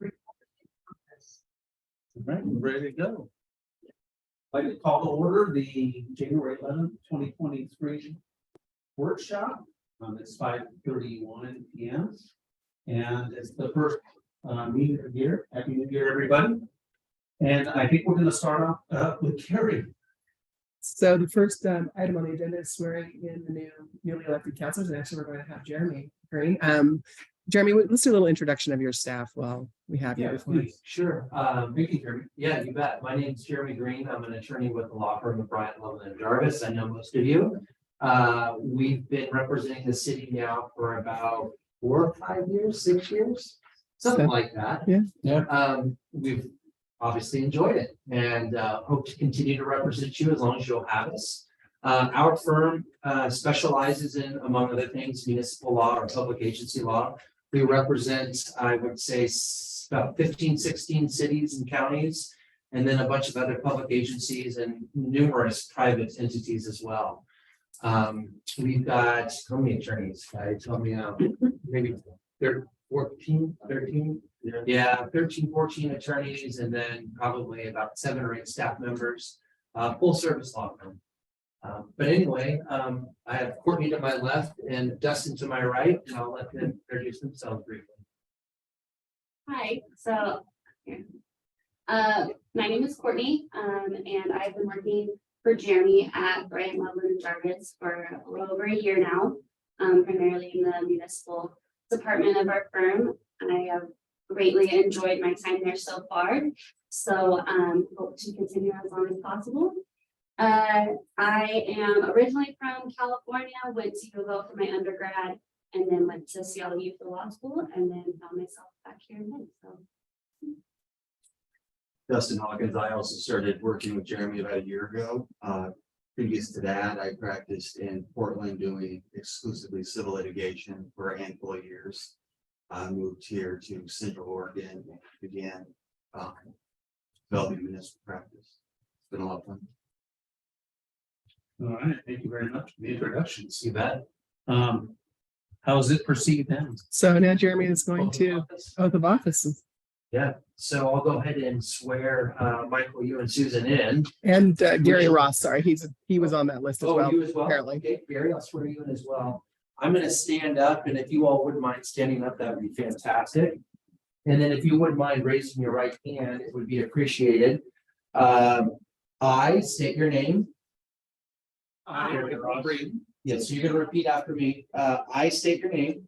right, we're ready to go. I'd like to call to order the January 11th, 2023 workshop. It's 5:31 p.m. And it's the first meeting of the year. Happy New Year, everybody. And I think we're going to start off with Carrie. So the first item on the agenda is swearing in the newly elected councilors, and actually we're going to have Jeremy Green. Jeremy, let's do a little introduction of your staff while we have you. Please. Sure. Thank you, Jeremy. Yeah, you bet. My name is Jeremy Green. I'm an attorney with the law firm of Bryant, Loveland and Jarvis. I know most of you. We've been representing the city now for about 4 or 5 years, 6 years, something like that. Yeah. We've obviously enjoyed it and hope to continue to represent you as long as you'll have us. Our firm specializes in, among other things, municipal law or public agency law. We represent, I would say, about 15, 16 cities and counties, and then a bunch of other public agencies and numerous private entities as well. We've got, how many attorneys? Tell me, maybe 14, 13? Yeah, 13, 14 attorneys, and then probably about 7 or 8 staff members, full service law firm. But anyway, I have Courtney to my left and Dustin to my right, and I'll let them introduce themselves briefly. Hi, so my name is Courtney, and I've been working for Jeremy at Bryant, Loveland and Jarvis for a little over a year now, primarily in the municipal department of our firm. I have greatly enjoyed my time there so far, so hope to continue as long as possible. I am originally from California, went to U of L for my undergrad, and then went to CLU for law school, and then found myself back here in May. So. Dustin Hawkins. I also started working with Jeremy about a year ago. Previous to that, I practiced in Portland doing exclusively civil litigation for a handful of years. I moved here to Central Oregon and began developing municipal practice. It's been a lot of fun. All right, thank you very much for the introductions. You bet. How's it perceived then? So now Jeremy is going to oath of office, Yeah, so I'll go ahead and swear Michael, you and Susan in. and Gary Ross. Sorry, he was on that list as well. You as well? Apparently. Okay, Gary, I'll swear you in as well. I'm going to stand up, and if you all wouldn't mind standing up, that would be fantastic. And then if you wouldn't mind raising your right hand, it would be appreciated. I state your name. Yes, so you're going to repeat after me. I state your name.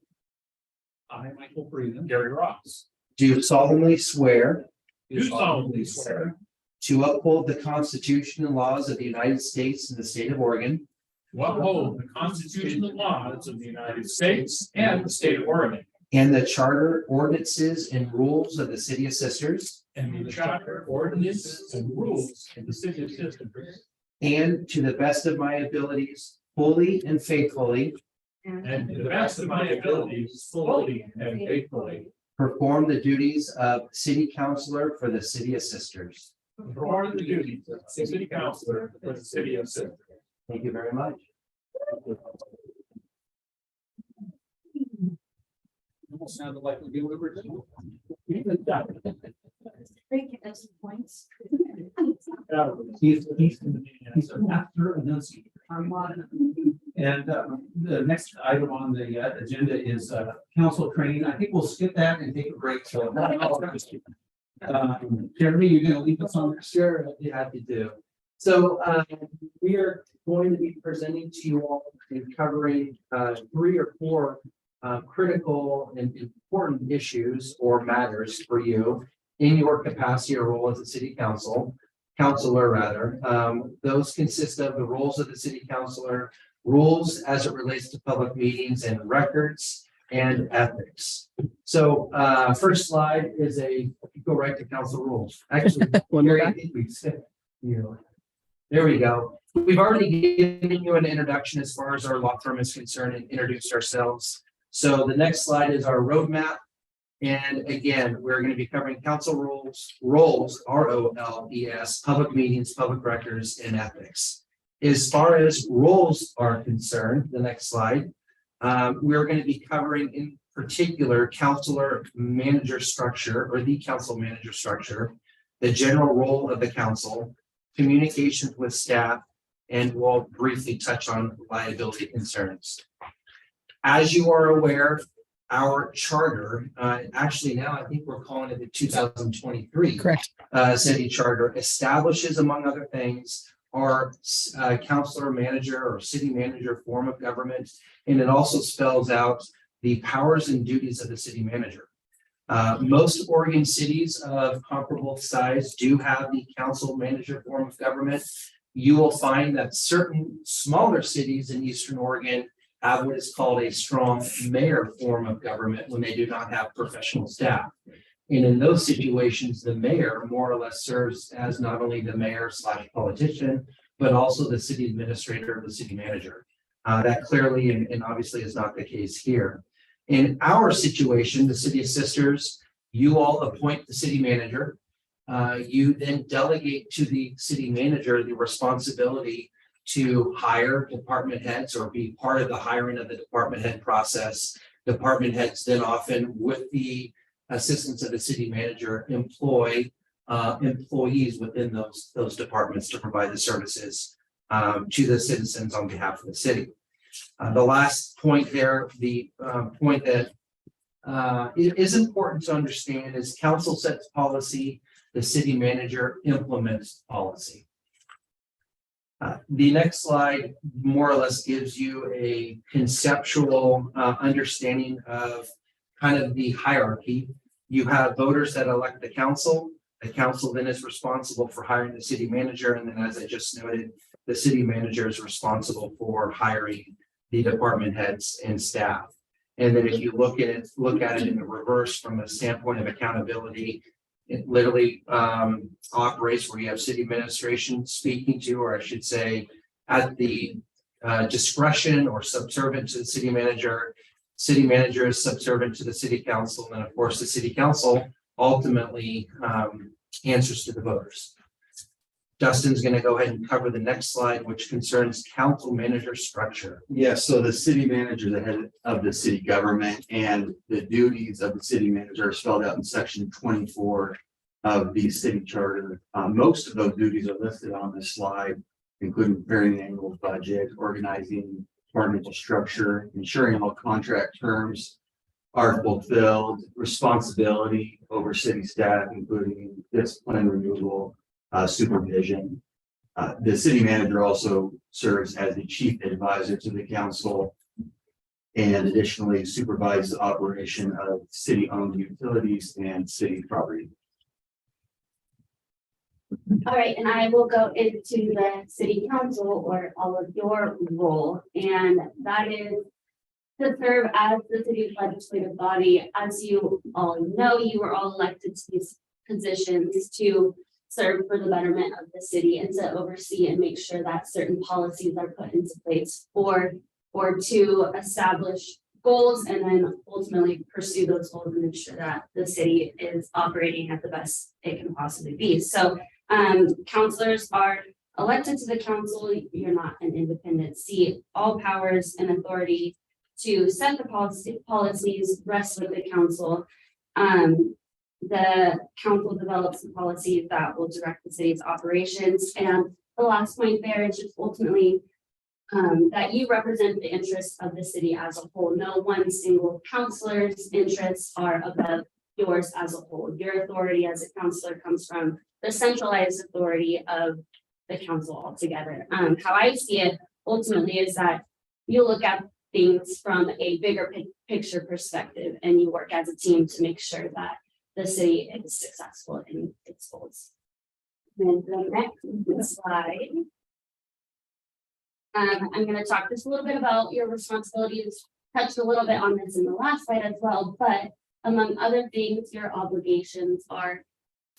I, Michael Freeman, Gary Ross, Do solemnly swear do solemnly swear to uphold the Constitution and laws of the United States and the state of Oregon, to uphold the Constitution and laws of the United States and the state of Oregon, and the charter, ordinances, and rules of the city of Sisters, and the charter, ordinances, and rules of the city of Sisters, and to the best of my abilities, fully and faithfully, and to the best of my abilities, fully and faithfully, perform the duties of city councilor for the city of Sisters. perform the duties of city councilor for the city of Sisters. Thank you very much. almost sounded like we do everything. Great, get those points. He's an actor and then and the next item on the agenda is council training. I think we'll skip that and take a break. So Jeremy, you're going to leave us on? Sure, I'd be happy to. So we are going to be presenting to you all and covering 3 or 4 critical and important issues or matters for you in your capacity or role as a city councilor rather. Those consist of the roles of the city councilor, rules as it relates to public meetings and records, and ethics. So first slide is go right to council rules. Actually, I think we skipped, there we go. We've already given you an introduction as far as our law firm is concerned and introduced ourselves. So the next slide is our roadmap. And again, we're going to be covering council roles, ROLES, public meetings, public records, and ethics. As far as roles are concerned, the next slide, we're going to be covering particular counselor manager structure or the council manager structure, the general role of the council, communications with staff, and we'll briefly touch on liability concerns. As you are aware, our charter, actually now I think we're calling it the 2023 Correct. city charter, establishes, among other things, our counselor manager or city manager form of government. And it also spells out the powers and duties of the city manager. Most Oregon cities of comparable size do have the council manager form of government. You will find that certain smaller cities in Eastern Oregon have what is called a strong mayor form of government when they do not have professional staff. And in those situations, the mayor more or less serves as not only the mayor / politician, but also the city administrator or the city manager. That clearly and obviously is not the case here. In our situation, the City of Sisters, you all appoint the city manager. You then delegate to the city manager the responsibility to hire department heads or be part of the hiring of the department head process. Department heads then often, with the assistance of the city manager, employ employees within those departments to provide the services to the citizens on behalf of the city. The last point there, the point that it is important to understand is council sets policy, the city manager implements policy. The next slide more or less gives you a conceptual understanding of kind of the hierarchy. You have voters that elect the council. The council then is responsible for hiring the city manager. And then, as I just noted, the city manager is responsible for hiring the department heads and staff. And then if you look at it in the reverse from a standpoint of accountability, it literally operates where you have city administration speaking to, or I should say, at the discretion or subservient to the city manager. City manager is subservient to the city council, and then of course the city council ultimately answers to the voters. Dustin's going to go ahead and cover the next slide, which concerns council manager structure. Yeah, so the city manager is the head of the city government, and the duties of the city manager are spelled out in section 24 of the city charter. Most of those duties are listed on this slide, including preparing the annual budget, organizing departmental structure, ensuring all contract terms are fulfilled, responsibility over city staff, including discipline, removal, supervision. The city manager also serves as the chief advisor to the council and additionally supervises the operation of city-owned utilities and city property. All right, and I will go into the city council or all of your role, and that is to serve as the city's legislative body. As you all know, you were all elected to these positions to serve for the betterment of the city and to oversee and make sure that certain policies are put into place or to establish goals and then ultimately pursue those goals and ensure that the city is operating at the best it can possibly be. So councilors are elected to the council. You're not an independent seat. All powers and authority to set the policies rest with the council. The council develops the policies that will direct the city's operations. And the last point there is just ultimately that you represent the interests of the city as a whole. No one single councilor's interests are above yours as a whole. Your authority as a councilor comes from the centralized authority of the council altogether. How I see it ultimately is that you look at things from a bigger picture perspective and you work as a team to make sure that the city is successful in its goals. And the next slide. I'm going to talk just a little bit about your responsibilities, touched a little bit on this in the last slide as well, but among other things, your obligations are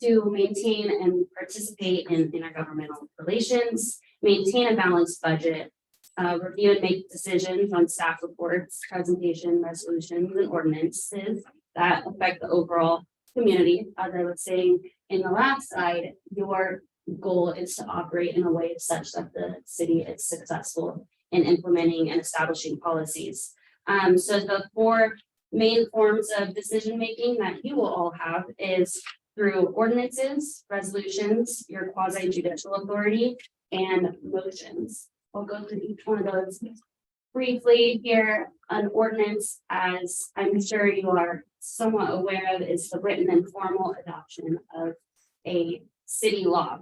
to maintain and participate in intergovernmental relations, maintain a balanced budget, review and make decisions on staff reports, presentation, resolutions, and ordinances that affect the overall community. As I was saying in the last slide, your goal is to operate in a way such that the city is successful in implementing and establishing policies. So the four main forms of decision-making that you will all have is through ordinances, resolutions, your quasi judicial authority, and motions. I'll go through each one of those briefly here. An ordinance, as I'm sure you are somewhat aware of, is the written and formal adoption of a city law.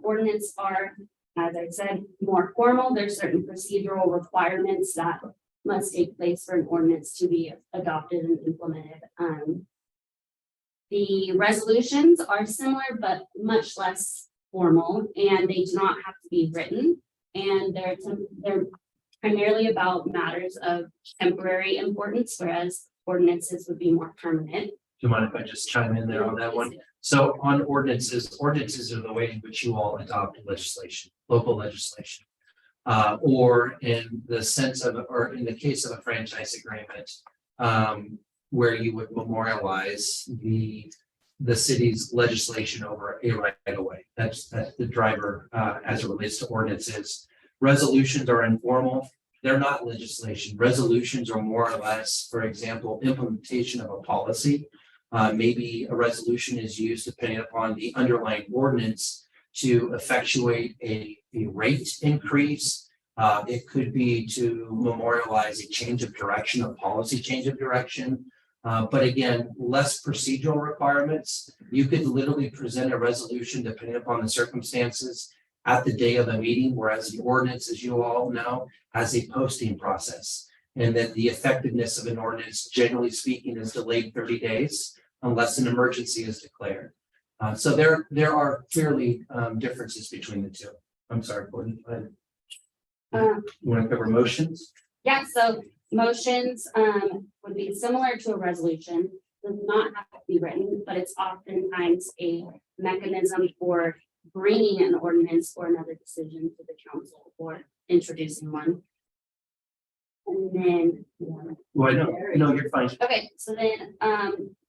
Ordinance are, as I said, more formal. There's certain procedural requirements that must take place for an ordinance to be adopted and implemented. The resolutions are similar, but much less formal, and they do not have to be written. And they're primarily about matters of temporary importance, whereas ordinances would be more permanent. Do you mind if I just chime in there on that one? So on ordinances are the way in which you all adopt legislation, local legislation. Or in the sense of, or in the case of a franchise agreement, where you would memorialize the city's legislation over a right of way. That's the driver as it relates to ordinances. Resolutions are informal. They're not legislation. Resolutions are more or less, for example, implementation of a policy. Maybe a resolution is used depending upon the underlying ordinance to effectuate a rate increase. It could be to memorialize a change of direction, a policy change of direction. But again, less procedural requirements. You could literally present a resolution depending upon the circumstances at the day of the meeting, whereas the ordinance, as you all know, has a posting process. And then the effectiveness of an ordinance, generally speaking, is delayed 30 days unless an emergency is declared. So there are clearly differences between the two. I'm sorry, Courtney. Go ahead. You want to cover motions? Yeah, so motions would be similar to a resolution, does not have to be written, but it's oftentimes a mechanism for bringing an ordinance or another decision to the council or introducing one. And then. Well, no, you're fine. Okay, so then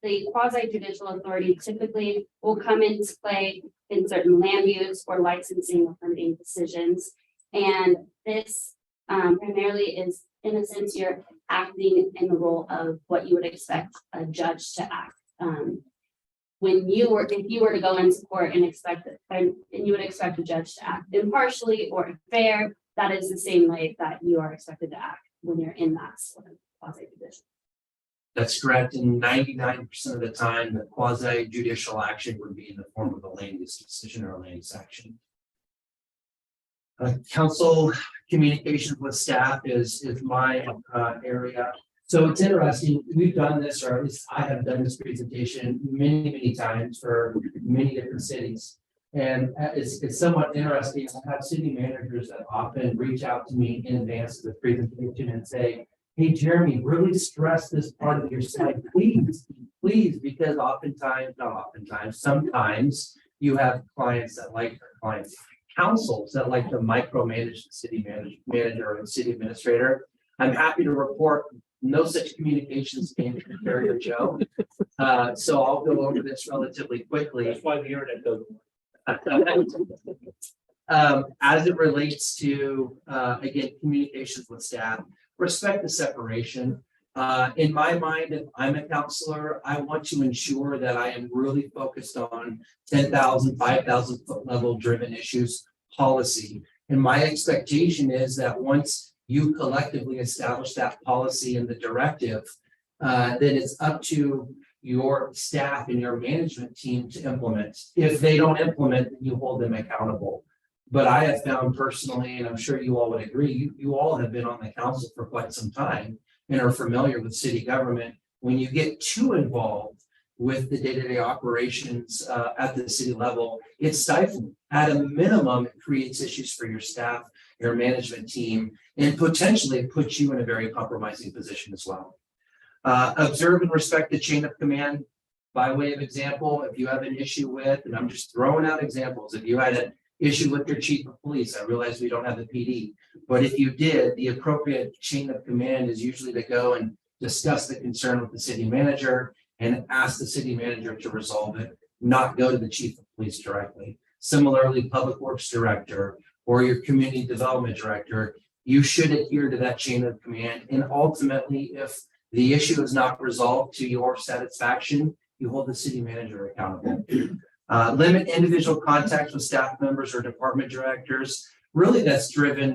the quasi judicial authority typically will come into play in certain land use or licensing or permitting decisions. And this primarily is, in a sense, you're acting in the role of what you would expect a judge to act. If you were to go into court and you would expect a judge to act impartially or fair, that is the same way that you are expected to act when you're in that sort of quasi judicial. That's correct. And 99% of the time, the quasi judicial action would be in the form of a land use decision or a land use action. Council communications with staff is my area. So it's interesting. We've done this, or at least I have done this presentation many times for many different cities. And it's somewhat interesting. I have city managers that often reach out to me in advance of the presentation and say, hey, Jeremy, really stress this part of your slide, please, because sometimes you have councils that like to micromanage the city manager and city administrator. I'm happy to report no such communications came from Barry or Joe. So I'll go over this relatively quickly. That's why the internet doesn't work. As it relates to, again, communications with staff, respect the separation. In my mind, if I'm a counselor, I want to ensure that I am really focused on 10,000, 5,000 foot level driven issues policy. And my expectation is that once you collectively establish that policy and the directive, then it's up to your staff and your management team to implement. If they don't implement, you hold them accountable. But I have found personally, and I'm sure you all would agree, you all have been on the council for quite some time and are familiar with city government. When you get too involved with the day-to-day operations at the city level, it's stifling. At a minimum, it creates issues for your staff, your management team, and potentially puts you in a very compromising position as well. Observe and respect the chain of command. By way of example, if you have an issue with, and I'm just throwing out examples, if you had an issue with your chief of police, I realize we don't have a PD, but if you did, the appropriate chain of command is usually to go and discuss the concern with the city manager and ask the city manager to resolve it, not go to the chief of police directly. Similarly, public works director or your community development director, you should adhere to that chain of command. And ultimately, if the issue is not resolved to your satisfaction, you hold the city manager accountable. Limit individual contact with staff members or department directors. Really, that's driven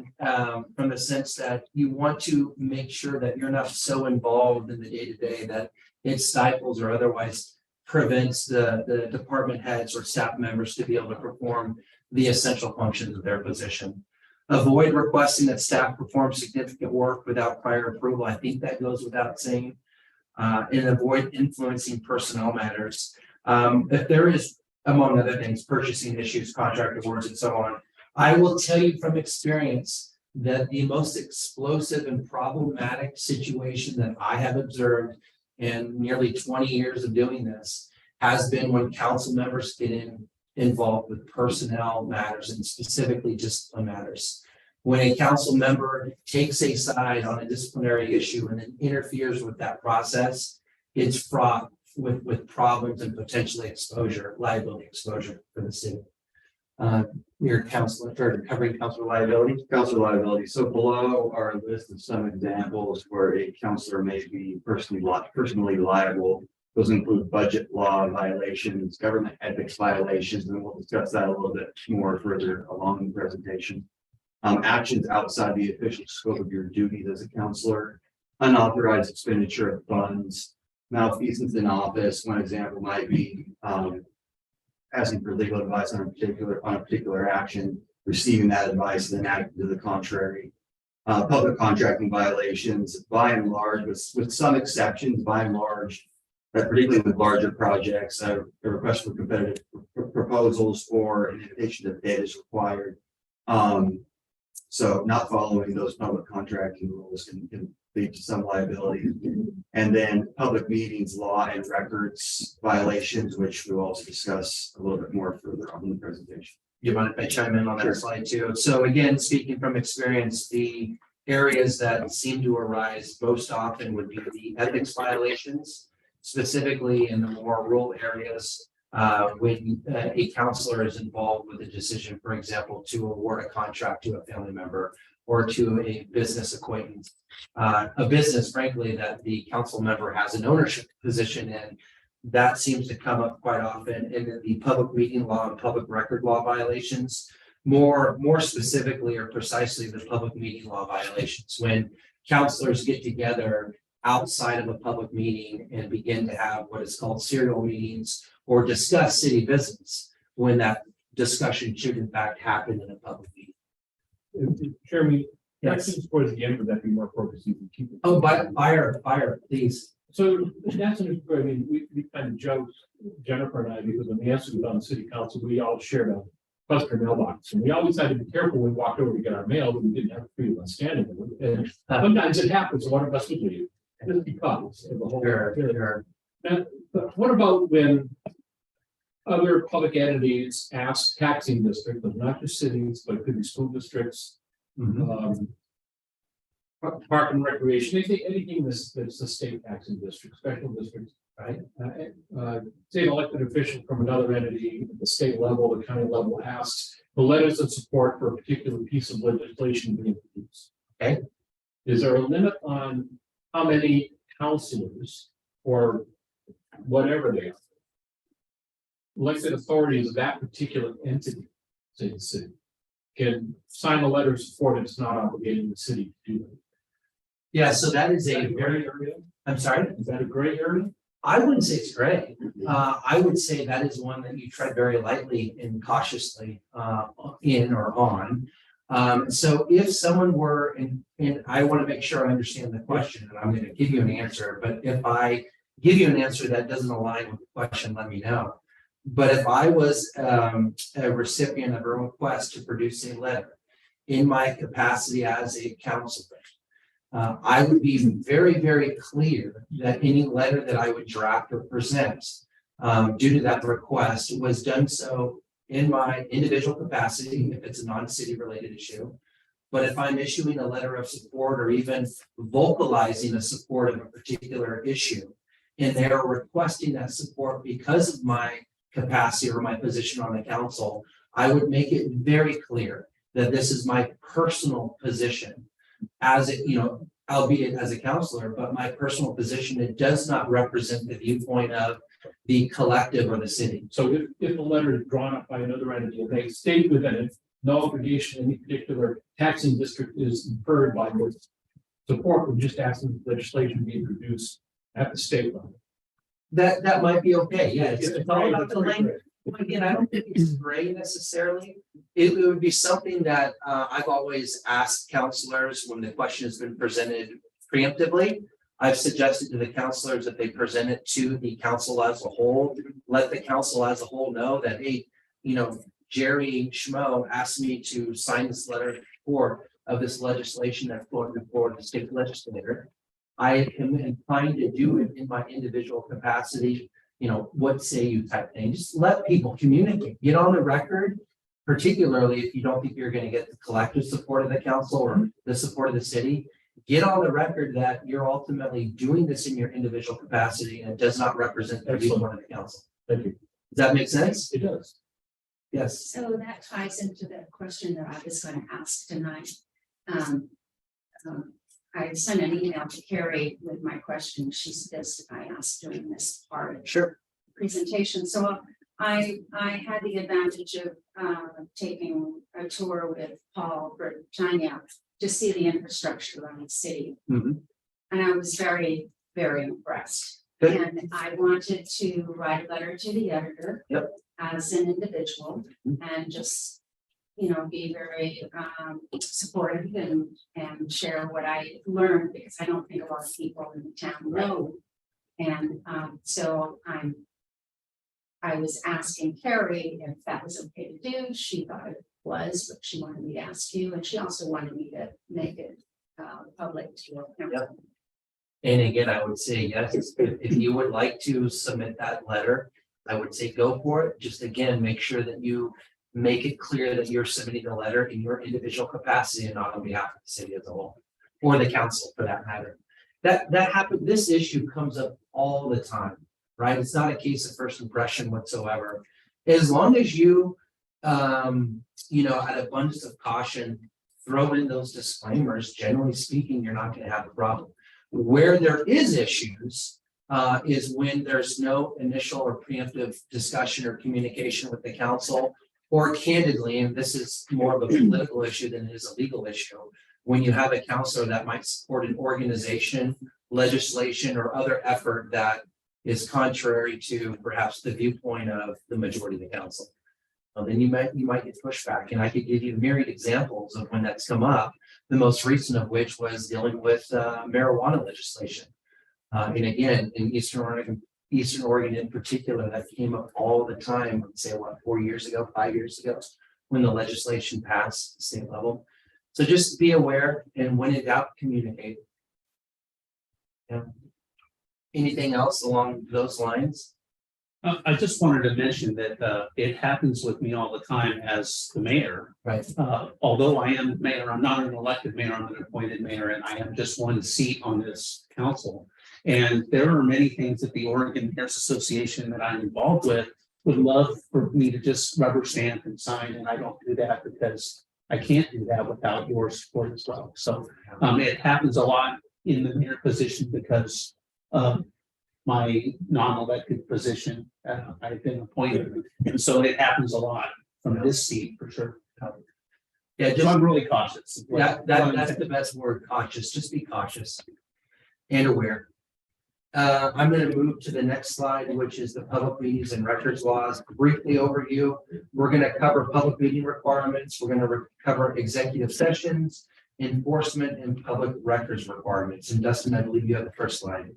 from the sense that you want to make sure that you're not so involved in the day-to-day that it stifles or otherwise prevents the department heads or staff members to be able to perform the essential functions of their position. Avoid requesting that staff perform significant work without prior approval. I think that goes without saying. And avoid influencing personnel matters. If there is, among other things, purchasing issues, contract awards, and so on, I will tell you from experience that the most explosive and problematic situation that I have observed in nearly 20 years of doing this has been when council members get involved with personnel matters and specifically discipline matters. When a council member takes a side on a disciplinary issue and then interferes with that process, it's fraught with problems and potentially liability exposure for the city. Your counselor, or covering council liability. Counselor liability. So below are a list of some examples where a counselor may be personally liable. Those include budget law violations, government ethics violations, and we'll discuss that a little bit more further along in the presentation. Actions outside the official scope of your duties as a counselor, unauthorized expenditure of funds, malfeasance in office. One example might be asking for legal advice on a particular action, receiving that advice and then acting to the contrary. Public contracting violations, by and large, with some exceptions, by and large, particularly with larger projects, a request for competitive proposals or an invitation to bid is required. So not following those public contracting rules can lead to some liability. And then public meetings, law and records violations, which we'll also discuss a little bit more further on in the presentation. You mind if I chime in on that slide too? So again, speaking from experience, the areas that seem to arise most often would be the ethics violations, specifically in the more rural areas. When a counselor is involved with a decision, for example, to award a contract to a family member or to a business acquaintance, a business, frankly, that the council member has an ownership position in, that seems to come up quite often. In the public meeting law and public record law violations, more specifically or precisely the public meeting law violations, when counselors get together outside of a public meeting and begin to have what is called serial meetings or discuss city business, when that discussion should in fact happen in a public meeting. Jeremy, Yes. questions towards the end, would that be more appropriate? So you can keep it. Oh, but fire, please. So that's an, I mean, we kind of joked, Jennifer and I, because when the answer was on the city council, we all shared a cluster mailbox. And we always had to be careful when we walked over to get our mail, but we didn't have freedom of standing. And sometimes it happens, one of us would leave, just because of the whole. Sure. Now, but what about when other public entities ask taxing districts, but not just cities, but it could be school districts, park and recreation, anything that's a state taxing district, special districts, right? Say an elected official from another entity at the state level, the county level asks for letters of support for a particular piece of legislation being introduced. Okay. Is there a limit on how many councilors or whatever they are, elected authorities of that particular entity, say the city, can sign a letter of support and it's not obligating the city to do that? Yeah, so that is a very, area. I'm sorry, Is that a gray area? I wouldn't say it's gray. I would say that is one that you tread very lightly and cautiously in or on. So if someone were, and I want to make sure I understand the question, and I'm going to give you an answer, but if I give you an answer that doesn't align with the question, let me know. But if I was a recipient of a request to produce a letter in my capacity as a counselor, I would be very, very clear that any letter that I would draft or present due to that request was done so in my individual capacity, if it's a non-city related issue. But if I'm issuing a letter of support or even vocalizing the support of a particular issue, and they're requesting that support because of my capacity or my position on the council, I would make it very clear that this is my personal position as albeit as a counselor, but my personal position, it does not represent the viewpoint of the collective or the city. So if a letter is drawn up by another entity, and they state within it, no obligation in any particular taxing district is inferred by this support, we're just asking that legislation be introduced at the state level. That might be okay, yeah, it's It's all great, about it's the really language. great. Again, I don't think it's gray necessarily. It would be something that I've always asked counselors when the question has been presented preemptively. I've suggested to the counselors that they present it to the council as a whole, let the council as a whole know that, hey, you know, Jerry Schmo asked me to sign this letter of support of this legislation that's going before the state legislature. I am inclined to do it in my individual capacity, you know, what say you type thing. Just let people communicate, get on the record, particularly if you don't think you're going to get the collective support of the council or the support of the city. Get on the record that you're ultimately doing this in your individual capacity and it does not represent the viewpoint of the council. Thank you. Does that make sense? It does. Yes. So that ties into the question that I was going to ask tonight. I sent an email to Carrie with my question. She suggested I asked during this part of Sure. the presentation. So I had the advantage of taking a tour with Paul Virginia to see the infrastructure around the city. Mhm. And I was very, very impressed. Good. And I wanted to write a letter to the editor. Yep. As an individual and just, you know, be very supportive and share what I learned, because I don't think a lot of people in the town know. And so I was asking Carrie if that was okay to do. She thought it was, but she wanted me to ask you, and she also wanted me to make it public to your council. And again, I would say, yes, if you would like to submit that letter, I would say go for it. Just again, make sure that you make it clear that you're submitting the letter in your individual capacity and not on behalf of the city as a whole, or the council for that matter. That happened, this issue comes up all the time, right? It's not a case of first impression whatsoever. As long as you, you know, out of abundance of caution, throw in those disclaimers, generally speaking, you're not going to have a problem. Where there is issues is when there's no initial or preemptive discussion or communication with the council, or candidly, and this is more of a political issue than it is a legal issue, when you have a counselor that might support an organization, legislation, or other effort that is contrary to perhaps the viewpoint of the majority of the council. Then you might get pushback, and I could give you myriad examples of when that's come up. The most recent of which was dealing with marijuana legislation. And again, in Eastern Oregon in particular, that came up all the time, let's say, what, 4 years ago, 5 years ago, when the legislation passed at the state level. So just be aware, and when in doubt, communicate. Yeah. Anything else along those lines? I just wanted to mention that it happens with me all the time as the mayor. Right. Although I am mayor, I'm not an elected mayor, I'm an appointed mayor, and I am just one seat on this council. And there are many things that the Oregon Nurse Association that I'm involved with would love for me to just rubber stamp and sign, and I don't do that because I can't do that without your support as well. So it happens a lot in the mayor position because of my non-elected position. I've been appointed, and so it happens a lot from this seat for sure. Yeah, So I'm really cautious. that's the best word, cautious. Just be cautious and aware. I'm going to move to the next slide, which is the public meetings and records laws. Briefly overview. We're going to cover public meeting requirements. We're going to cover executive sessions, enforcement, and public records requirements. And Dustin, I believe you have the first slide.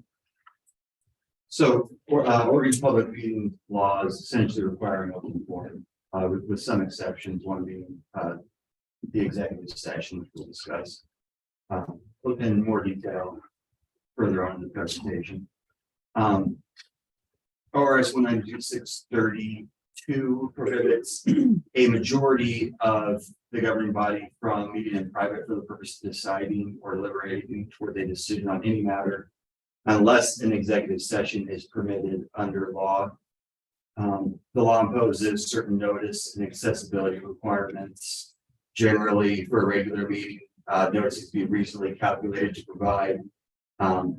So, Oregon public meeting laws essentially requiring open forum, with some exceptions, one being, the executive session, which we'll discuss, in more detail further on in the presentation. ORS 19632 prohibits a majority of the governing body from meeting in private for the purpose of deciding or deliberating toward a decision on any matter, unless an executive session is permitted under law. The law imposes certain notice and accessibility requirements, generally for a regular meeting, notices be reasonably calculated to provide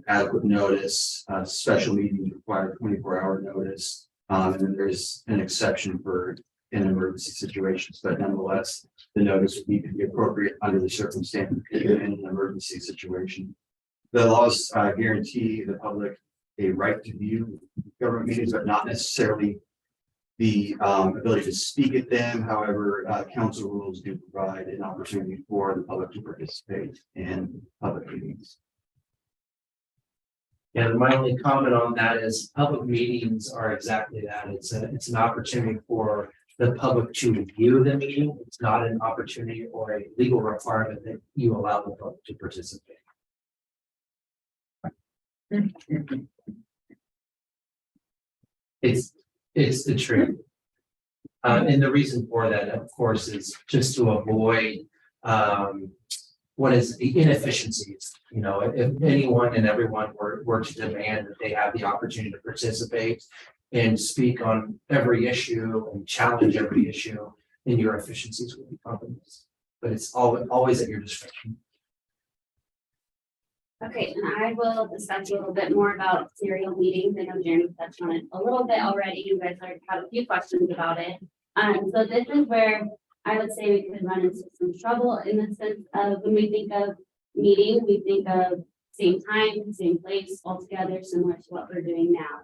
adequate notice. Special meetings require 24-hour notice. And then there's an exception for in emergency situations, but nonetheless, the notice would need to be appropriate under the circumstances in an emergency situation. The laws guarantee the public a right to view government meetings, but not necessarily the ability to speak at them. However, council rules do provide an opportunity for the public to participate in public meetings. And my only comment on that is public meetings are exactly that. It's an opportunity for the public to view the meeting. It's not an opportunity or a legal requirement that you allow the public to participate. It's the truth. And the reason for that, of course, is just to avoid what is the inefficiencies. You know, if anyone and everyone were to demand that they have the opportunity to participate and speak on every issue and challenge every issue, then your efficiencies will be compromised. But it's always at your discretion. Okay, and I will discuss a little bit more about serial meetings. I know Jeremy touched on it a little bit already. You guys already had a few questions about it. So this is where I would say we could run into some trouble in the sense of when we think of meeting, we think of same time, same place, all together, similar to what we're doing now.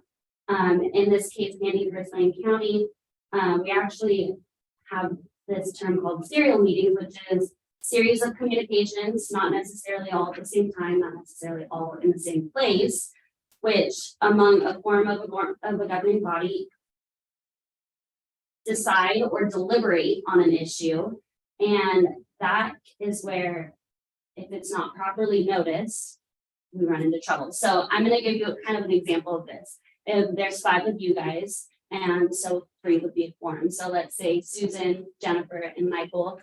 In this case, Handy versus Lane County, we actually have this term called serial meetings, which is series of communications, not necessarily all at the same time, not necessarily all in the same place, which among a form of a governing body decide or deliberate on an issue. And that is where, if it's not properly noticed, we run into trouble. So I'm going to give you kind of an example of this. If there's 5 of you guys, and so 3 would be a quorum. So let's say Susan, Jennifer, and Michael.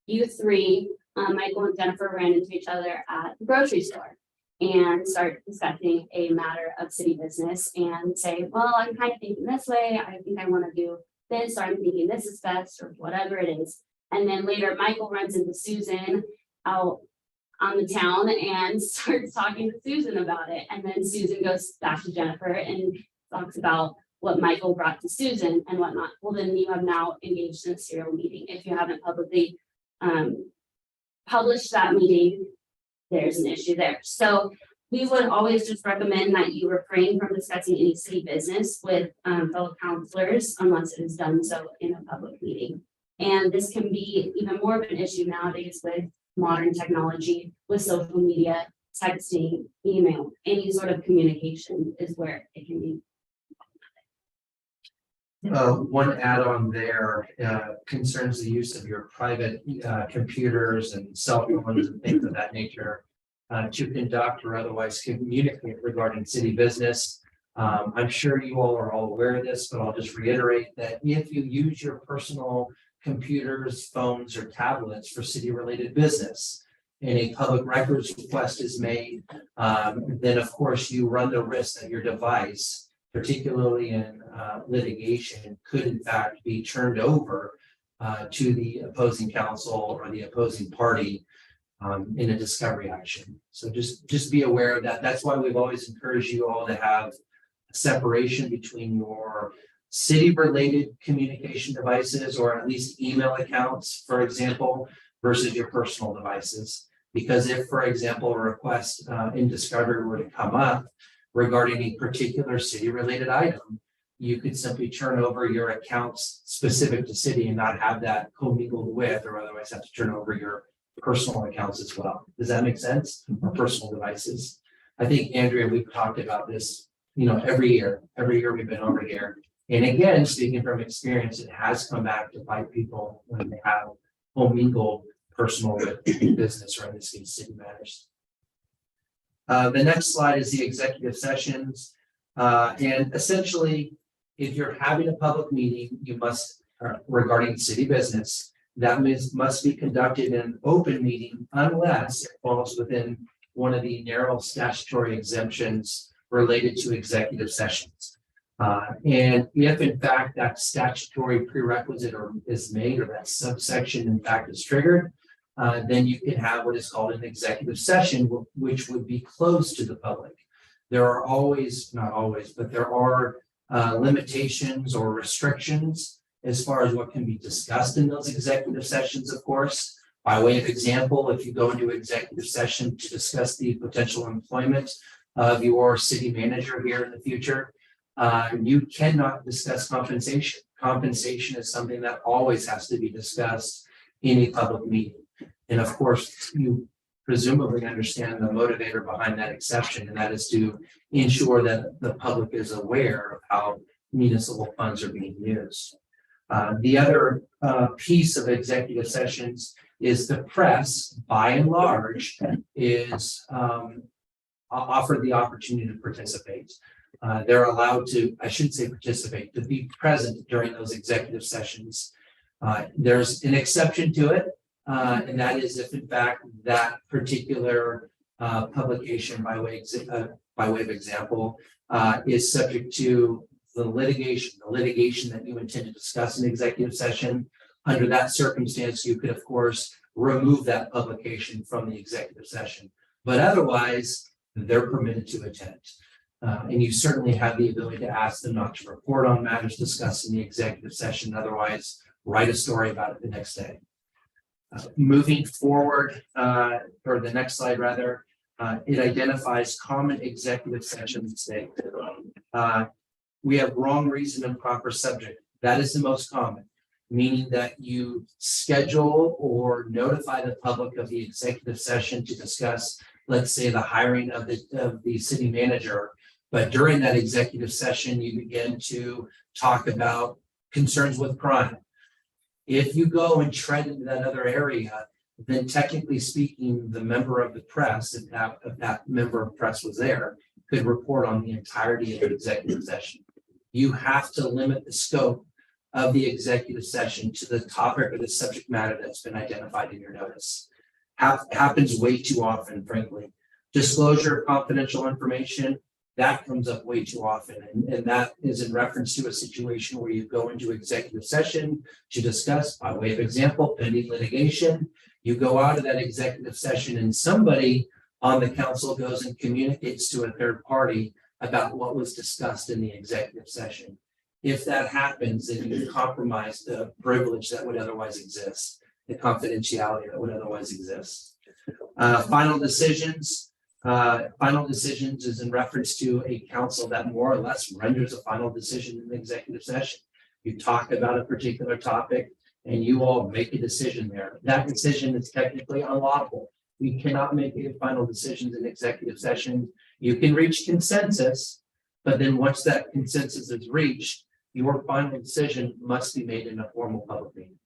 You 3, Michael and Jennifer, ran into each other at the grocery store and start discussing a matter of city business and say, well, I'm kind of thinking this way. I think I want to do this, or I'm thinking this is best, or whatever it is. And then later, Michael runs into Susan out on the town and starts talking to Susan about it. And then Susan goes back to Jennifer and talks about what Michael brought to Susan and whatnot. Well, then you have now engaged in a serial meeting. If you haven't publicly published that meeting, there's an issue there. So we would always just recommend that you refrain from discussing any city business with fellow counselors unless it is done so in a public meeting. And this can be even more of an issue nowadays with modern technology, with social media, texting, email, any sort of communication is where it can be. One add-on there concerns the use of your private computers and cell phones and things of that nature to conduct or otherwise communicate regarding city business. I'm sure you all are all aware of this, but I'll just reiterate that if you use your personal computers, phones, or tablets for city-related business and a public records request is made, then of course you run the risk that your device, particularly in litigation, could in fact be turned over to the opposing counsel or the opposing party in a discovery action. So just be aware of that. That's why we've always encouraged you all to have a separation between your city-related communication devices, or at least email accounts, for example, versus your personal devices. Because if, for example, a request in discovery were to come up regarding a particular city-related item, you could simply turn over your accounts specific to city and not have that commingled with, or otherwise have to turn over your personal accounts as well. Does that make sense? Or personal devices. I think, Andrea, we've talked about this, every year we've been over here. And again, speaking from experience, it has come back to bite people when they have commingled personal with business, or in this case, city matters. The next slide is the executive sessions. And essentially, if you're having a public meeting, you must, regarding city business, that must be conducted in an open meeting unless it falls within one of the narrow statutory exemptions related to executive sessions. And if in fact that statutory prerequisite is made, or that subsection in fact is triggered, then you can have what is called an executive session, which would be closed to the public. There are always, not always, but there are limitations or restrictions as far as what can be discussed in those executive sessions, of course. By way of example, if you go into executive session to discuss the potential employment of your city manager here in the future, you cannot discuss compensation. Compensation is something that always has to be discussed in a public meeting. And of course, you presumably understand the motivator behind that exception, and that is to ensure that the public is aware of how municipal funds are being used. The other piece of executive sessions is the press, by and large, is offered the opportunity to participate. They're allowed to, I shouldn't say participate, to be present during those executive sessions. There's an exception to it, and that is if in fact that particular publication by way of example is subject to the litigation that you intend to discuss in executive session. Under that circumstance, you could of course remove that publication from the executive session, but otherwise they're permitted to attend. And you certainly have the ability to ask them not to report on matters discussed in the executive session, otherwise write a story about it the next day. Moving forward, or the next slide rather, it identifies common executive session mistakes. We have wrong reason and proper subject. That is the most common, meaning that you schedule or notify the public of the executive session to discuss, let's say, the hiring of the city manager. But during that executive session, you begin to talk about concerns with crime. If you go and tread into that other area, then technically speaking, the member of the press, if that member of press was there, could report on the entirety of the executive session. You have to limit the scope of the executive session to the topic or the subject matter that's been identified in your notice. Happens way too often, frankly. Disclosure of confidential information, that comes up way too often. And that is in reference to a situation where you go into executive session to discuss, by way of example, pending litigation. You go out of that executive session and somebody on the council goes and communicates to a third party about what was discussed in the executive session. If that happens, then you compromise the privilege that would otherwise exist, the confidentiality that would otherwise exist. Final decisions is in reference to a council that more or less renders a final decision in the executive session. You talk about a particular topic and you all make a decision there. That decision is technically unlawful. We cannot make final decisions in executive session. You can reach consensus, but then once that consensus is reached, your final decision must be made in a formal public meeting.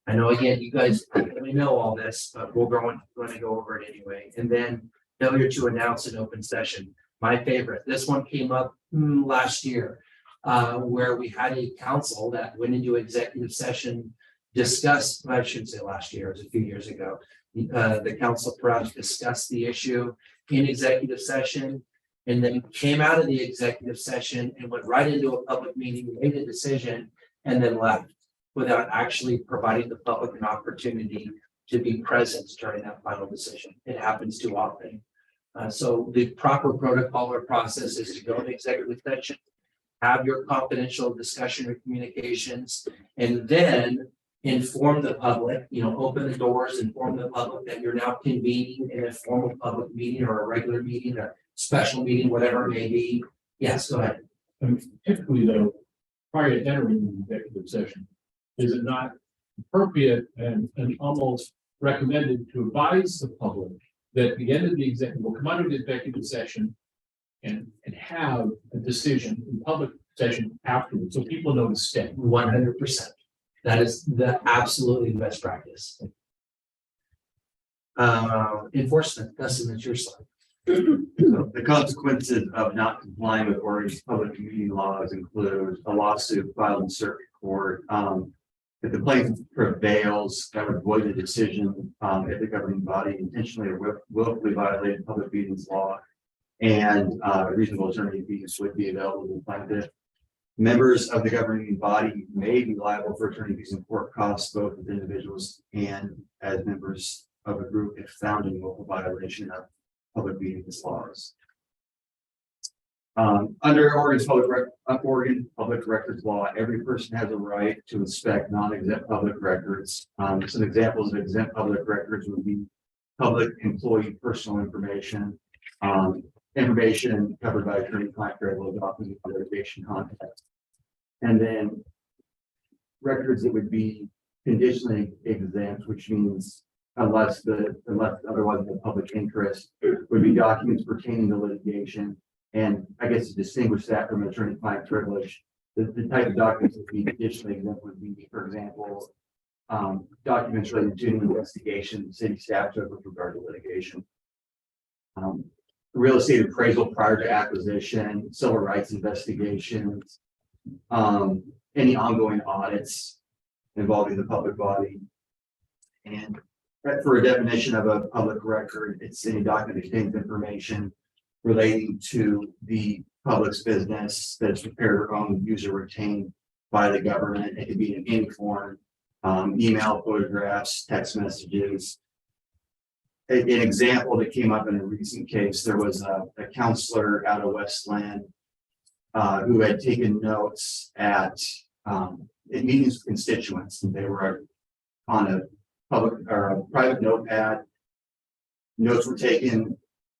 I know, again, you guys probably know all this, but we're going to go over it anyway. And then failure to announce an open session. My favorite. This one came up last year, where we had a council that went into executive session, discussed, I shouldn't say last year, it was a few years ago. The council perhaps discussed the issue in executive session and then came out of the executive session and went right into a public meeting, made a decision, and then left without actually providing the public an opportunity to be present during that final decision. It happens too often. So the proper protocol or process is to go into executive session, have your confidential discussion or communications, and then inform the public, open the doors, inform the public that you're now convening in a formal public meeting or a regular meeting or special meeting, whatever it may be. Yes, go ahead. Typically, though, prior to entering the executive session, is it not appropriate and almost recommended to advise the public that at the end of the executive, will come out of the executive session and have a decision in public session afterwards, so people know to stay? 100%. That is absolutely the best practice. Enforcement, Dustin, that's your slide. So the consequences of not complying with Oregon's public meeting laws include a lawsuit filed in circuit court. If the plaintiff prevails, that would void the decision if the governing body intentionally or willfully violated public meetings law, and reasonable attorney fees would be available to the plaintiff. Members of the governing body may be liable for attorney fees and court costs, both as individuals and as members of a group if found in local violation of public meetings laws. Under Oregon Public Records Law, every person has a right to inspect non-exempt public records. Some examples of exempt public records would be public employee personal information, information covered by attorney-client privilege, often litigation context, and then records that would be conditionally exempt, which means unless otherwise in the public interest, would be documents pertaining to litigation. And I guess to distinguish that from attorney-client privilege, the type of documents that would be conditionally exempt would be, for example, documents related to an investigation city staff took with regard to litigation. Real estate appraisal prior to acquisition, civil rights investigations, any ongoing audits involving the public body. And for a definition of a public record, it's any document that contains information relating to the public's business that's prepared or owned, used, or retained by the government. It could be in any form, email, photographs, text messages. An example that came up in a recent case, there was a counselor out of Westland who had taken notes at meetings with constituents, and they were on a public or a private notepad. Notes were taken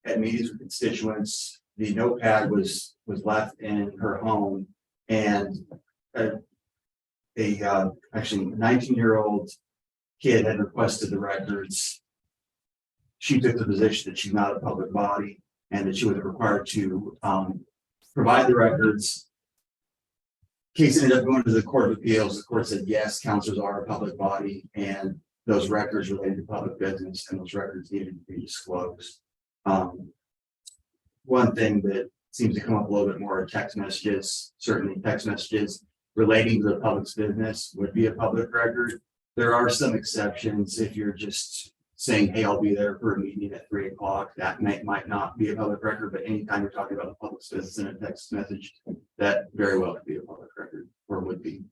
at meetings with constituents. The notepad was left in her home, and actually 19-year-old kid had requested the records. She took the position that she's not a public body and that she was required to provide the records. Case ended up going to the Court of Appeals. The court said, yes, counselors are a public body and those records related to public business and those records needed to be disclosed. One thing that seems to come up a little bit more are text messages. Certainly text messages relating to the public's business would be a public record. There are some exceptions. If you're just saying, hey, I'll be there for a meeting at 3 o'clock, that might not be a public record, but anytime you're talking about the public's business in a text message, that very well could be a public record, or would be.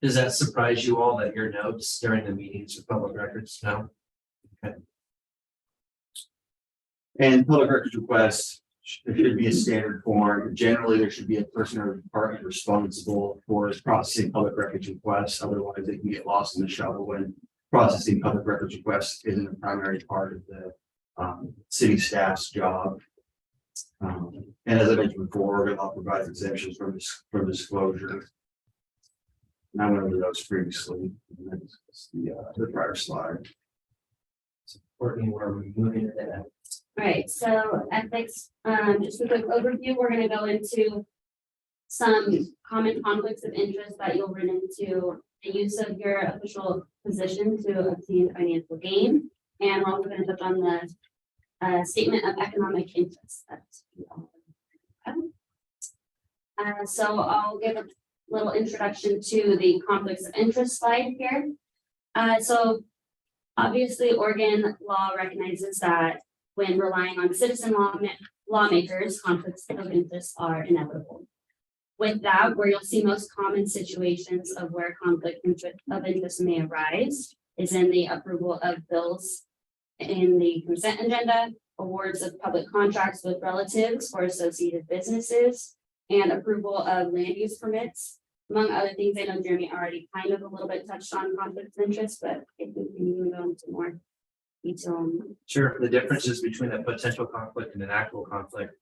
Does that surprise you all that your notes during the meetings are public records? No? Okay. And public records requests, there should be a standard form. Generally, there should be a person or department responsible for processing public records requests. Otherwise, they can get lost in the shuffle when processing public records requests isn't a primary part of the city staff's job. And as I mentioned before, Oregon law provides exemptions from disclosure. And I went over those previously. The prior slide. Courtney, where are we moving to that? Right, so ethics, just a quick overview, we're gonna go into some common conflicts of interest that you'll run into, the use of your official position to obtain financial gain. And we're also gonna touch on the statement of economic interest. So I'll give a little introduction to the conflicts of interest slide here. So obviously Oregon law recognizes that when relying on citizen lawmakers, conflicts of interest are inevitable. With that, where you'll see most common situations of where conflict of interest may arise is in the approval of bills in the consent agenda, awards of public contracts with relatives or associated businesses, and approval of land use permits. Among other things, I know Jeremy already kind of a little bit touched on conflicts of interest, but if we can even go into more detail. Sure, the differences between a potential conflict and an actual conflict.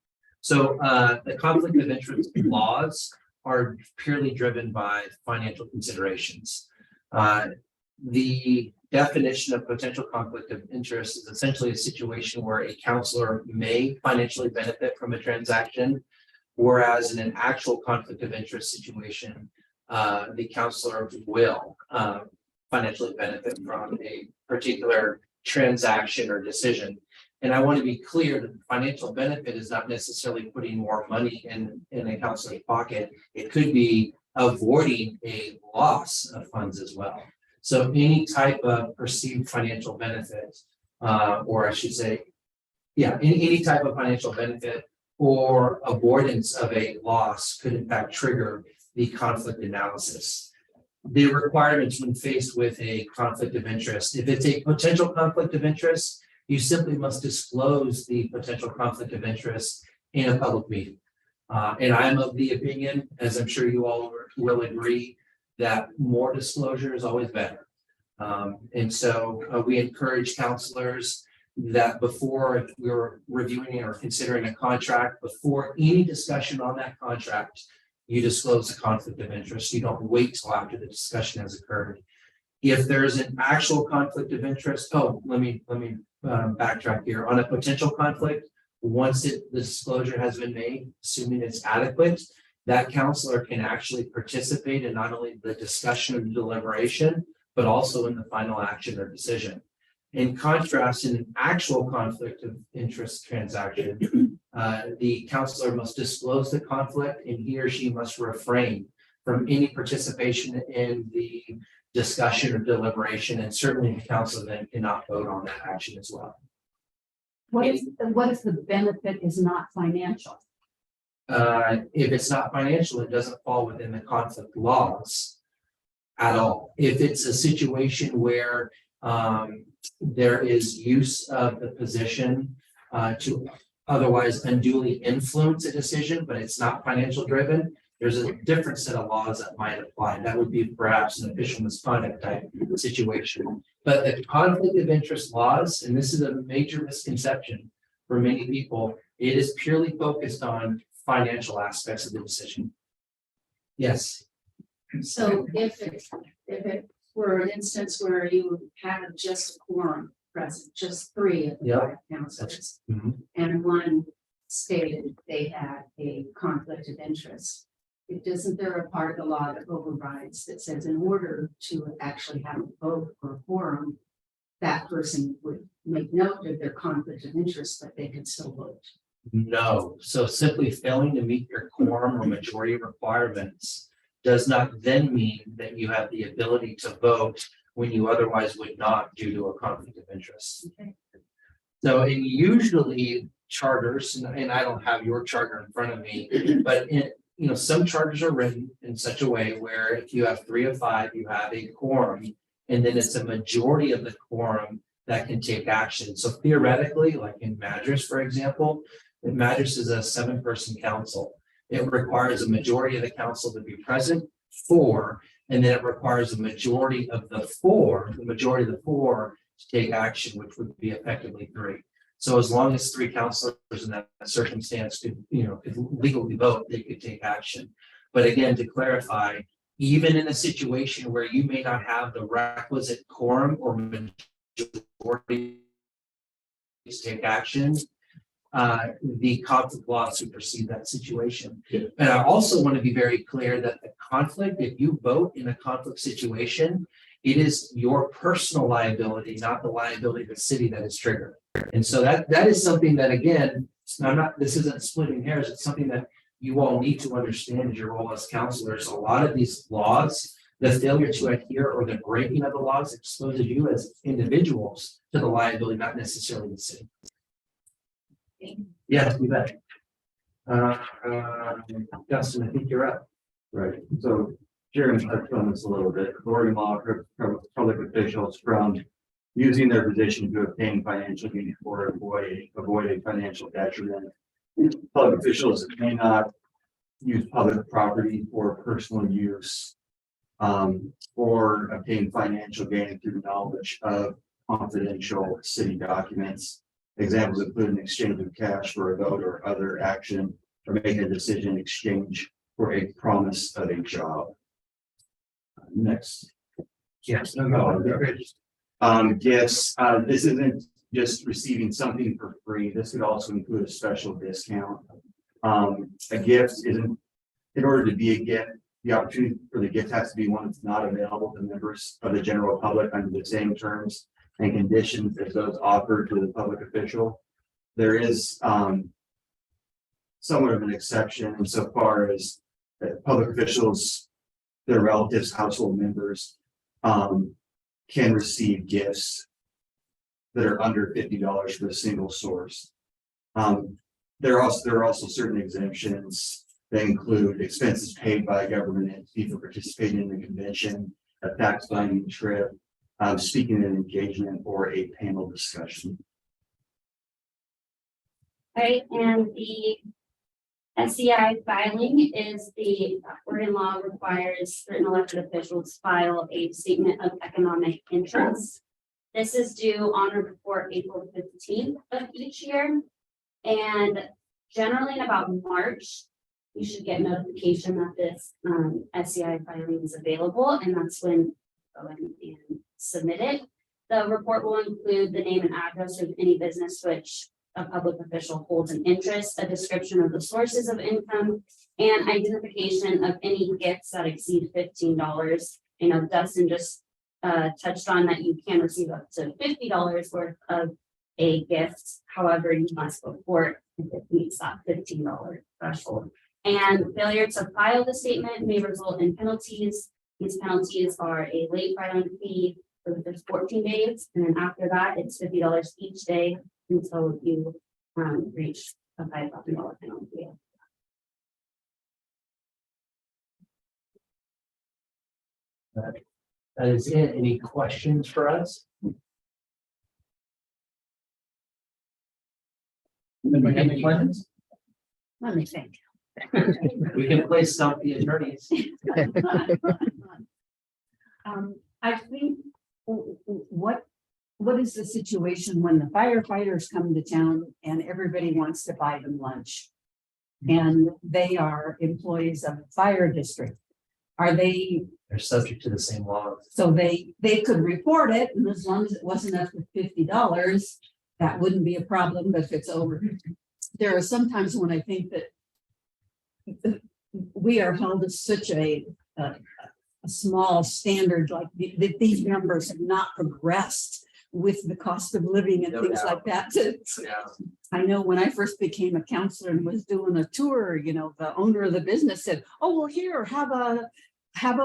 So the conflict of interest laws are purely driven by financial considerations. The definition of potential conflict of interest is essentially a situation where a counselor may financially benefit from a transaction, whereas in an actual conflict of interest situation, the counselor will financially benefit from a particular transaction or decision. And I want to be clear that the financial benefit is not necessarily putting more money in a counselor's pocket. It could be avoiding a loss of funds as well. So any type of perceived financial benefit, or I should say, yeah, any type of financial benefit or avoidance of a loss could in fact trigger the conflict analysis. The requirements when faced with a conflict of interest, if it's a potential conflict of interest, you simply must disclose the potential conflict of interest in a public meeting. And I'm of the opinion, as I'm sure you all will agree, that more disclosure is always better. And so we encourage counselors that before we're reviewing or considering a contract, before any discussion on that contract, you disclose a conflict of interest. You don't wait till after the discussion has occurred. If there's an actual conflict of interest, let me backtrack here. On a potential conflict, once the disclosure has been made, assuming it's adequate, that counselor can actually participate in not only the discussion or the deliberation, but also in the final action or decision. In contrast, in an actual conflict of interest transaction, the counselor must disclose the conflict and he or she must refrain from any participation in the discussion or deliberation, and certainly the counselor then cannot vote on that action as well. What is the benefit is not financial? If it's not financial, it doesn't fall within the conflict laws at all. If it's a situation where there is use of the position to otherwise unduly influence a decision, but it's not financial driven, there's a different set of laws that might apply. That would be perhaps an official misconduct type situation. But the conflict of interest laws, and this is a major misconception for many people, it is purely focused on financial aspects of the decision. Yes. So if it were an instance where you had just a quorum present, just 3 of the Yep. 5 counselors, Mhm. and one stated they had a conflict of interest, isn't there a part of the law that overrides that says in order to actually have a vote or a quorum, that person would make note of their conflict of interest, but they could still vote? No, so simply failing to meet your quorum or majority requirements does not then mean that you have the ability to vote when you otherwise would not due to a conflict of interest. Okay. So, and usually charters, and I don't have your charter in front of me, but some charters are written in such a way where if you have 3 of 5, you have a quorum, and then it's a majority of the quorum that can take action. So theoretically, like in Madras, for example, Madras is a 7-person council. It requires a majority of the council to be present, 4, and then it requires a majority of the 4 to take action, which would be effectively 3. So as long as 3 councilors in that circumstance could legally vote, they could take action. But again, to clarify, even in a situation where you may not have the requisite quorum or majority to take action, the conflict law supersedes that situation. Yeah. And I also want to be very clear that the conflict, if you vote in a conflict situation, it is your personal liability, not the liability of the city that is triggered. And so that is something that, again, this isn't splitting hairs, it's something that you all need to understand as your role as counselors. A lot of these laws, the failure to adhere or the breaking of the laws exposes you as individuals to the liability, not necessarily the city. Yeah, you bet. Justin, I think you're up. Right, so Jeremy touched on this a little bit. Oregon law prohibits public officials from using their position to obtain financial gain or avoid a financial detriment. Public officials may not use public property for personal use or obtain financial gain through knowledge of confidential city documents. Examples include an exchange of cash for a vote or other action, or making a decision in exchange for a promise of a job. Next. Yes. Gifts. This isn't just receiving something for free. This could also include a special discount. A gift isn't, in order to be a gift, the opportunity for the gift has to be one that's not available to members of the general public under the same terms and conditions as those offered to the public official. There is somewhat of an exception insofar as public officials, their relatives, household members can receive gifts that are under $50 for a single source. There are also certain exemptions that include expenses paid by a government entity for participating in the convention, a tax binding trip, speaking at an engagement, or a panel discussion. Right, and the SEI filing is the Oregon law requires certain elected officials file a statement of economic interest. This is due on or before April 15th of each year. And generally in about March, you should get notification that this SEI filing is available, and that's when go in and submit it. The report will include the name and address of any business which a public official holds an interest, a description of the sources of income, and identification of any gifts that exceed $15. You know, Dustin just touched on that you can receive up to $50 worth of a gift. However, you must report if it meets that $15 threshold. And failure to file the statement may result in penalties. These penalties are a late filing fee for the first 14 days, and then after that, it's $50 each day until you reach a $5,000 penalty. That is it. Any questions for us? Anybody have any questions? Let me think. We can play stump the attorneys. I think, what is the situation when the firefighters come to town and everybody wants to buy them lunch? And they are employees of the fire district. Are they, They're subject to the same laws. so they could report it, and as long as it wasn't up to $50, that wouldn't be a problem, but if it's over. There are some times when I think that we are held to such a small standard, like that these numbers have not progressed with the cost of living and No things doubt. like that. Yeah. I know when I first became a counselor and was doing a tour, you know, the owner of the business said, "Oh, well, here, have a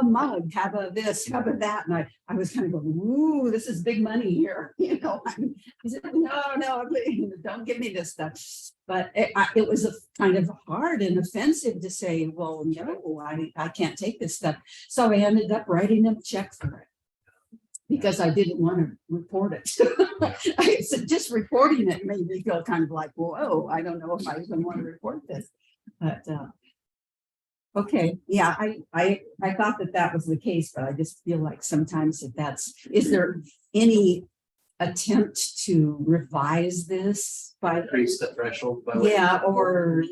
mug, have a this, have a that." And I was kind of going, "Ooh, this is big money here." You know, I said, no, don't give me this stuff. But it was a kind of hard and offensive to say, "Well, no, I can't take this stuff." So I ended up writing them a check for it, because I didn't want to report it. I said, just reporting it made me feel kind of like, whoa, I don't know if I even want to report this. But okay, yeah, I thought that was the case, but I just feel like sometimes is there any attempt to revise this by? Increase the threshold. Yeah, or,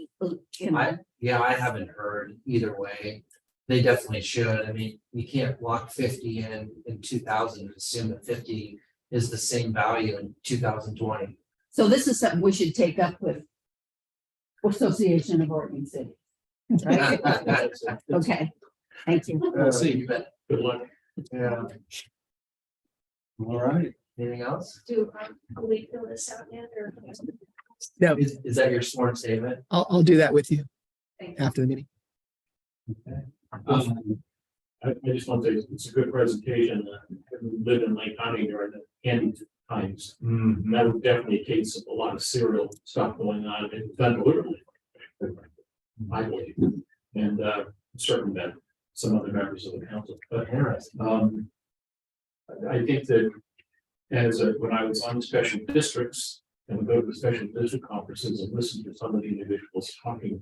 you know. I haven't heard either way. They definitely should. I mean, you can't lock 50 in 2000 and assume that 50 is the same value in 2020. So this is something we should take up with Association of Oregon City. Right? Okay, thank you. See, but Good luck. yeah. All right. Anything else? Do we fill this out yet, or? No, Is that your sworn statement? I'll do that with you Thank you. after the meeting. I just want to say, it's a good presentation. Lived in Lake County during the candy times. And that was definitely a case of a lot of serial stuff going on and done deliberately. I believe, and certain that some other members of the council, but interesting. I think that when I was on special districts and would go to the special district conferences and listen to some of the individuals talking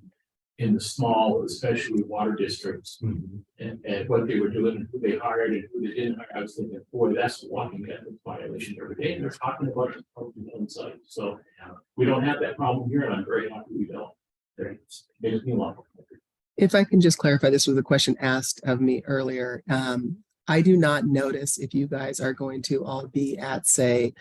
in the small, especially water districts, and what they were doing, and who they hired and who they didn't hire, I was thinking, boy, that's a walking ethics violation every day. And they're talking about it on site. So we don't have that problem here, and I'm very happy we don't. There's me along. If I can just clarify, this was a question asked of me earlier. I do not notice if you guys are going to all be at, say,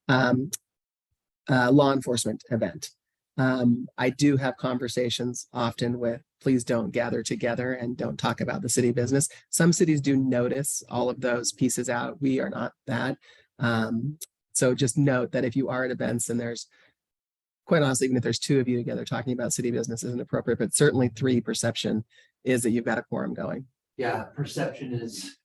law enforcement event. I do have conversations often with, please don't gather together and don't talk about the city business. Some cities do notice all of those pieces out. We are not that. So just note that if you are at events and there's, quite honestly, even if there's two of you together talking about city business isn't appropriate, but certainly 3 perception is that you've got a quorum going. Yeah, perception is,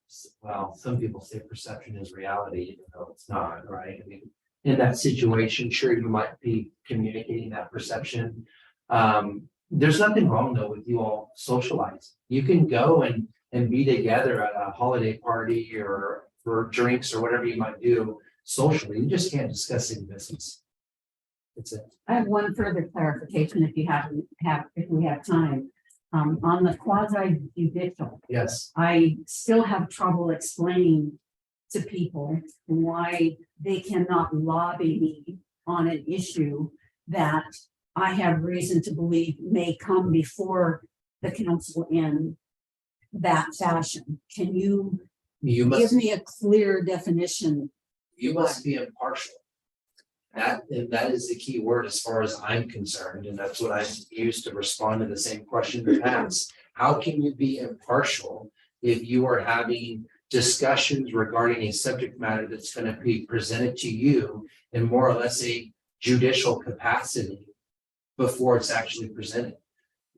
well, some people say perception is reality, even though it's not, right? I mean, in that situation, sure, you might be communicating that perception. There's nothing wrong though with you all socializing. You can go and be together at a holiday party or for drinks or whatever you might do socially. You just can't discuss city business. That's it. I have one further clarification if if we have time. On the quasi judicial, Yes. I still have trouble explaining to people why they cannot lobby me on an issue that I have reason to believe may come before the council in that fashion. Can you You give must, me a clear definition? you must be impartial. That is the key word as far as I'm concerned, and that's what I use to respond to the same question you asked. How can you be impartial if you are having discussions regarding a subject matter that's going to be presented to you in more or less a judicial capacity before it's actually presented?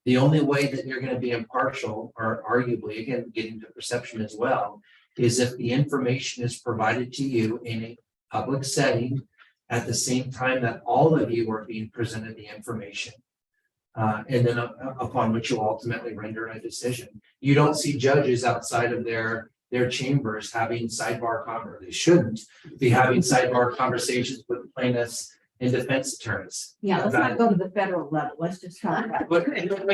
The only way that you're going to be impartial, or arguably, again, getting to perception as well, is if the information is provided to you in a public setting at the same time that all of you are being presented the information. And then upon which you'll ultimately render a decision. You don't see judges outside of their chambers having sidebar conversations. They shouldn't be having sidebar conversations with plaintiffs and defense attorneys. Yeah, let's not go to the federal level. Let's just talk about. But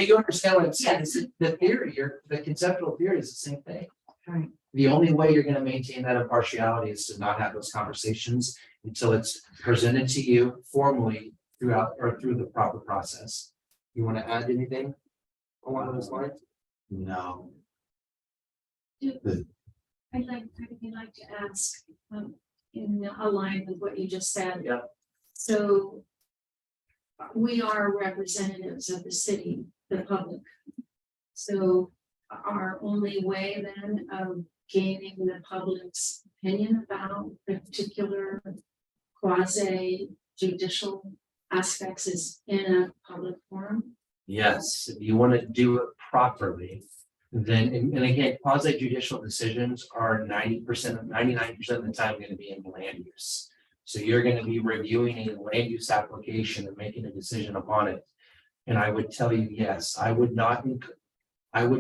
you understand what I'm saying? It's the theory, the conceptual theory is the same thing. Right. The only way you're going to maintain that impartiality is to not have those conversations until it's presented to you formally throughout or through the proper process. You want to add anything along those lines? No. I'd like to ask, in line with what you just said. Yeah. So we are representatives of the city, the public. So our only way then of gaining the public's opinion about the particular quasi judicial aspects is in a public forum. Yes, if you want to do it properly, then, and again, quasi judicial decisions are 99% of the time going to be in land use. So you're going to be reviewing a land use application and making a decision upon it. And I would tell you, yes, I would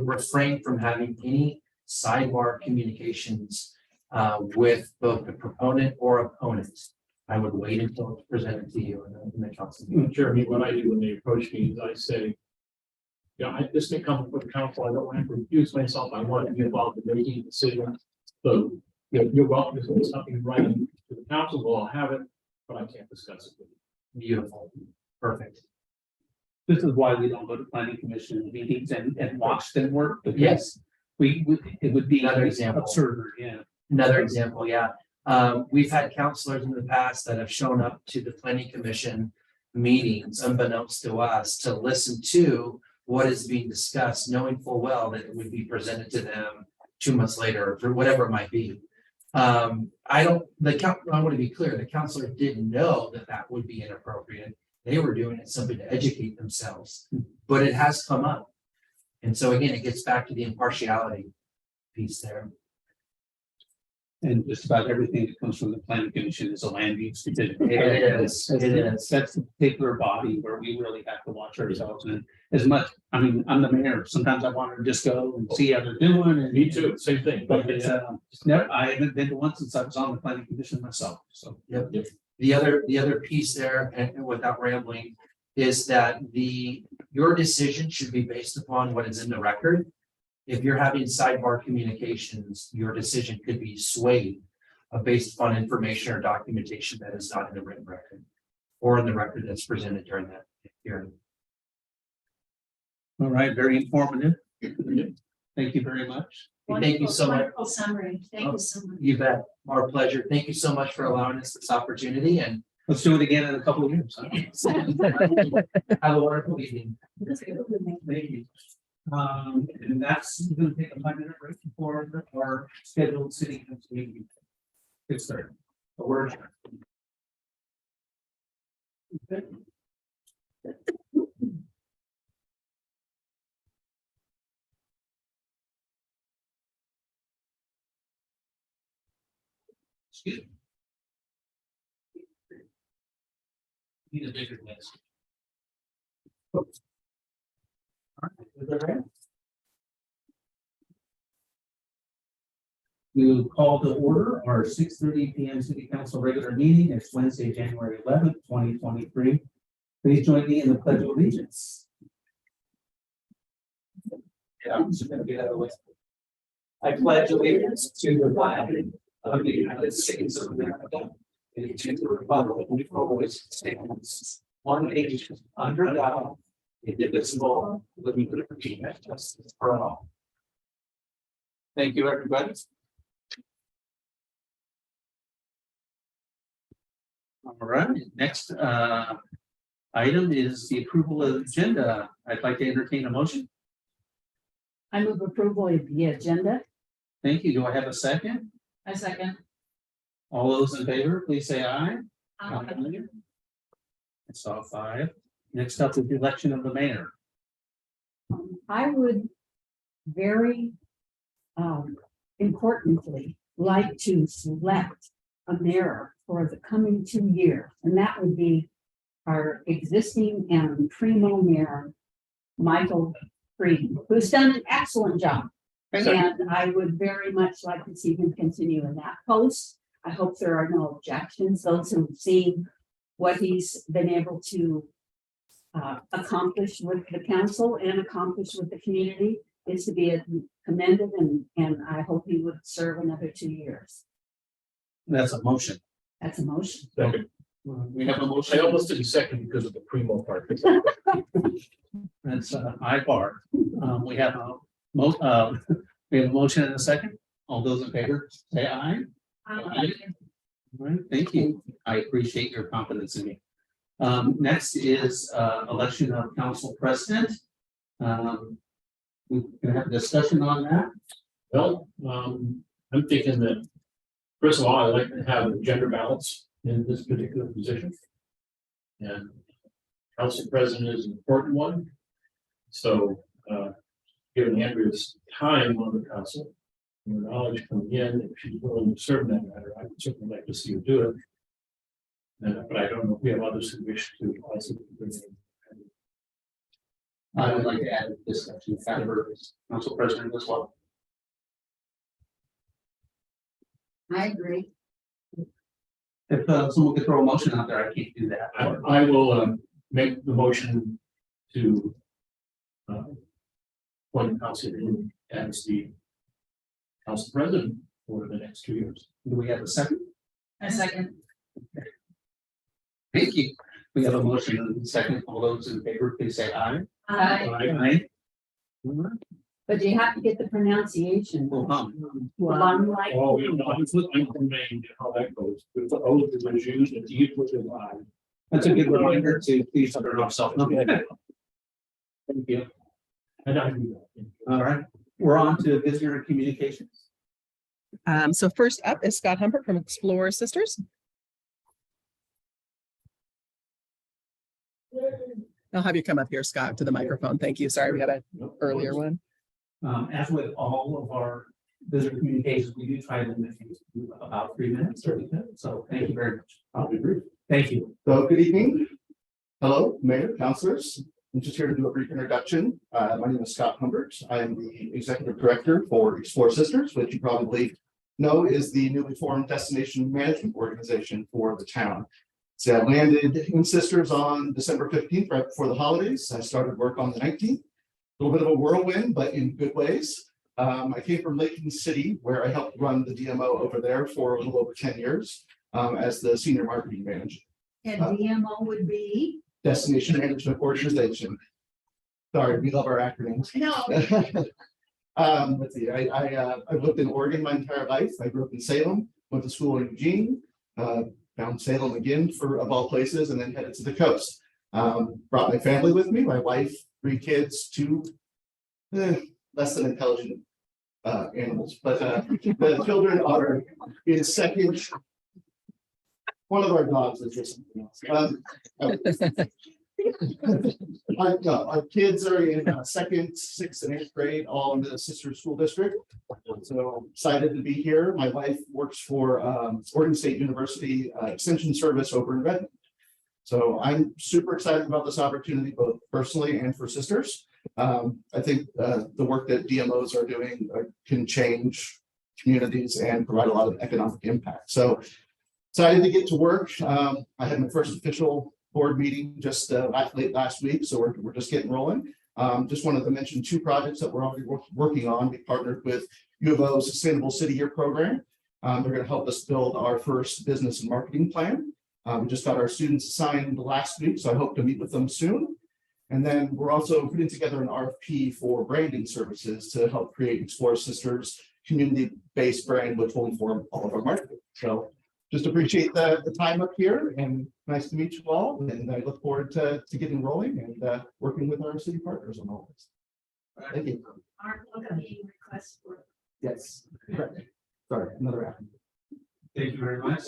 refrain from having any sidebar communications with both the proponent or opponent. I would wait until it's presented to you in the council. Jeremy, what I do when they approach me is I say, yeah, this may come from the council. I don't want to confuse myself. I want to be involved in making a decision. So, you're welcome to say something right to the council. Well, I'll have it, but I can't discuss it with you. Beautiful, perfect. This is why we don't go to planning commission meetings and watch them work. because Yes. It would be Another example. absurd, yeah. Another example, yeah. We've had counselors in the past that have shown up to the planning commission meetings unbeknownst to us to listen to what is being discussed, knowing full well that it would be presented to them 2 months later or for whatever it might be. I want to be clear, the counselor didn't know that that would be inappropriate. They were doing it simply to educate themselves, but it has come up. And so again, it gets back to the impartiality piece there. And just about everything that comes from the planning commission is a land use decision. It is. That's the particular body where we really have to watch ourselves. And as much, I mean, I'm the mayor. Sometimes I want to just go and see how they're doing and. Me too, same thing. But it's, no, I haven't been to one since I was on the planning commission myself, so. Yep. The other piece there, and without rambling, is that your decision should be based upon what is in the record. If you're having sidebar communications, your decision could be swayed based upon information or documentation that is not in the written record or in the record that's presented during that hearing. All right, very informative. Thank you very much. Thank you so much. Wonderful summary. Thank you so much. You bet. Our pleasure. Thank you so much for allowing us this opportunity and Let's do it again in a couple of years. Huh? have a wonderful evening. Thank you. And that's going to take a 5-minute break before our scheduled city council meeting. Good start. A word. Okay. Excuse me. Need a bigger desk. Oops. We will call to order our 6:30 PM city council regular meeting. It's Wednesday, January 11th, 2023. Please join me in the pledge of allegiance. Yeah, I'm just gonna get out of the way. I pledge allegiance to the flag of the United States of America and to the republic for which it stands, one nation, under God, indivisible, with liberty and justice for all. Thank you, everybody. All right, next item is the approval of the agenda. I'd like to entertain a motion. I move approval of the agenda. Thank you. Do I have a second? A second. All those in favor, please say aye. Um, I saw 5. Next up is the election of the mayor. I would very importantly like to select a mayor for the coming 2 years, and that would be our existing and primo mayor, Michael Freed, who's done an excellent job. And I would very much like to see him continue in that post. I hope there are no objections. Those who've seen what he's been able to accomplish with the council and accomplish with the community is to be commended, and I hope he would serve another 2 years. That's a motion. That's a motion. Second. We have a I motion. almost did second because of the primo part. That's I bar. We have a we have a motion and a second. All those in favor, say aye. All right, thank you. I appreciate your confidence in me. Next is election of council president. We can have a discussion on that. Well, I'm thinking that, first of all, I'd like to have gender balance in this particular position. And council president is an important one. So, given Andrea's time on the council, and her knowledge coming in, if she's willing to serve in that matter, I would certainly like to see her do it. But I don't know if we have others who wish to also. I would like to add a discussion, have her as council president as well. I agree. If someone could throw a motion out there, I can't do that. I will make the motion to appoint council as the council president for the next 2 years. Do we have a second? A second. Thank you. We have a motion and a second. All those in favor, please say aye. Aye. Aye. But you have to get the pronunciation. Well, unlike. Oh, you know, I'm from Maine, how that goes. With the oath that was used and the use was alive. That's a good reminder to please turn off cell phone. Thank you. And I do that. All right, we're on to visitor communications. So first up is Scott Humbert from Explorer Sisters. I'll have you come up here, Scott, to the microphone. Thank you. Sorry, we had an earlier one. As with all of our visitor communications, we do try to limit things to about 3 minutes, 30 minutes. So thank you very much. I'll be brief. Thank you. So good evening. Hello, Mayor, councilors. I'm just here to do a brief introduction. My name is Scott Humbert. I am the Executive Director for Explore Sisters, which you probably know is the newly formed destination management organization for the town. So I landed in Sisters on December 15th, right before the holidays. I started work on the 19th. A little bit of a whirlwind, but in good ways. I came from Lakeland City, where I helped run the DMO over there for a little over 10 years as the senior marketing manager. And DMO would be? Destination Management Organization. Sorry, we love our acronyms. No. Let's see, I've lived in Oregon my entire life. I grew up in Salem, went to school in Eugene, found Salem again of all places, and then headed to the coast. Brought my family with me, my wife, 3 kids, 2 less than intelligent animals, but the children are in second. One of our dogs is just something else. Our kids are in 2nd, 6th, and 8th grade, all in the sister school district. So excited to be here. My wife works for Oregon State University Extension Service over in Redmond. So I'm super excited about this opportunity, both personally and for sisters. I think the work that DMOs are doing can change communities and provide a lot of economic impact. So excited to get to work. I had my first official board meeting just late last week, so we're just getting rolling. Just wanted to mention two projects that we're already working on. We partnered with U of O's Sustainable City Year program. They're going to help us build our first business and marketing plan. We just got our students assigned last week, so I hope to meet with them soon. And then we're also putting together an RFP for branding services to help create Explore Sisters community-based brand, which will inform all of our marketing. So just appreciate the time up here and nice to meet you all. And I look forward to getting rolling and working with our city partners on all this. Thank you. Aren't looking requests for. Yes. Correct. Sorry, another app. Thank you very much.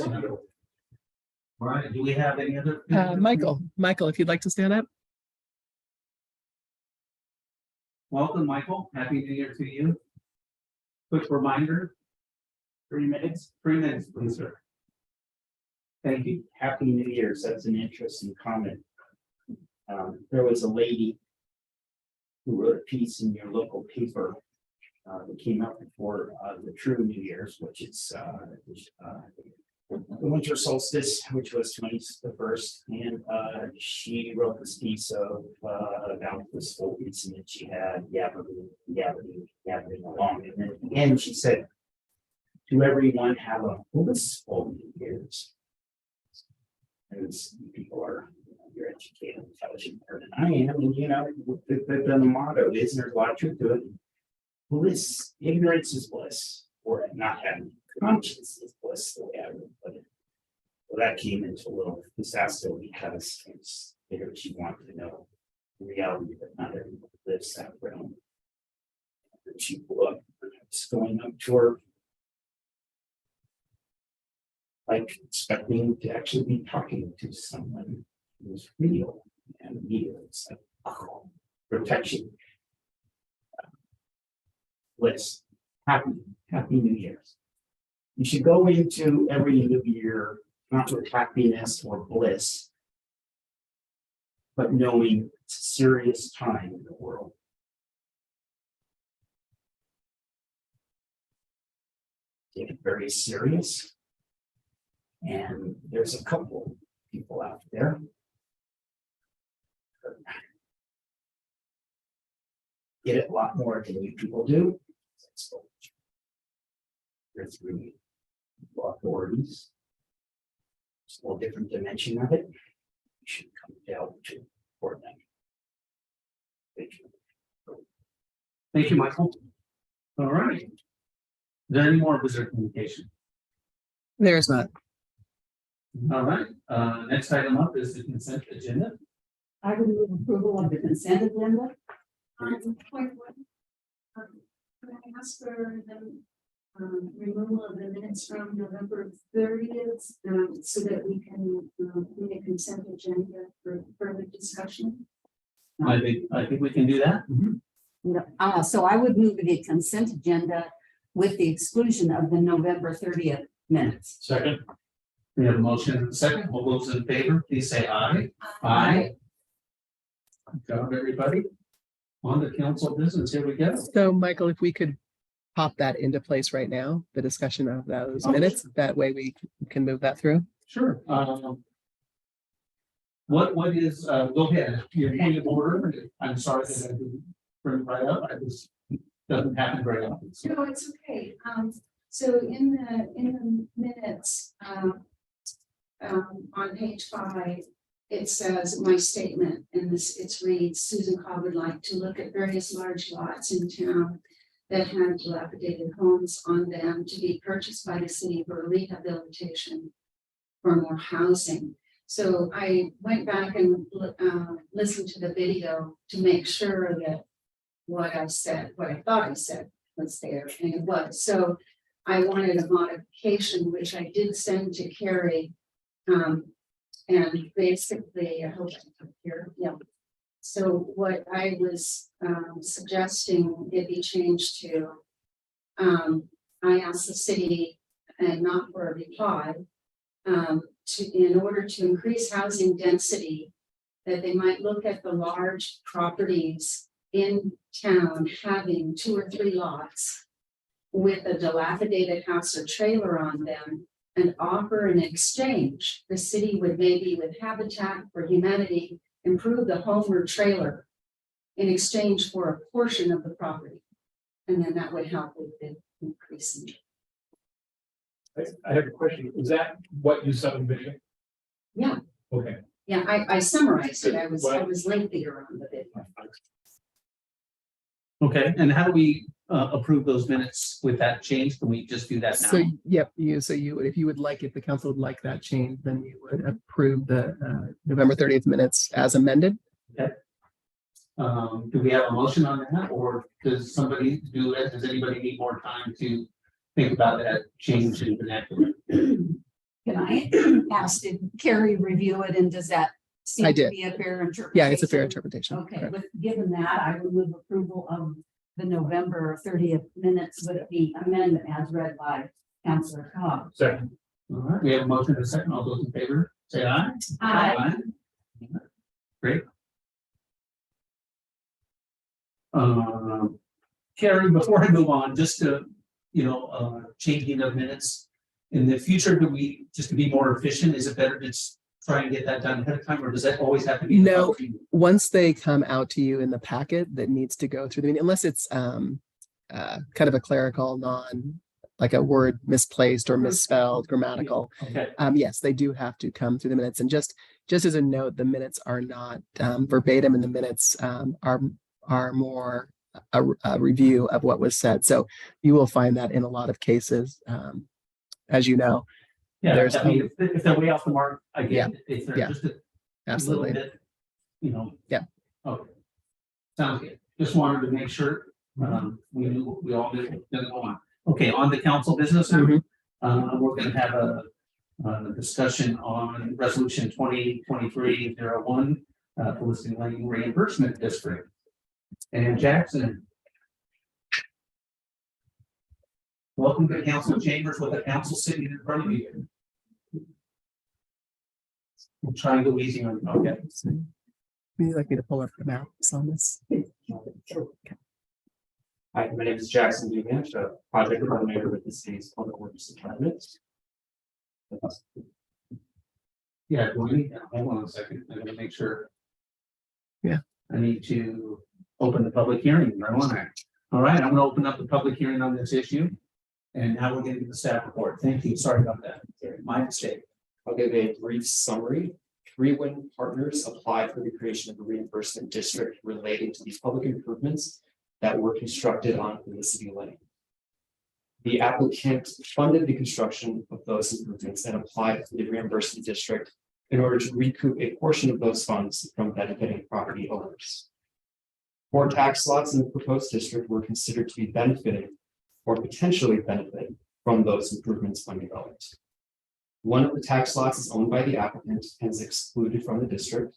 All right, do we have any other? Michael, if you'd like to stand up. Welcome, Michael. Happy New Year to you. Quick reminder. 3 minutes. 3 minutes, please, sir. Thank you. Happy New Year's. That's an interesting comment. There was a lady who wrote a piece in your local paper that came out before the true New Year's, which is the winter solstice, which was 21st, and she wrote this piece about this whole incident she had, yabbering along, and then at the end she said, "To everyone, have a blissful New Year's." As people are, you're educated, intelligent, more than I am, and the motto is, and there's a lot of truth to it. Bliss, ignorance is bliss, or not having conscience is bliss, the way I would put it. Well, that came into a little disaster because it's figured she wanted to know the reality that not everyone lives that realm. And she blew up, it's going up to her, like expecting to actually be talking to someone who's real and immediately it's like, oh, protection. Bliss, happy New Year's. You should go into every new year, not with happiness or bliss, but knowing it's a serious time in the world. Take it very serious. And there's a couple people out there. Get it a lot more than you people do. There's really authorities. It's a little different dimension of it. You should come down to for them. Thank you. Thank you, Michael. All right. Is there any more visitor communication? There is not. All right, next item up is the consent agenda. I would move approval of the consent agenda. Point one. Could I ask for the removal of the minutes from November 30th, so that we can read a consent agenda for further discussion? I think we can do that. No, so I would move the consent agenda with the exclusion of the November 30th minutes. Second. We have a motion and a second. All those in favor, please say aye. Aye. Good job, everybody. On to council business. Here we go. So Michael, if we could pop that into place right now, the discussion of those minutes, that way we can move that through. Sure. What is, go ahead, your point of order. I'm sorry that I didn't bring it right up. I just doesn't happen very often. So. No, it's okay. So in the minutes, on page 5, it says my statement, and it reads, Susan Cobb would like to look at various large lots in town that have dilapidated homes on them to be purchased by the city for rehabilitation for more housing. So I went back and listened to the video to make sure that what I said, what I thought I said was there, and it was. So I wanted a modification, which I did send to Carrie. And basically, I hope I come here, yeah. So what I was suggesting it be changed to, I asked the city, and not for a reply, in order to increase housing density, that they might look at the large properties in town having 2 or 3 lots with a dilapidated house or trailer on them and offer an exchange, the city would maybe with Habitat for Humanity improve the home or trailer in exchange for a portion of the property. And then that would help with the increase in. I have a question. Is that what you subdivided? Yeah, Okay. yeah, I summarized it. I was lengthier on the bit. Okay, and how do we approve those minutes with that change? Can we just do that So, now? yep, so you would, if you would like, if the council would like that change, then you would approve the November 30th minutes as amended. Do we have a motion on that, or does somebody do it? Does anybody need more time to think about that change in vernacular? Can I ask, did Carrie review it and does that seem I to did. be a fair interpretation? Yeah, it's a fair interpretation. Okay, Correct. with, given that, I would move approval of the November 30th minutes with the amendment as read by Councilor Cobb. Second. All right, we have a motion and a second. All those in favor, say aye. Aye. Great. Carrie, before I move on, just to, changing of minutes. In the future, do we, just to be more efficient, is it better to just try and get that done ahead of time, or does that always have to be? No. Once they come out to you in the packet that needs to go through the meeting, unless it's kind of a clerical, like a word misplaced or misspelled, grammatical. Okay, Yes, they do have to come through the minutes. And just as a note, the minutes are not verbatim, and the minutes are more a review of what was said. So you will find that in a lot of cases, as you know. yeah, There's I mean, if they're way off the mark, I get it. If they're yeah, just a little Absolutely. bit, Yeah. Okay. Sounds good. Just wanted to make sure, we all knew what was going on. Okay, on the council business now. Mhm. We're gonna have a discussion on resolution 2023-01, Felicity Lane reimbursement district. And Jackson. Welcome to council chambers with the council sitting in front of you. We'll try and go easy on, okay. So, would you like me to pull up the maps on this? Hi, my name is Jackson Dugan, project coordinator with the city's public works department. Yeah, do we need, hold on a second, I'm gonna make sure. Yeah. I need to open the public hearing, right on that. All right, I'm gonna open up the public hearing on this issue. And now we're getting to the staff report. Thank you, sorry about that, my mistake. I'll give a brief summary. 3WIN partners applied for the creation of a reimbursement district relating to these public improvements that were constructed on Felicity Lane. The applicant funded the construction of those improvements and applied for the reimbursement district in order to recoup a portion of those funds from benefiting property owners. 4 tax lots in the proposed district were considered to be benefiting or potentially benefit from those improvements when developed. One of the tax lots is owned by the applicant and is excluded from the district.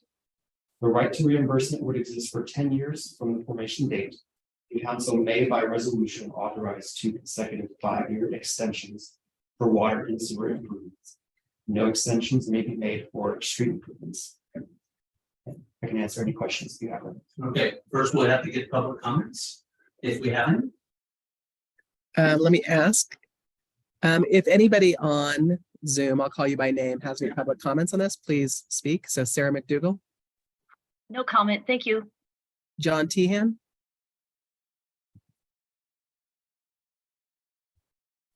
The right to reimbursement would exist for 10 years from the formation date. The council may by resolution authorize 2 consecutive 5-year extensions for water and sewer improvements. No extensions may be made for street improvements. I can answer any questions if you have them. Okay, first we'll have to get public comments, if we have any. Let me ask. If anybody on Zoom, I'll call you by name, has any public comments on this, please speak. So Sarah McDougall, No comment, thank you. John Tehan.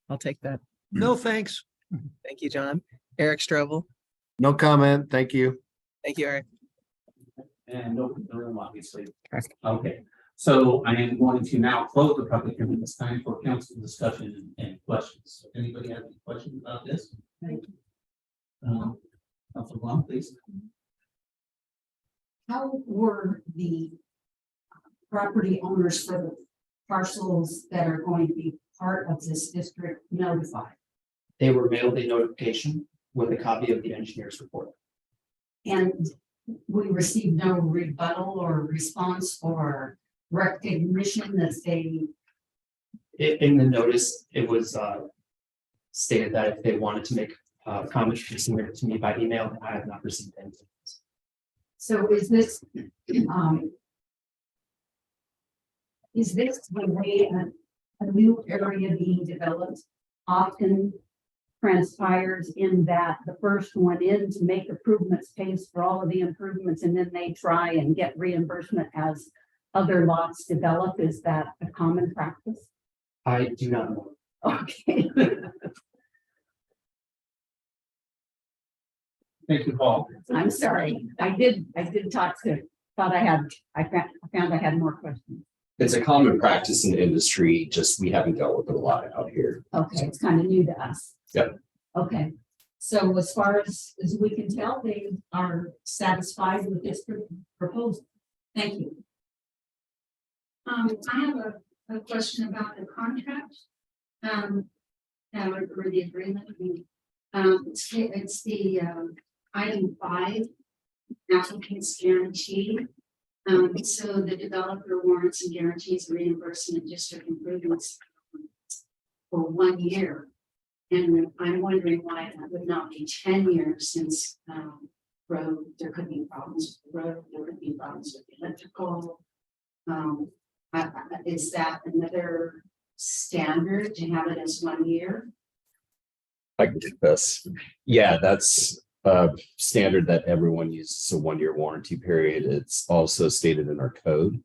I'll take that. No, thanks. Thank you, John. Eric Strovel. No comment. Thank you. Thank you, Eric. And open the room, obviously. Correct. Okay, so I am going to now close the public hearing. It's time for council discussion and questions. If anybody has any questions about this? Council Blum, please. How were the property owners for the parcels that are going to be part of this district notified? They were mailed a notification with a copy of the engineer's report. And we received no rebuttal or response or recognition that they, In the notice, it was stated that if they wanted to make comments, please submit it to me by email, and I have not received anything. so is this Is this the way a new area being developed often transpires in that the first one in to make improvements pays for all of the improvements and then they try and get reimbursement as other lots develop? Is that a common practice? I do not know. Okay. Thank you, Paul. I'm sorry. I did talk to, I found I had more questions. It's a common practice in the industry, just we haven't dealt with it a lot out here. Okay, it's kind of new to us. Yep. Okay, so as far as we can tell, they are satisfied with this proposal. Thank you. I have a question about the contract. Or the agreement. It's the item 5, applicant's guarantee. So the developer warrants and guarantees reimbursement of district improvements for 1 year. And I'm wondering why that would not be 10 years since road, there could be problems with the road, there could be problems with the electrical. Is that another standard to have it as 1 year? I can take this. Yeah, that's a standard that everyone uses, a 1 year warranty period. It's also stated in our code.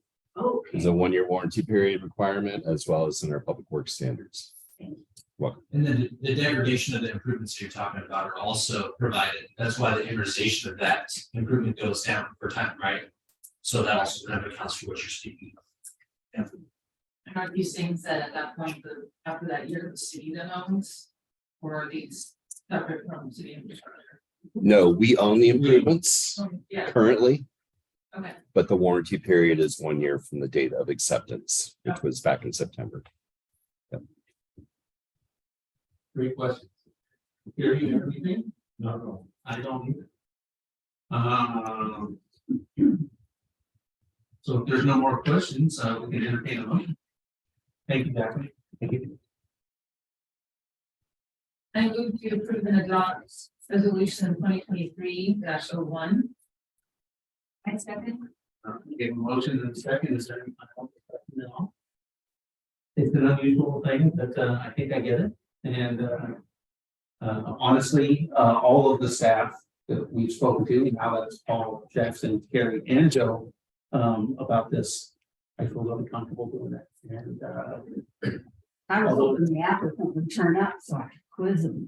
There's a 1 year warranty period requirement as well as in our public works standards. Welcome. And then the degradation of the improvements you're talking about are also provided. That's why the amortization of that improvement goes down for time, right? So that also kind of accounts for what you're speaking of. And are these things that at that point, after that year, the city then owns? Or are these separate from city infrastructure? No, we own the improvements Yeah, currently, okay. but the warranty period is 1 year from the date of acceptance, which was back in September. Great question. Here, you have anything? No, I don't either. So if there's no more questions, we can entertain a motion. Thank you, Daphne. Thank you. I move to approve and adopt resolution 2023-01. I second. Give a motion in a second. Is there any final question at all? It's an unusual thing, but I think I get it. And honestly, all of the staff that we've spoken to, now that's Paul, Jackson, Carrie, and Joe, about this, I feel really comfortable doing it. And I was hoping the applicant would turn up so I could quiz them.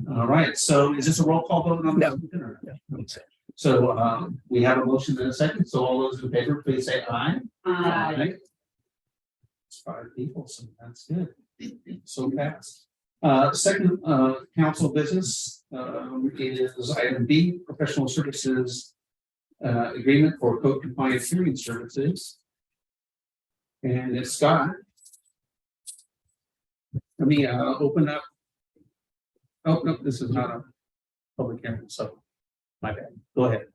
all right. So is this a roll call vote on this? No. So we have a motion in a second. So all those in favor, please say aye. Aye. 5 people, so that's good. So fast. Second council business is item B, professional services agreement for code compliance hearing services. And it's Scott. Let me open up. Oh, no, this is not a public hearing, so my bad. Go ahead.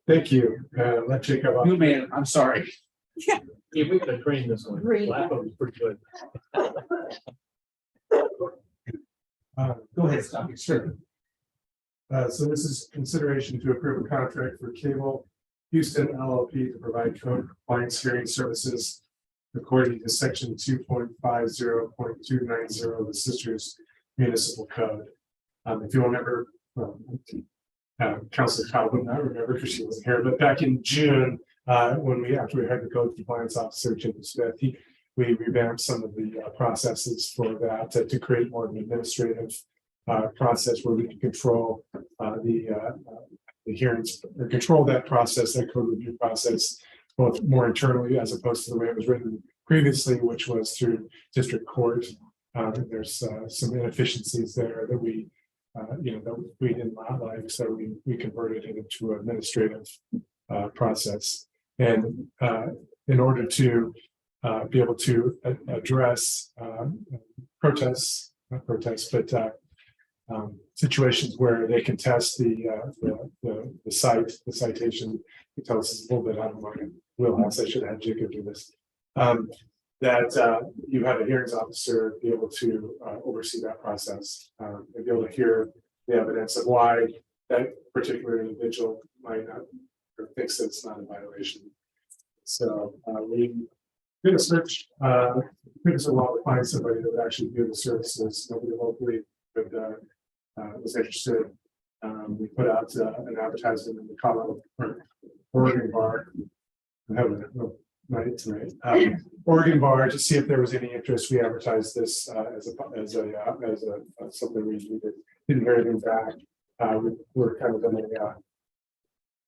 Thank you. Let's take up. You man, I'm sorry. Yeah, we could have trained this one. Great. Lap was pretty good. Go ahead, Scott. Sure. So this is consideration to approve a contract for Cable Houston LLP to provide code compliance hearing services according to section 2.50.290 of the Sisters Municipal Code. If you remember, Councilor Calvin, I remember because she wasn't here, but back in June, when after we had the code compliance officer, Jim Smith, we revamped some of the processes for that to create more of an administrative process where we can control the hearings or control that process, that code review process, both more internally as opposed to the way it was written previously, which was through district court. There's some inefficiencies there that we that we did not like, so we converted it into an administrative process. And in order to be able to address protests, not protests, but situations where they contest the citation. It tells us a little bit out of my wheelhouse. I should have had Jacob do this. That you have a hearings officer be able to oversee that process and be able to hear the evidence of why that particular individual might not or thinks that it's not a violation. So we did a search, took us a while to find somebody that would actually do the services. Nobody locally would, was interested. We put out an advertisement in the Colorado or Oregon Bar. I'm having a night tonight. Oregon Bar to see if there was any interest. We advertised this as something we needed. Didn't hear anything back. We're kind of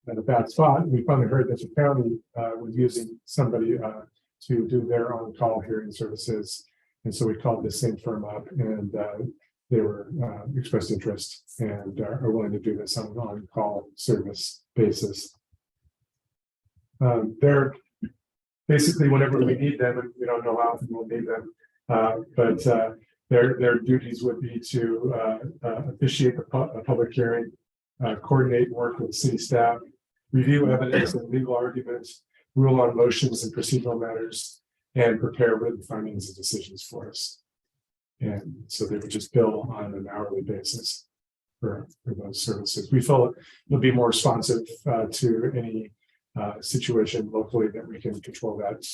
in a bad spot. We finally heard that the county was using somebody to do their own call hearing services. And so we called the same firm up, and they were expressed interest and are willing to do this on an on-call service basis. They're basically whenever we need them, and we don't know how often we'll need them, but their duties would be to officiate a public hearing, coordinate and work with city staff, review evidence and legal arguments, rule on motions and procedural matters, and prepare written findings and decisions for us. And so they would just bill on an hourly basis for those services. We feel it'll be more responsive to any situation locally that we can control that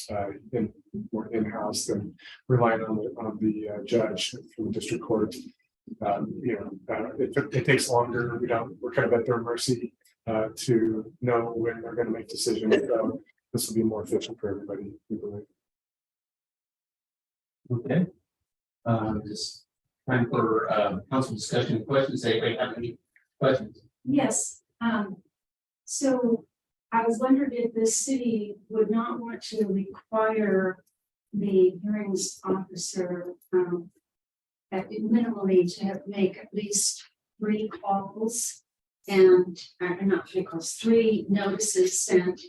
more in-house than relying on the judge from the district court. It takes longer. We're kind of at their mercy to know when they're going to make decisions. So this will be more efficient for everybody, we believe. Okay. Just time for council discussion and questions. Anybody have any questions? Yes, so I was wondering if the city would not want to require the hearings officer minimally to make at least 3 calls and not 3 calls, 3 notices sent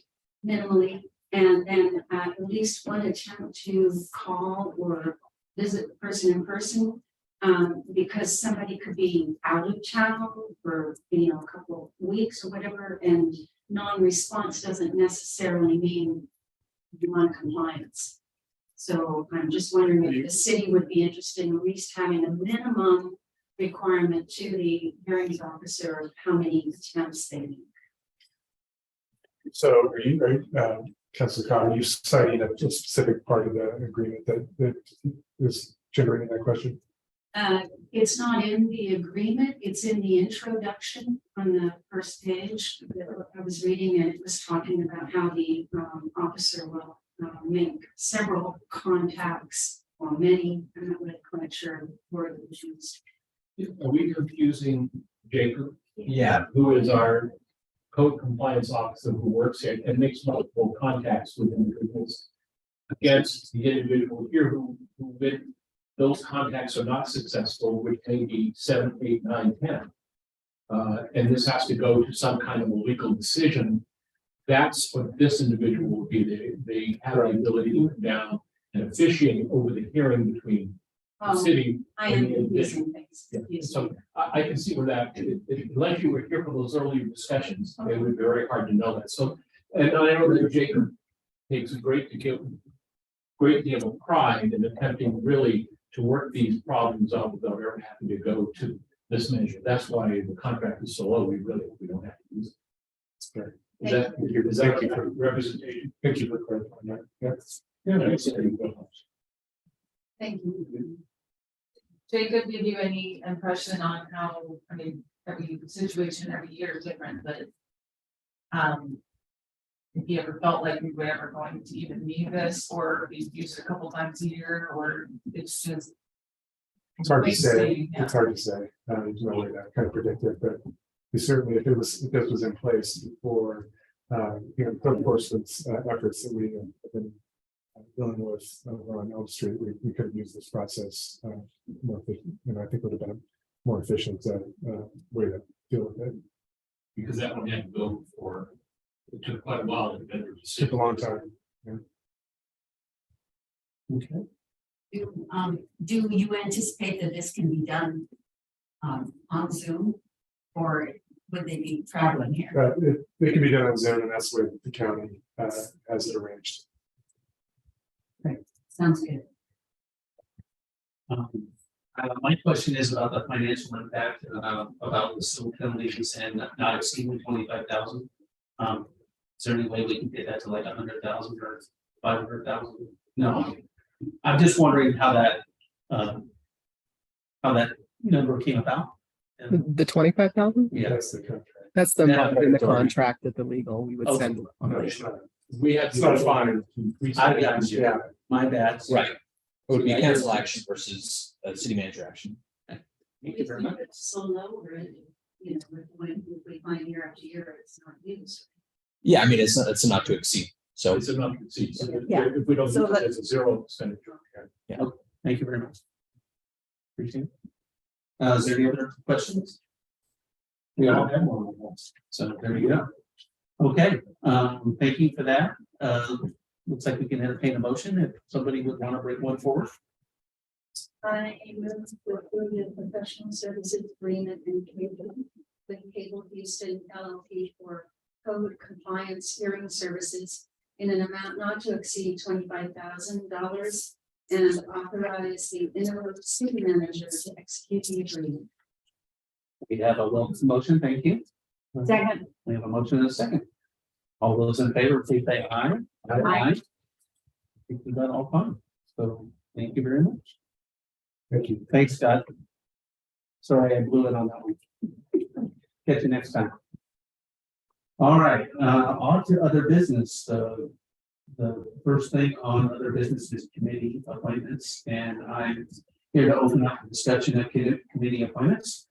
minimally, and then at least 1 attempt to call or visit the person in person, because somebody could be out of town for a couple of weeks or whatever, and non-response doesn't necessarily mean non-compliance. So I'm just wondering if the city would be interested in at least having a minimum requirement to the hearings officer of how many attempts they make. So are you, Councilor Cobb, are you citing a specific part of the agreement that is generating that question? It's not in the agreement, it's in the introduction on the first page. I was reading and it was talking about how the officer will make several contacts or many, I'm not really quite sure where it was used. Are we confusing Jacob? Yeah. Who is our code compliance officer who works here and makes multiple contacts with individuals against the individual here who with those contacts are not successful, which may be 7, 8, 9, 10. And this has to go to some kind of a legal decision. That's what this individual will be. They have the ability to come down and officiate over the hearing between the city. I am confusing things. Yeah. So I can see where that, unless you were here for those earlier discussions, it would be very hard to know that. So, and I know that Jacob takes a great deal of pride in attempting really to work these problems out without ever having to go to this measure. That's why the contract is so low. We don't have to use it. Is that for representation? Thank you for clarifying that. Yes. Yeah. Thank you. Jacob, give you any impression on how, every situation every year is different, but if you ever felt like we were ever going to even need this, or we use it a couple times a year, or it's just. It's hard to say. Yeah. It's hard to say. There's no way to kind of predict it, but we certainly, if this was in place before, code enforcement's efforts that we have been dealing with on Elm Street, we could have used this process more efficient. I think would have been a more efficient way to deal with it. Because that one had to go for, it took quite a while to get there. It took a long time. Yeah. Okay. Do you anticipate that this can be done on Zoom, or would they be traveling here? It can be done on Zoom, and that's the way the county has it arranged. Great, sounds good. My question is about the financial impact about the civil penalties and not exceeding 25,000. Is there any way we can get that to like 100,000 or 500,000? No, I'm just wondering how that number came about. And The 25,000? yeah, That's the contract. That's the Yeah. month in the contract that the legal we would Okay. send. We had. It's not fine. I got you. My bad. Right. It would be Yeah, council you're- action versus city manager action. Thank you very much. It's so low, or, you know, when we find year after year, it's not used. Yeah, I mean, it's a not to exceed. So It's enough to see. So Yeah. if we don't So use it that- as a zero expenditure. okay. Thank you very much. Appreciate it. Is there any other questions? We all have one, so there you go. Okay, thank you for that. Looks like we can entertain a motion if somebody would want to bring one forward. I move to approve the professional services agreement and with Cable Houston LLP for code compliance hearing services in an amount not to exceed $25,000 and authorize the interim city manager to execute the agreement. We have a motion, thank you. Second. We have a motion and a second. All those in favor, please say aye. Aye. I think we got all fine. So thank you very much. Thank you. Thanks, Scott. Sorry, I blew it on that one. Catch you next time. All right, on to other business. The first thing on other business is committee appointments, and I'm here to open up the discussion of committee appointments.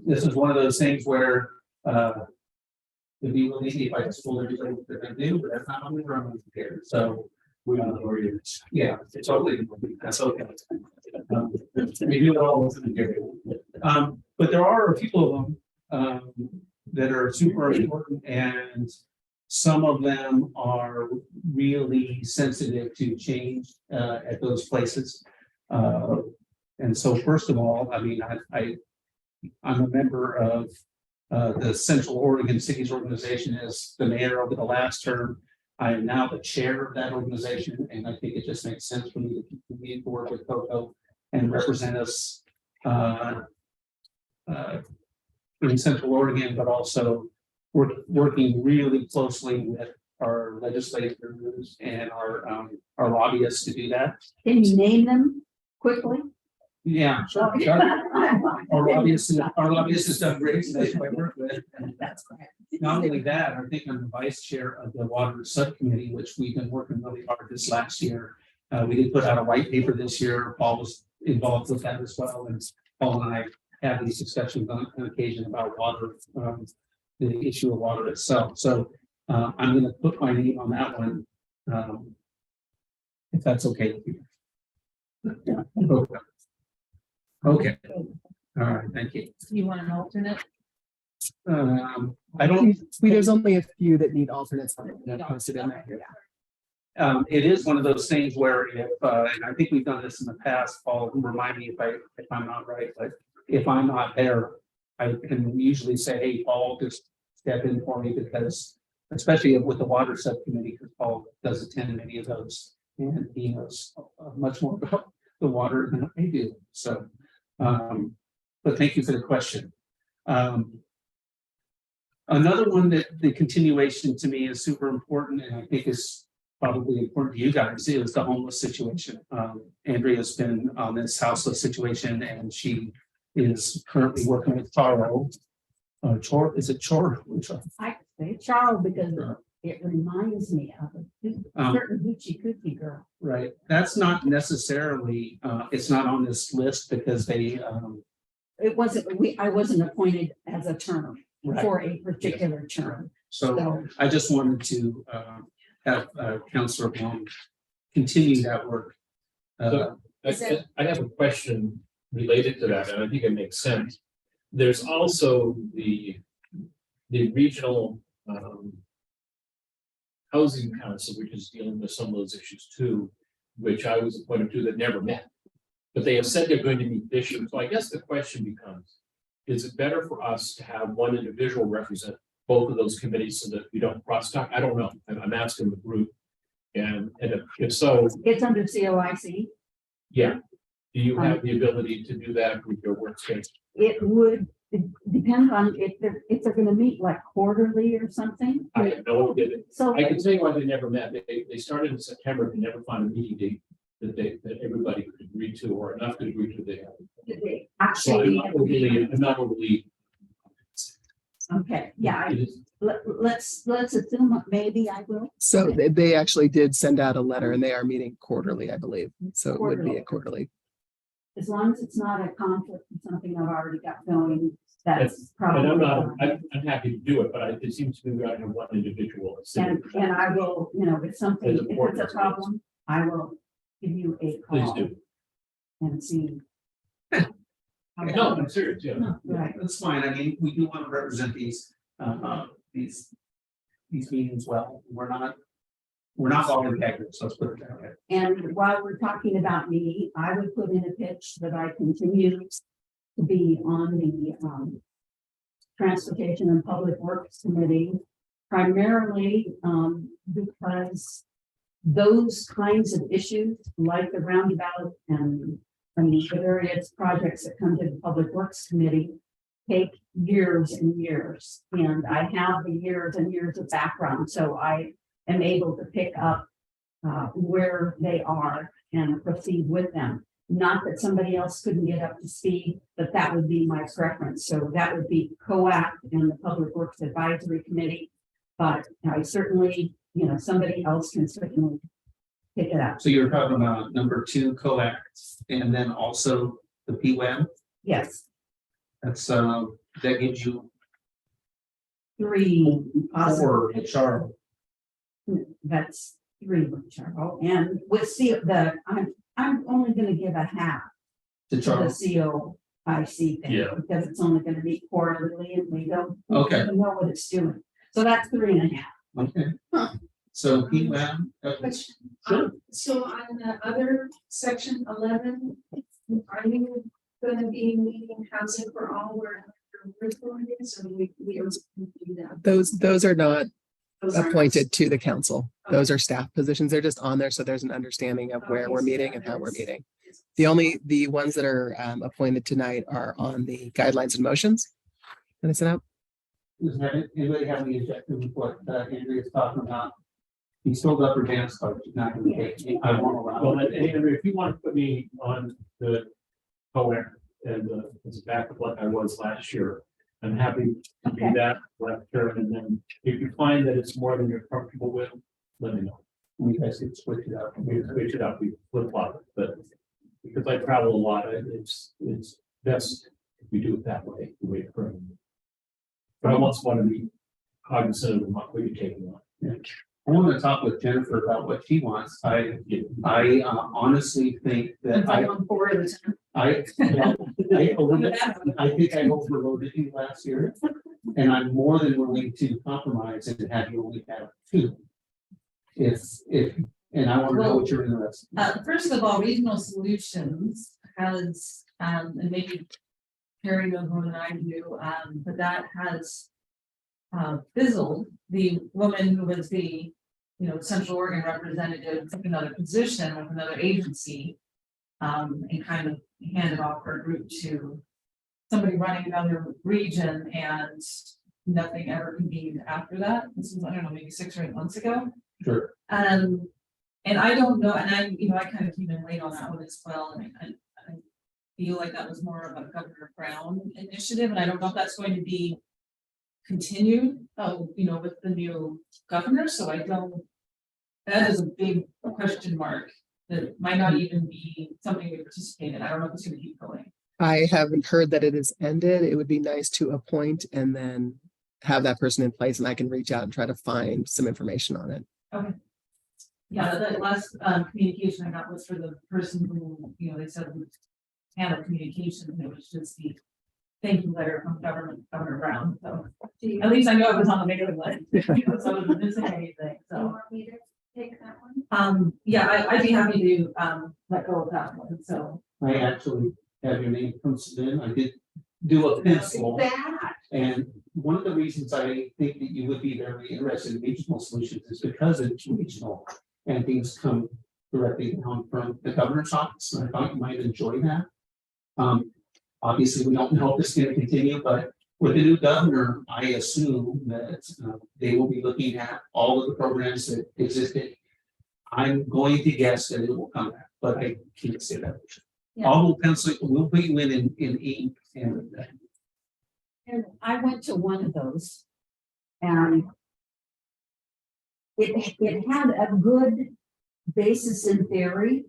This is one of those things where it'd be really easy if I just told everybody what they're gonna do, but that's not what we're running here. So yeah, it's totally, that's okay. We do it all within here. But there are a few of them that are super important, and some of them are really sensitive to change at those places. And so first of all, I mean, I'm a member of the Central Oregon Cities Organization as the mayor over the last term. I am now the chair of that organization, and I think it just makes sense for me to continue to work with Coco and represent us in Central Oregon, but also working really closely with our legislators and our lobbyists to do that. Can you name them quickly? Yeah, sure. Our lobbyists has done great. That's who I work with. That's correct. Not only that, I think I'm the vice chair of the water subcommittee, which we've been working really hard this last year. We did put out a white paper this year. Paul was involved with that as well. And Paul and I have these discussions on occasion about water, the issue of water itself. So I'm going to put my name on that one. If that's okay with you. Yeah. Okay. All right, thank you. You want an alternate? I don't, There's only a few that need alternates that are posted in there. Yeah. it is one of those things where if, and I think we've done this in the past, Paul, remind me if I'm not right, but if I'm not there, I can usually say, hey, Paul, just step in for me, because especially with the water subcommittee, because Paul does attend many of those, and he knows much more about the water than I do. So, but thank you for the question. Another one that the continuation to me is super important, and I think is probably important to you guys, is the homeless situation. Andrea's been on this houseless situation, and she is currently working with Taro. Is it Chor? I say Charles because it reminds me of a certain hoochie coochie girl. Right, that's not necessarily, it's not on this list because they, It wasn't, I wasn't appointed as a term right. for a particular term. So I just wanted to have Councilor Blum continue that work. I have a question related to that, and I think it makes sense. There's also the regional housing council, which is dealing with some of those issues too, which I was appointed to that never met. But they have said they're going to meet this year. So I guess the question becomes, is it better for us to have one individual represent both of those committees so that we don't cross talk? I don't know. I'm asking the group. And if so, It's under COIC. yeah. Do you have the ability to do that with your workspace? It would it depends on if they're gonna meet like quarterly or something. I have no idea. So I can tell you why they never met. They started in September, they never found a meeting date that everybody could agree to or enough could agree to. They have. So actually, I'm not overly. okay, yeah, It is- let's assume that maybe I will. So they actually did send out a letter and they are meeting quarterly, I believe. So it would be a quarterly. As long as it's not a conflict with something I've already got going, that's And probably. I'm not, fine. I'm happy to do it, but it seems to me we ought to have one individual. And I will, if something, As if important it's a as it is. problem, I will give you a Please call do. and see. how that No, I'm works. serious, yeah. Right, That's fine. I mean, we do want to represent these meetings well. We're not all integrated, so let's put it that way. and while we're talking about me, I would put in a pitch that I continue to be on the Transportation and Public Works Committee, primarily because those kinds of issues, like the roundabout and the various projects that come to the Public Works Committee, take years and years. And I have the years and years of background, so I am able to pick up where they are and proceed with them. Not that somebody else couldn't get up to speed, but that would be my preference. So that would be COAC and the Public Works Advisory Committee. But I certainly, somebody else can certainly pick it up. So you're talking about number 2 coax and then also the PWAM. Yes, That's that gives you 3. 4 HR. That's 3 with Charles. And with I'm only gonna give a half To to Charles. the COIC thing. Yeah. Because it's only gonna be quarterly and we don't Okay. even know what it's doing. So that's 3.5. Okay. So PWAM. Which, Sure. so on the other section 11, are you gonna be meeting housing for all where we're going to, so we don't do that? Those are not Those aren't- appointed to the council. Those are staff positions. They're just on there. So there's an understanding of where we're meeting and how we're meeting. The ones that are appointed tonight are on the guidelines and motions. That I sent out. Does anybody have any objection with what Andrea's talking about? He still got her dance card. She's not going to take it. I won't allow Well, it. and Andrew, if you want to put me on the COAC and as back of what I was last year, I'm happy to do Okay. that, left turn, and then if you find that it's more than you're comfortable with, let me know. We guys can switch it out. We switch it up, we flip flop it, but because I travel a lot, it's best if we do it that way, the way it's currently. But I also want to be cognizant of what you're taking on. I want to talk with Jennifer about what she wants. I honestly think that I'm on 4 of the time. I think I overloaded you last year. And I'm more than willing to compromise and have you only have 2. And I want to know what you're interested in. First of all, Regional Solutions has, and maybe Carrie knows more than I do, but that has fizzled. The woman who was the, Central Oregon representative took another position with another agency, and kind of handed off her group to somebody running another region, and nothing ever convened after that. This was, I don't know, maybe 6 or 8 months ago. Sure. And I don't know, and I kind of came in late on that one as well, and I feel like that was more of a Governor Brown initiative, and I don't know if that's going to be continued, with the new governor, so that is a big question mark. That might not even be something we participate in. I don't know if it's gonna keep going. I haven't heard that it has ended. It would be nice to appoint and then have that person in place and I can reach out and try to find some information on it. Okay. Yeah, that last communication I got was for the person who, they said would handle communication, and it was just the thank you letter from Governor Brown, so at least I know it was on the mailing list. So I wasn't missing anything, Do you so. want me to take that one? Yeah, I'd be happy to let go of that one, so. I actually have your name penciled in. I did do a pencil. That. And one of the reasons I think that you would be very interested in regional solutions is because it's regional and things come directly down from the governor's office. And I thought you might enjoy that. Obviously, we don't know if it's gonna continue, but with the new governor, I assume that they will be looking at all of the programs that existed. I'm going to guess that it will come back, but I can't say that. Yeah. All will pencil, will be in ink and And I went to one of those. And it had a good basis in theory.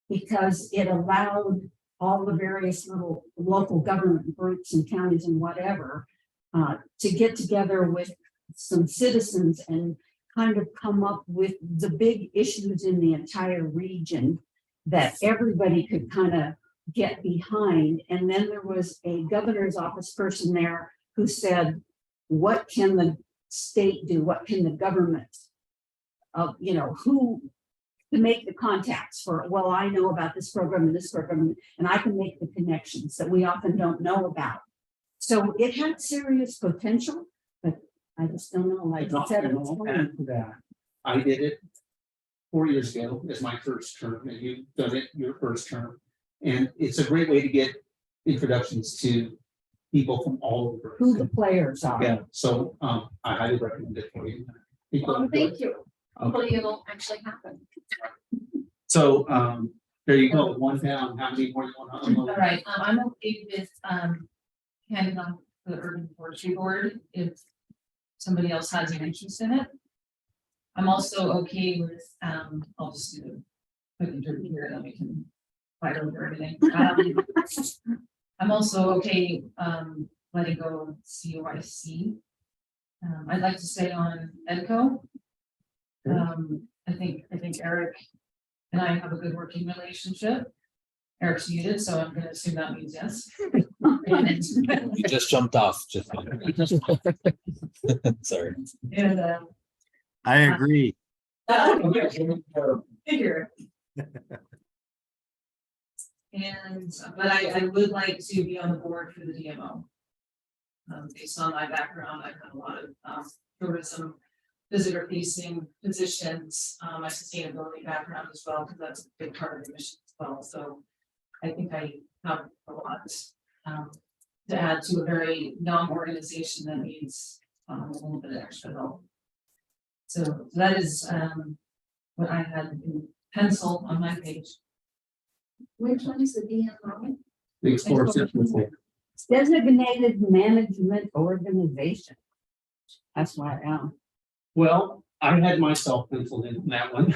Because it allowed all the various little local government groups and counties and whatever. To get together with some citizens and kind of come up with the big issues in the entire region. That everybody could kind of get behind. And then there was a governor's office person there who said, what can the state do? What can the government? Who to make the contacts for, well, I know about this program, and I can make the connections that we often don't know about. So it had serious potential, but I just don't know, like I said, it's funny. add to that. I did it 4 years ago as my first term, and you've done it your first term. And it's a great way to get introductions to people from all over. Who the players are. Yeah, so I highly recommend it for you. Thank you. Hopefully it'll actually happen. So there you go, one down, how many more you want to? All right, I'm okay with handing off the urban forestry board if somebody else has an interest in it. I'm also okay with, I'll just do the quick interview here, then we can fight over everything. I'm also okay, letting go of COIC. I'd like to stay on EDCO. I think Eric and I have a good working relationship. Eric's muted, so I'm gonna assume that means yes. You just jumped off, just. Sorry. And, I agree. figure. And, but I would like to be on the board for the DMO. Based on my background, I've had a lot of tourism, visitor facing positions, my sustainability background as well, because that's a big part of the mission as well. So I think I have a lot to add to a very young organization that needs a little bit of extra help. So that is what I had in pencil on my page. Which one is the DMO? The Explorer System. Designated Management Organization. That's why I am. Well, I had myself penciled in that one.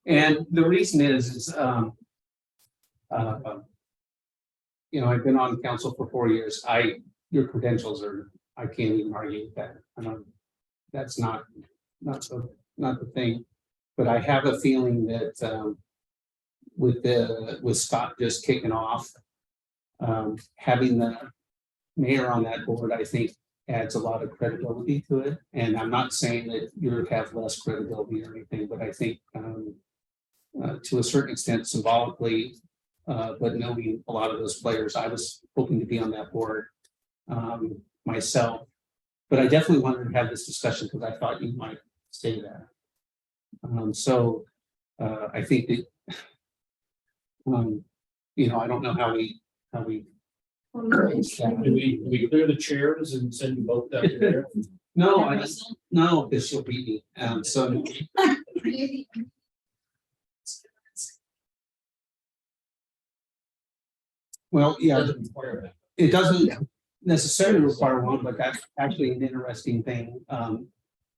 And the reason is I've been on council for 4 years. Your credentials are, I can't even argue with that. That's not the thing. But I have a feeling that with Scott just kicking off, having the mayor on that board, I think adds a lot of credibility to it. And I'm not saying that you have less credibility or anything, but I think to a certain extent symbolically, but knowing a lot of those players, I was hoping to be on that board myself. But I definitely wanted to have this discussion because I thought you might say that. I think that I don't know how we Do we clear the chairs and send you both down there? No, no, because she'll beat me. Well, yeah, Doesn't require that. it doesn't necessarily require one, but that's actually an interesting thing.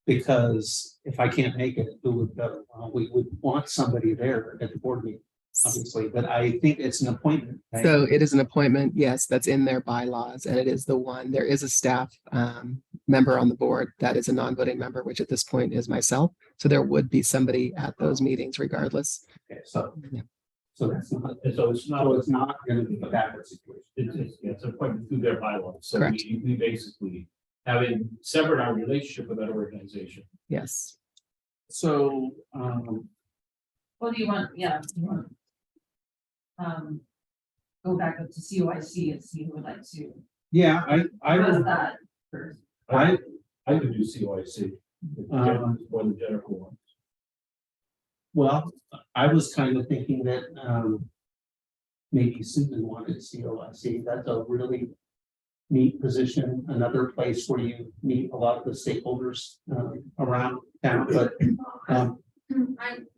Because if I can't make it, who would go? We would want somebody there at the board meeting, obviously, but I think it's an appointment. Right? So it is an appointment, yes, that's in their bylaws, and it is the one. There is a staff member on the board that is a non-voting member, which at this point is myself. So there would be somebody at those meetings regardless. Okay, so Yeah. so that's not. And so it's So it's not going to be a backward situation. it's an appointment through their bylaws. So Correct. we basically having severed our relationship with that organization. Yes. So What do you want? Yeah. You want, go back up to COIC and see who would like to. yeah, I How's would. that first? I I could do COIC. For the Jennifer one. Well, I was kind of thinking that maybe Susan wanted COIC. That's a really neat position, another place where you meet a lot of the stakeholders around town, but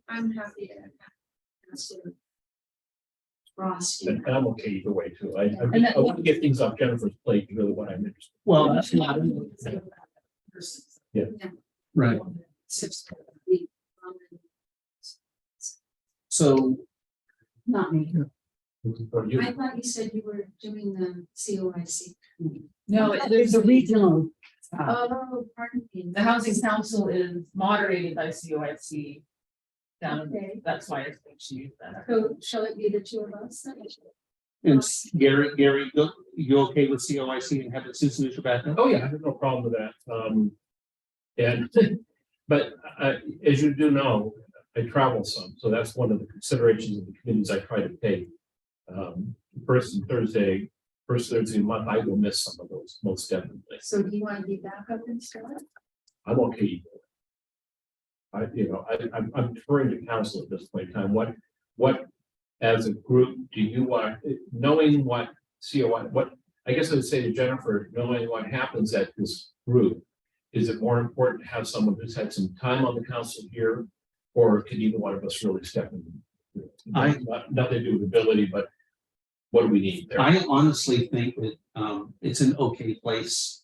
I'm happy to. Consider Ross. And I'm okay either way too. I want to get things off Jennifer's plate, is really what I'm interested. well, that's not, Yeah. right. So Not me. Or you- I thought you said you were doing the COIC. No, There's there's a regional. Oh, pardon me. the housing council is moderated by COIC. Down, Okay. that's why I think she used that. So shall it be the two of us? then? and Gary, you okay with COIC and having Susan as your backup? Oh, yeah, I have no problem with that. And, but as you do know, I travel some, so that's one of the considerations of the committees I try to take. First Thursday a month, I will miss some of those, most definitely. So do you want to be back up instead? I'm okay. either way. I'm deferring to council at this point in time. What, as a group, do you want, knowing what COI, I guess I would say to Jennifer, knowing what happens at this group, is it more important to have someone who's had some time on the council here, or can either one of us really step in? Nothing to do with ability, but what do we need there? I honestly think that it's an okay place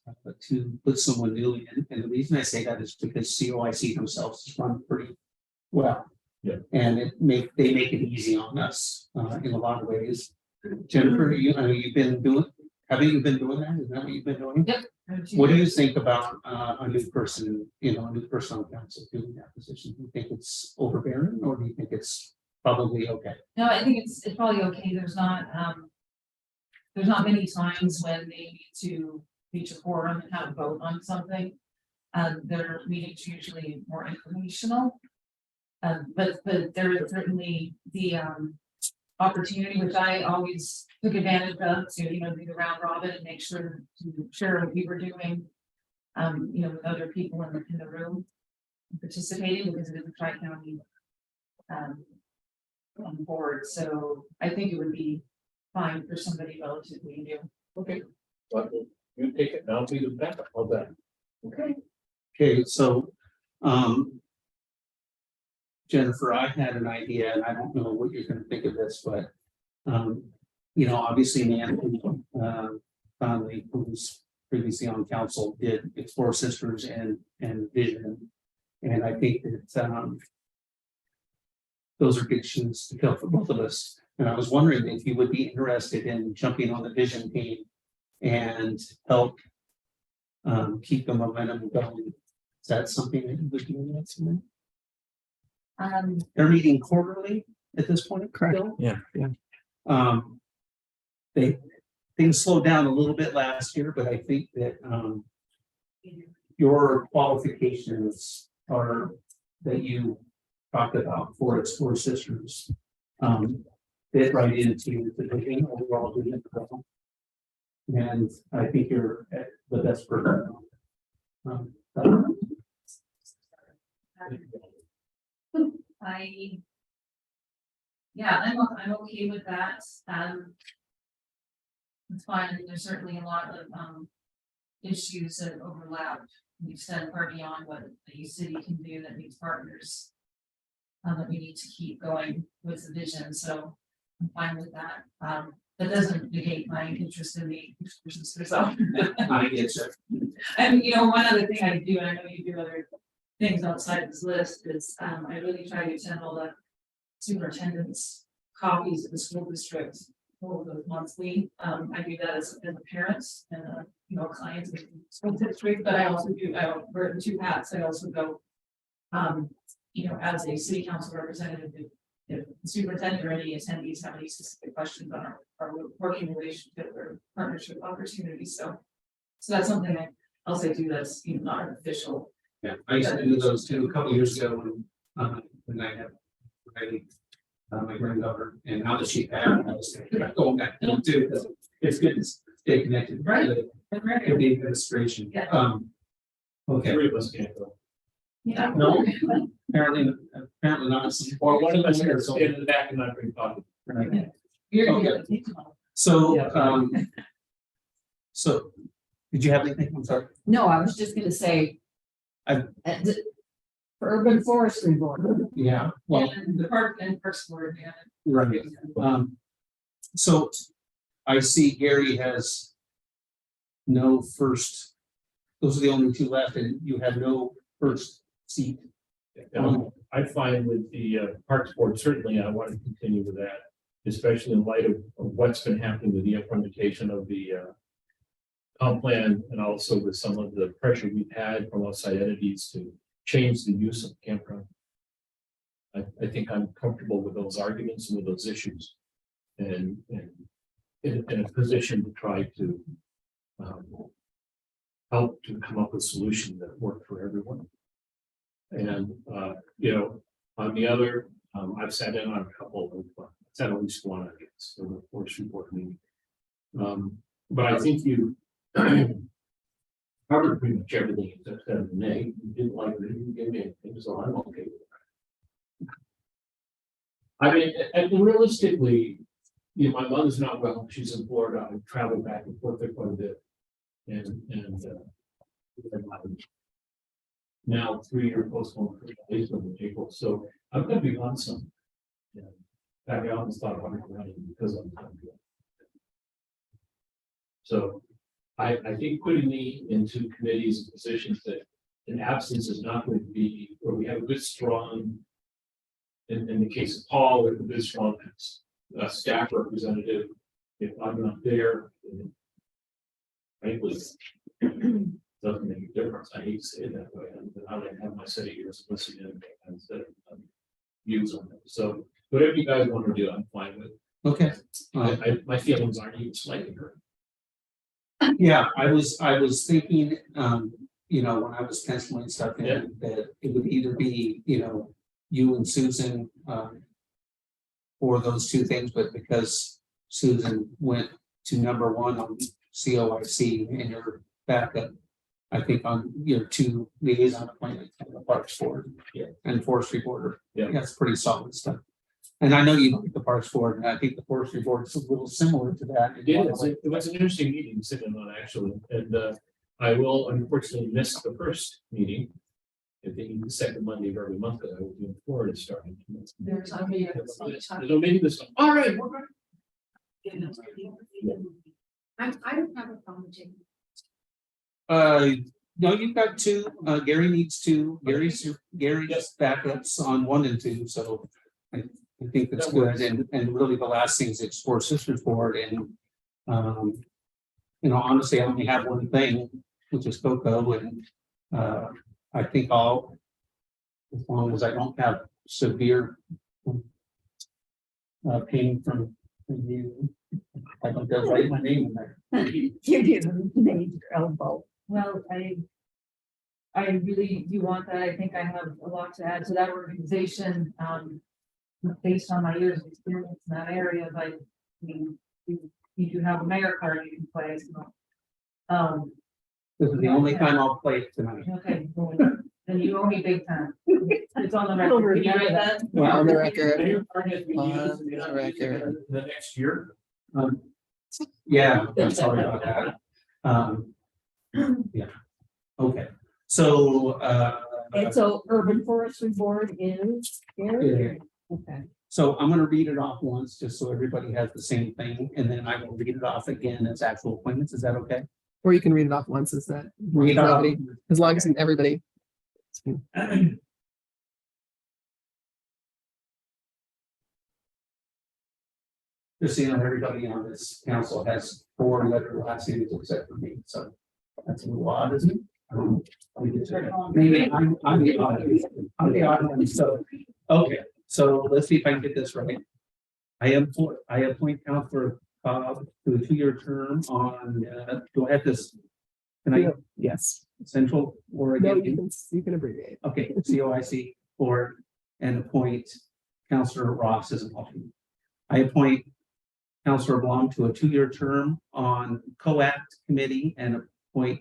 to put someone new in, and the reason I say that is because COIC themselves run pretty well. Yeah. And they make it easy on us in a lot of ways. Jennifer, I know you've been doing, haven't you been doing that? Is that what you've been doing? Yep. What do you think about a new person, a new person on council doing that position? Do you think it's overbearing, or do you think it's probably okay? No, I think it's probably okay. There's not many times when they need to reach a quorum and have a vote on something. Their meetings are usually more informational. But there is certainly the opportunity, which I always took advantage of, to, do the round robin and make sure to share what we were doing. With other people in the room participating, because it is a tri-county on board. So I think it would be fine for somebody relatively new. Okay, but you take it, now be the backup of that. Okay. Okay, so Jennifer, I had an idea, and I don't know what you're gonna think of this, but obviously Nancy Conley, who's previously on council, did Explore Sisters and Vision. And I think that those are good shoes to fill for both of us. And I was wondering if you would be interested in jumping on the Vision team and help keep the momentum going. Is that something that you would be interested in? They're meeting quarterly at this point, correct? Bill? Yeah. Things slowed down a little bit last year, but I think that your qualifications are that you talked about for Explore Sisters fit right into the vision overall vision. And I think you're the best person. I'm okay with that. It's fine. There's certainly a lot of issues that overlap. We've said far beyond what the city can do, that needs partners. That we need to keep going with the vision. So I'm fine with that. That doesn't negate my interest in the excursions yourself. I get you. And one other thing I do, and I know you do other things outside of this list, is I really try to attend all the superintendent's copies of the school district over the monthly. I do that as a parent and clients of the school district, but I also do, I wear two hats. I also go as a city council representative, if the superintendent or any attendees have any specific questions on our working relationship or partnership opportunities. So that's something I also do that's not an official. Yeah, I used to do those too a couple of years ago when I had my granddaughter, and now that she had, I was going back to them too, because it's good to stay connected. Right. To the administration. Yeah. Okay. Three of us can't go. Yeah. No, apparently not. Or one of us here, so in the back and not bring coffee. Right. Okay. So, Yeah. so, did you have anything? I'm sorry. No, I was just gonna say. I- For Urban Forestry Board. Yeah, well, And the park and Parks Board, yeah. right. So I see Gary has no first, those are the only two left, and you have no first seat. I find with the Parks Board, certainly I want to continue with that, especially in light of what's been happening with the implementation of the comp plan, and also with some of the pressure we've had from outside entities to change the use of the campground. I think I'm comfortable with those arguments and with those issues, and in a position to try to help to come up with solutions that work for everyone. And, on the other, I've sat in on a couple of, sat at least one, I guess, of the forestry board meeting. But I think you covered pretty much everything except that May, you didn't like it, you didn't give me anything, so I'm okay with that. I mean, and realistically, my mother's not well, she's in Florida, I travel back and forth there quite a bit. And now 3-year postponed in April, so I'm gonna be on some. Yeah. I almost thought about running because I'm. So I think putting me into committees and positions that in absence is not going to be, where we have a good strong. In the case of Paul, we have a good strong staff representative. If I'm not there, then frankly, doesn't make a difference. I hate to say it that way. I like to have my set of ears listening instead of views on it. So whatever you guys want to do, I'm fine with. Okay. My feelings aren't even slightly hurt. Yeah, I was thinking, when I was penciling stuff in, that it would either be, you and Susan, for those two things, but because Susan went to number one on COIC and you're back up, I think on your two liaison appointments on the Parks Board and Forestry Board. Yeah. That's pretty solid stuff. And I know you like the Parks Board, and I think the Forestry Board is a little similar to that. It was an interesting meeting to sit in on, actually, and I will unfortunately miss the first meeting. I think the second Monday of every month that I will be in Florida starting. There's a meeting. There's no meeting this time. All right, we're good. I don't have a problem taking. No, you've got two. Gary needs two. Gary's backups on 1 and 2, so I think that's good. And really, the last thing is Explore Sisters Board, and honestly, I only have one thing, which is Coco, and I think as long as I don't have severe pain from you, I don't have to write my name in there. You didn't need your elbow. Well, I really do want that. I think I have a lot to add to that organization, based on my years of experience in that area, but I mean, you do have a mayor card you can play, so. This is the only time I'll play it tonight. Okay, well, then you owe me big time. It's on the record. Can you write that? Well, on the record. Mayor card has been used On the record. the next year. Yeah, I'm sorry about that. Yeah, okay, so, And so Urban Forestry Board is here. Okay. so I'm gonna read it off once, just so everybody has the same thing, and then I will read it off again as actual appointments, is that okay? Or you can read it off once, is that? Read it off. As long as everybody. Just so you know, everybody on this council has 4 letter last names except for me, so that's a little odd, isn't it? Maybe I'm the odd, one, so, okay, so let's see if I can get this right. I appoint Counselor Cobb to a 2-year term on, do I have this? Can I? Yes. Central No, Oregon? you can abbreviate. Okay, COIC board, and appoint Counselor Ross as an alternate. I appoint Counselor Blom to a 2-year term on COACT committee and appoint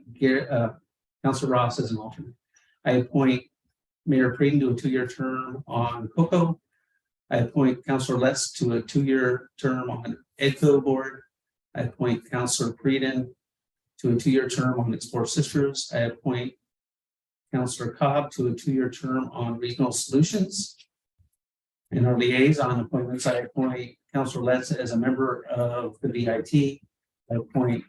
Counselor Ross as an alternate. I appoint Mayor Pring to a 2-year term on COCO. I appoint Counselor Letts to a 2-year term on EDCO Board. I appoint Counselor Creedon to a 2-year term on Explore Sisters. I appoint Counselor Cobb to a 2-year term on Regional Solutions. In our liaison appointments, I appoint Counselor Letts as a member of the VIT. I appoint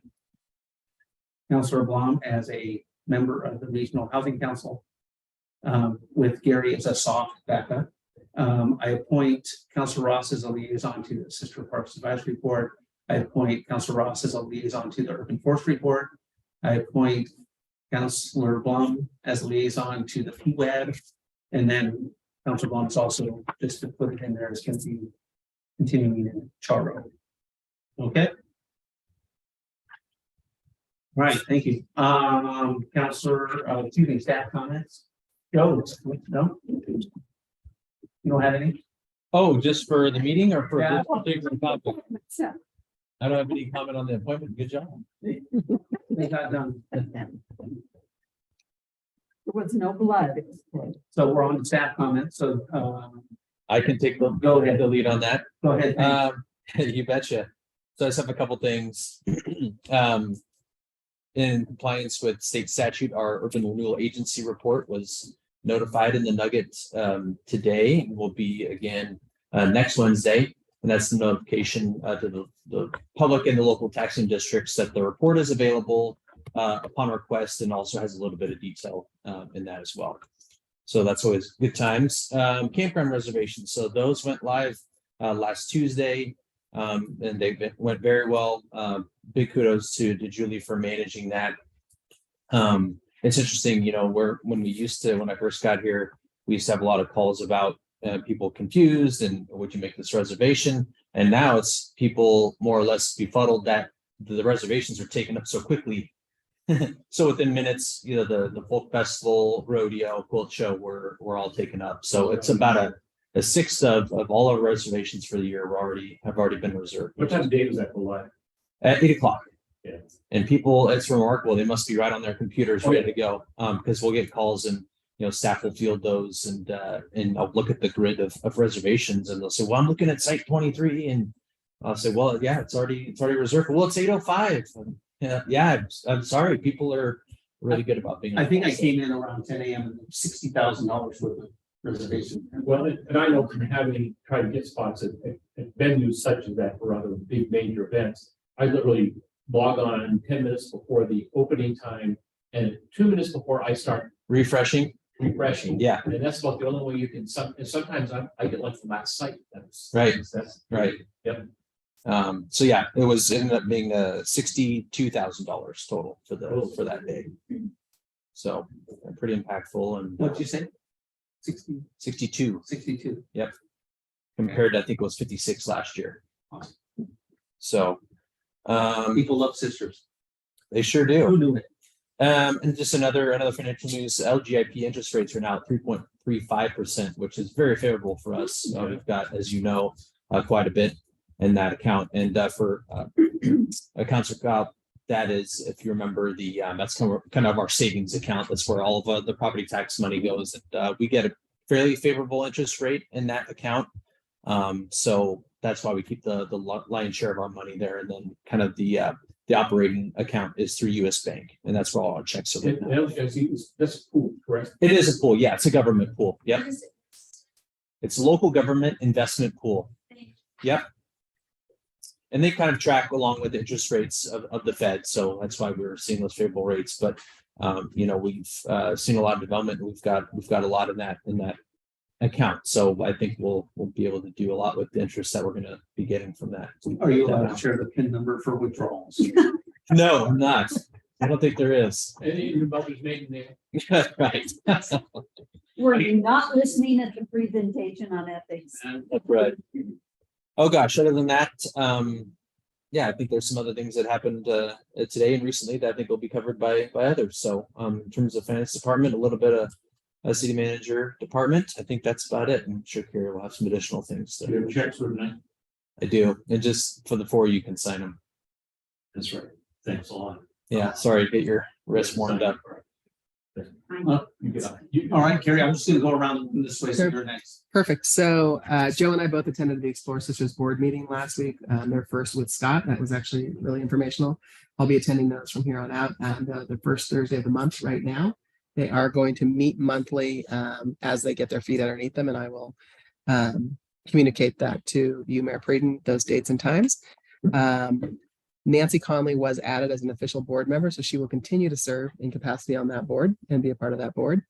Counselor Blom as a member of the Regional Housing Council, with Gary as a soft backup. I appoint Counselor Ross as a liaison to the Sister Parks Advisory Board. I appoint Counselor Ross as a liaison to the Urban Forestry Board. I appoint Counselor Blum as a liaison to the PWEB. And then Counselor Blum is also, just to put it in there, is going to be continuing in Charro. Okay. Right, thank you. Counselor, staff comments? Joe, no? You don't have any? Oh, just for the meeting or for Yeah. this particular topic? I don't have any comment on the appointment. Good job. They got done. There was no blood. So we're on to staff comments, so, I can take the Go ahead. the lead on that. go ahead. thanks. You betcha. So I just have a couple things. In compliance with state statute, our urban renewal agency report was notified in the Nugget today and will be again next Wednesday. And that's the notification to the public and the local taxing districts that the report is available upon request, and also has a little bit of detail in that as well. So that's always good times. Campground reservations. So those went live last Tuesday. And they went very well. Big kudos to Julie for managing that. It's interesting, when I first got here, we used to have a lot of calls about people confused and would you make this reservation? And now it's people more or less befuddled that the reservations are taken up so quickly. So within minutes, the folk festival, rodeo, quilt show were all taken up. So it's about a sixth of all our reservations for the year have already been reserved. What time of day was that live? At 8 o'clock. Yeah. And people, it's remarkable. They must be right on their computers, ready to go. Because we'll get calls and, staff will field those and I'll look at the grid of reservations and they'll say, well, I'm looking at site 23. And I'll say, well, yeah, it's already reserved. Well, it's 8:05. Yeah, I'm sorry. People are really good about being. I think I came in around 10 a.m. and $60,000 worth of reservation. Well, and I know from having tried to get spots at venues such as that for other big major events, I literally log on 10 minutes before the opening time and 2 minutes before I start refreshing. Yeah. And that's about the only way you can, and sometimes I get like the last site. That's Right. Yep. So yeah, it was ended up being $62,000 total for that day. So pretty impactful. And What'd you say? 62. Yep. Compared to, I think it was 56 last year. So People love sisters. they sure do. Who knew it? And just another financial news, LGIP interest rates are now at 3.35%, which is very favorable for us. We've got, as you know, quite a bit in that account. And for accounts account, that is, if you remember, that's kind of our savings account. That's where all of the property tax money goes. And, we get a fairly favorable interest rate in that account. So that's why we keep the lion's share of our money there. And then kind of the operating account is through US Bank, and that's where all our checks are. That's cool, correct? It is a pool. Yeah, it's a government pool. Yep. It's a local government investment pool. Yep. And they kind of track along with the interest rates of the Fed. So that's why we're seeing those favorable rates. But we've seen a lot of development. We've got a lot in that account. So I think we'll be able to do a lot with the interest that we're going to be getting from that. Are you allowed to share the PIN number for withdrawals? No, I'm not. I don't think there is. Any of your mother's maiden name? Right. Were you not listening at the presentation on ethics? That's right. Oh gosh, other than that, I think there's some other things that happened today and recently that I think will be covered by others. So in terms of finance department, a little bit of a city manager department, I think that's about it. I'm sure Carrie will have some additional things. You have checks for tonight? I do, and just for the 4, you can sign them. That's right. Thanks a lot. Yeah, sorry to get your wrist warmed up. You get on. All right, Carrie, I'm just gonna go around this way, so Sure. you're next. Perfect. So Joe and I both attended the Explore Sisters board meeting last week. Their first with Scott. That was actually really informational. I'll be attending those from here on out. And the first Thursday of the month right now. They are going to meet monthly as they get their feet underneath them. And I will communicate that to you, Mayor Praeden, those dates and times. Nancy Conley was added as an official board member, so she will continue to serve in capacity on that board and be a part of that board.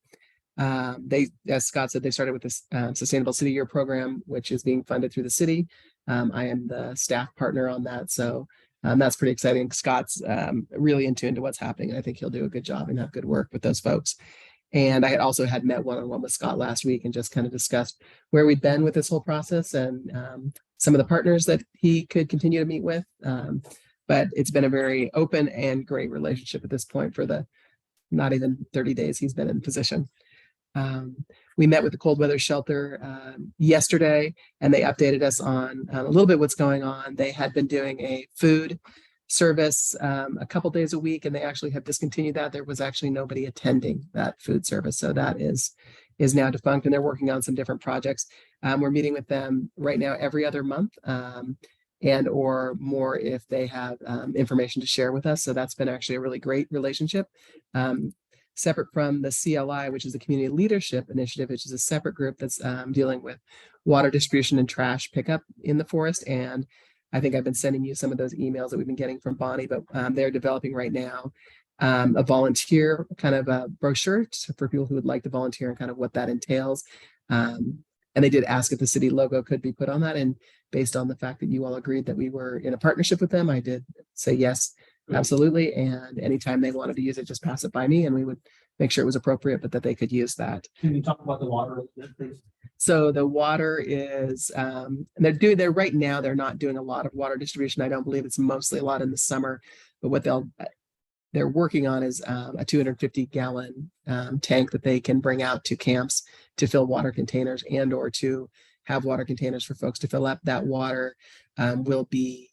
They, as Scott said, they started with this Sustainable City Year program, which is being funded through the city. I am the staff partner on that, so that's pretty exciting. Scott's really in tune to what's happening, and I think he'll do a good job and have good work with those folks. And I had also had met one-on-one with Scott last week and just kind of discussed where we'd been with this whole process and some of the partners that he could continue to meet with. But it's been a very open and great relationship at this point for the not even 30 days he's been in position. We met with the cold weather shelter yesterday, and they updated us on a little bit what's going on. They had been doing a food service a couple days a week, and they actually have discontinued that. There was actually nobody attending that food service, so that is now defunct, and they're working on some different projects. We're meeting with them right now every other month, and or more if they have information to share with us. So that's been actually a really great relationship. Separate from the CLI, which is the Community Leadership Initiative, which is a separate group that's dealing with water distribution and trash pickup in the forest. And I think I've been sending you some of those emails that we've been getting from Bonnie, but they're developing right now a volunteer kind of a brochure for people who would like to volunteer and kind of what that entails. And they did ask if the city logo could be put on that. And based on the fact that you all agreed that we were in a partnership with them, I did say yes, absolutely. And anytime they wanted to use it, just pass it by me and we would make sure it was appropriate, but that they could use that. Can you talk about the water, please? So the water is, they're right now, they're not doing a lot of water distribution. I don't believe it's mostly a lot in the summer, but what they're working on is a 250 gallon tank that they can bring out to camps to fill water containers and or to have water containers for folks to fill up. That water will be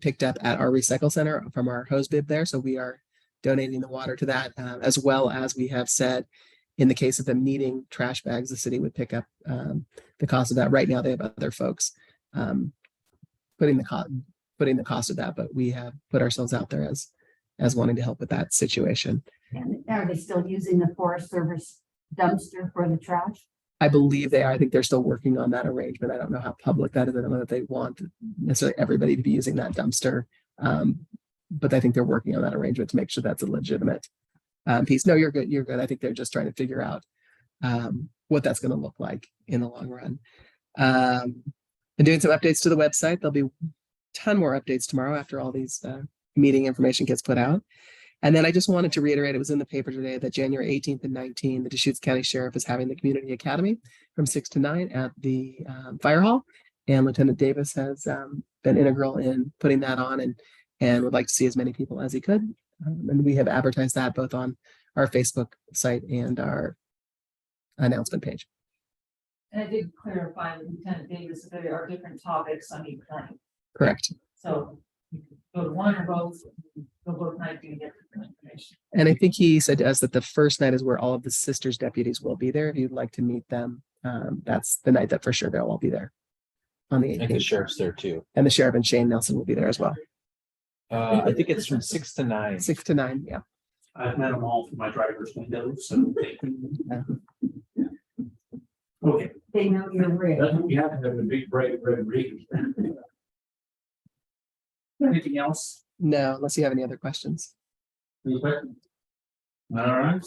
picked up at our recycle center from our hose bib there. So we are donating the water to that, as well as we have said, in the case of them needing trash bags, the city would pick up the cost of that. Right now, they have other folks putting the cost of that, but we have put ourselves out there as wanting to help with that situation. And are they still using the Forest Service dumpster for the trash? I believe they are. I think they're still working on that arrangement. I don't know how public that is. I don't know that they want necessarily everybody to be using that dumpster. But I think they're working on that arrangement to make sure that's a legitimate piece. No, you're good. You're good. I think they're just trying to figure out what that's going to look like in the long run. Been doing some updates to the website. There'll be a ton more updates tomorrow after all these meeting information gets put out. And then I just wanted to reiterate, it was in the paper today that January 18th and 19th, the Deschutes County Sheriff is having the Community Academy from 6 to 9 at the Fire Hall. And Lieutenant Davis has been integral in putting that on and would like to see as many people as he could. And we have advertised that both on our Facebook site and our announcement page. And I did clarify with Lieutenant Davis that there are different topics on each night. Correct. So you could go to one or both, go both nights, you can get different information. And I think he said to us that the first night is where all of the sisters deputies will be there. If you'd like to meet them, that's the night that for sure they'll all be there on the 18th. I think the sheriff's there too. And the sheriff and Shane Nelson will be there as well. I think it's from 6 to 9. 6 to 9, yeah. I've met them all from my driver's window, so they can. Okay. They know you're real. That's what we have to have a big bright red ring. Anything else? No, unless you have any other questions. Any questions? All right.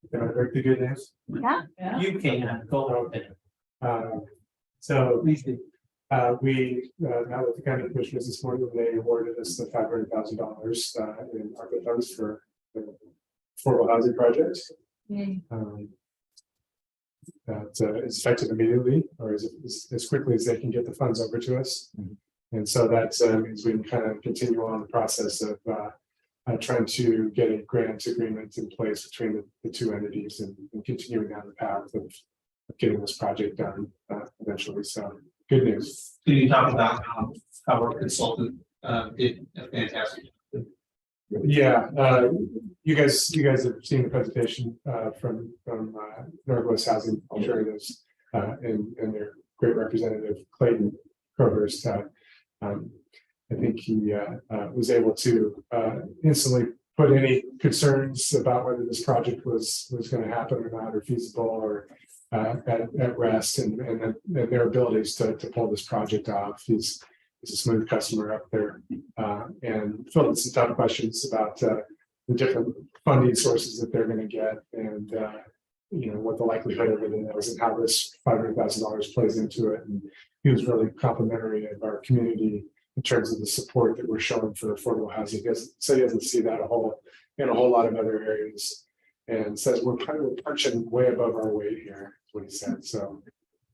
Can I break the good news? Yeah. You can go open. So Please do. we now with the county commissioners this morning, they awarded us the $500,000 in ARPA funds for the affordable housing project. That is effective immediately, or as quickly as they can get the funds over to us. And so that means we can kind of continue on the process of trying to get a grant agreement in place between the two entities and continuing down the path of getting this project done eventually. So Good news. Can you talk about how our consultant did a fantastic job? Yeah, you guys have seen the presentation from Northwest Housing Alternatives and their great representative Clayton Crowhurst. I think he was able to instantly put any concerns about whether this project was going to happen or not, or feasible, or at rest, and their abilities to pull this project off. He's a smooth customer up there, and filled with some tough questions about the different funding sources that they're going to get, and what the likelihood of it is, and how this $500,000 plays into it. And he was really complimentary of our community in terms of the support that we're showing for affordable housing. He doesn't see that in a whole lot of other areas, and says we're kind of punching way above our weight here, is what he said. So,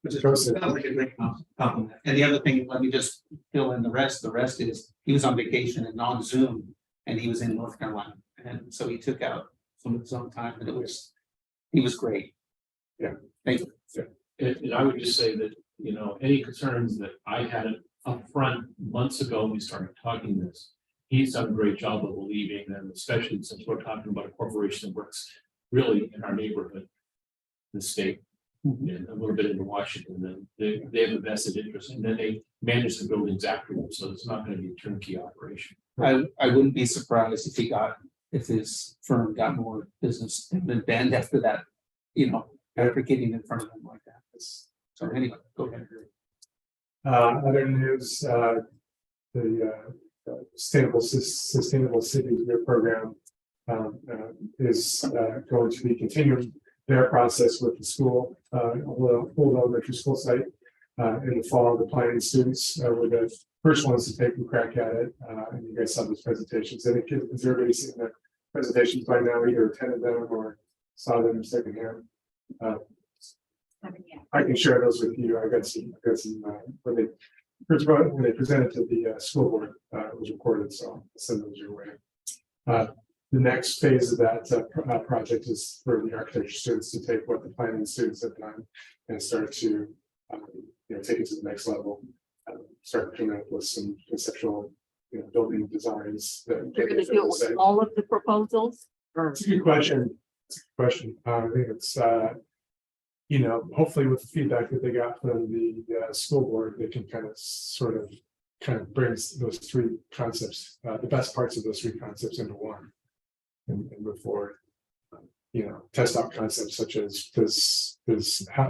Which is like a great compliment. And the other thing, let me just fill in the rest. The rest is he was on vacation and on Zoom, and he was in North Carolina, and so he took out some of his own time, and he was great. Yeah, thank you. And I would just say that, any concerns that I had up front months ago, when we started talking this, he's done a great job of alleviating them, especially since we're talking about a corporation that works really in our neighborhood, the state, and a little bit into Washington. Then they have a vested interest, and then they manage the buildings afterwards, so it's not going to be a turnkey operation. I wouldn't be surprised if his firm got more business than Ben after that, after getting in front of them like that. So anyway, go ahead. Other news, the Sustainable Cities program is going to be continuing their process with the school, old elementary school site in the fall. The planning students were the first ones to take a crack at it, and you guys saw those presentations. I think, has everybody seen the presentations by now, either attended them or saw them secondhand? I can share those with you. I got some when they presented to the school board, it was recorded, so I'll send those your way. The next phase of that project is for the architecture students to take what the planning students have done and start to take it to the next level. Start coming up with some conceptual building designs. You're going to do it with all of the proposals? It's a good question. I think it's hopefully with the feedback that they got from the school board, they can kind of bring those three concepts, the best parts of those three concepts into one, and move forward. Test out concepts such as does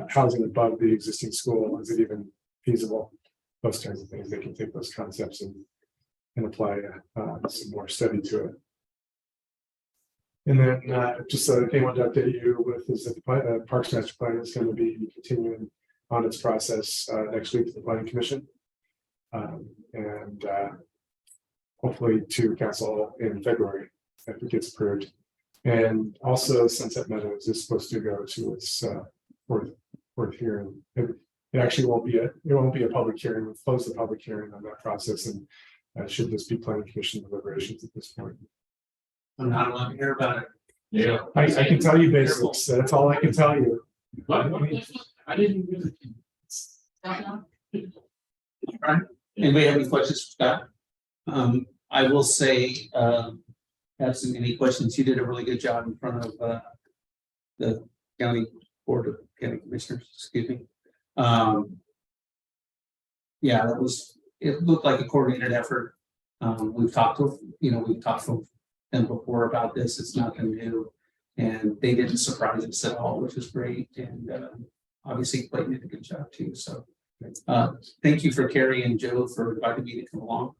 housing above the existing school, is it even feasible? Those kinds of things. They can take those concepts and apply some more study to it. And then just the other thing I wanted to update you with is that the Parks Master Plan is going to be continuing on its process next week to the Planning Commission, and hopefully to council in February if it gets approved. And also Sunset Meadows is supposed to go to its fourth hearing. It actually won't be a public hearing. We'll close the public hearing on that process, and should just be Planning Commission deliberations at this point. I'm not allowed to hear about it. Yeah, I can tell you basics. That's all I can tell you. I didn't really. Right. Anybody have any questions for Scott? I will say, absent any questions, you did a really good job in front of the county board of county commissioners. Excuse me. Yeah, it looked like a coordinated effort. We've talked to them before about this. It's nothing new, and they didn't surprise us at all, which was great. And obviously Clayton did a good job too. So thank you for Carrie and Joe for inviting me to come along.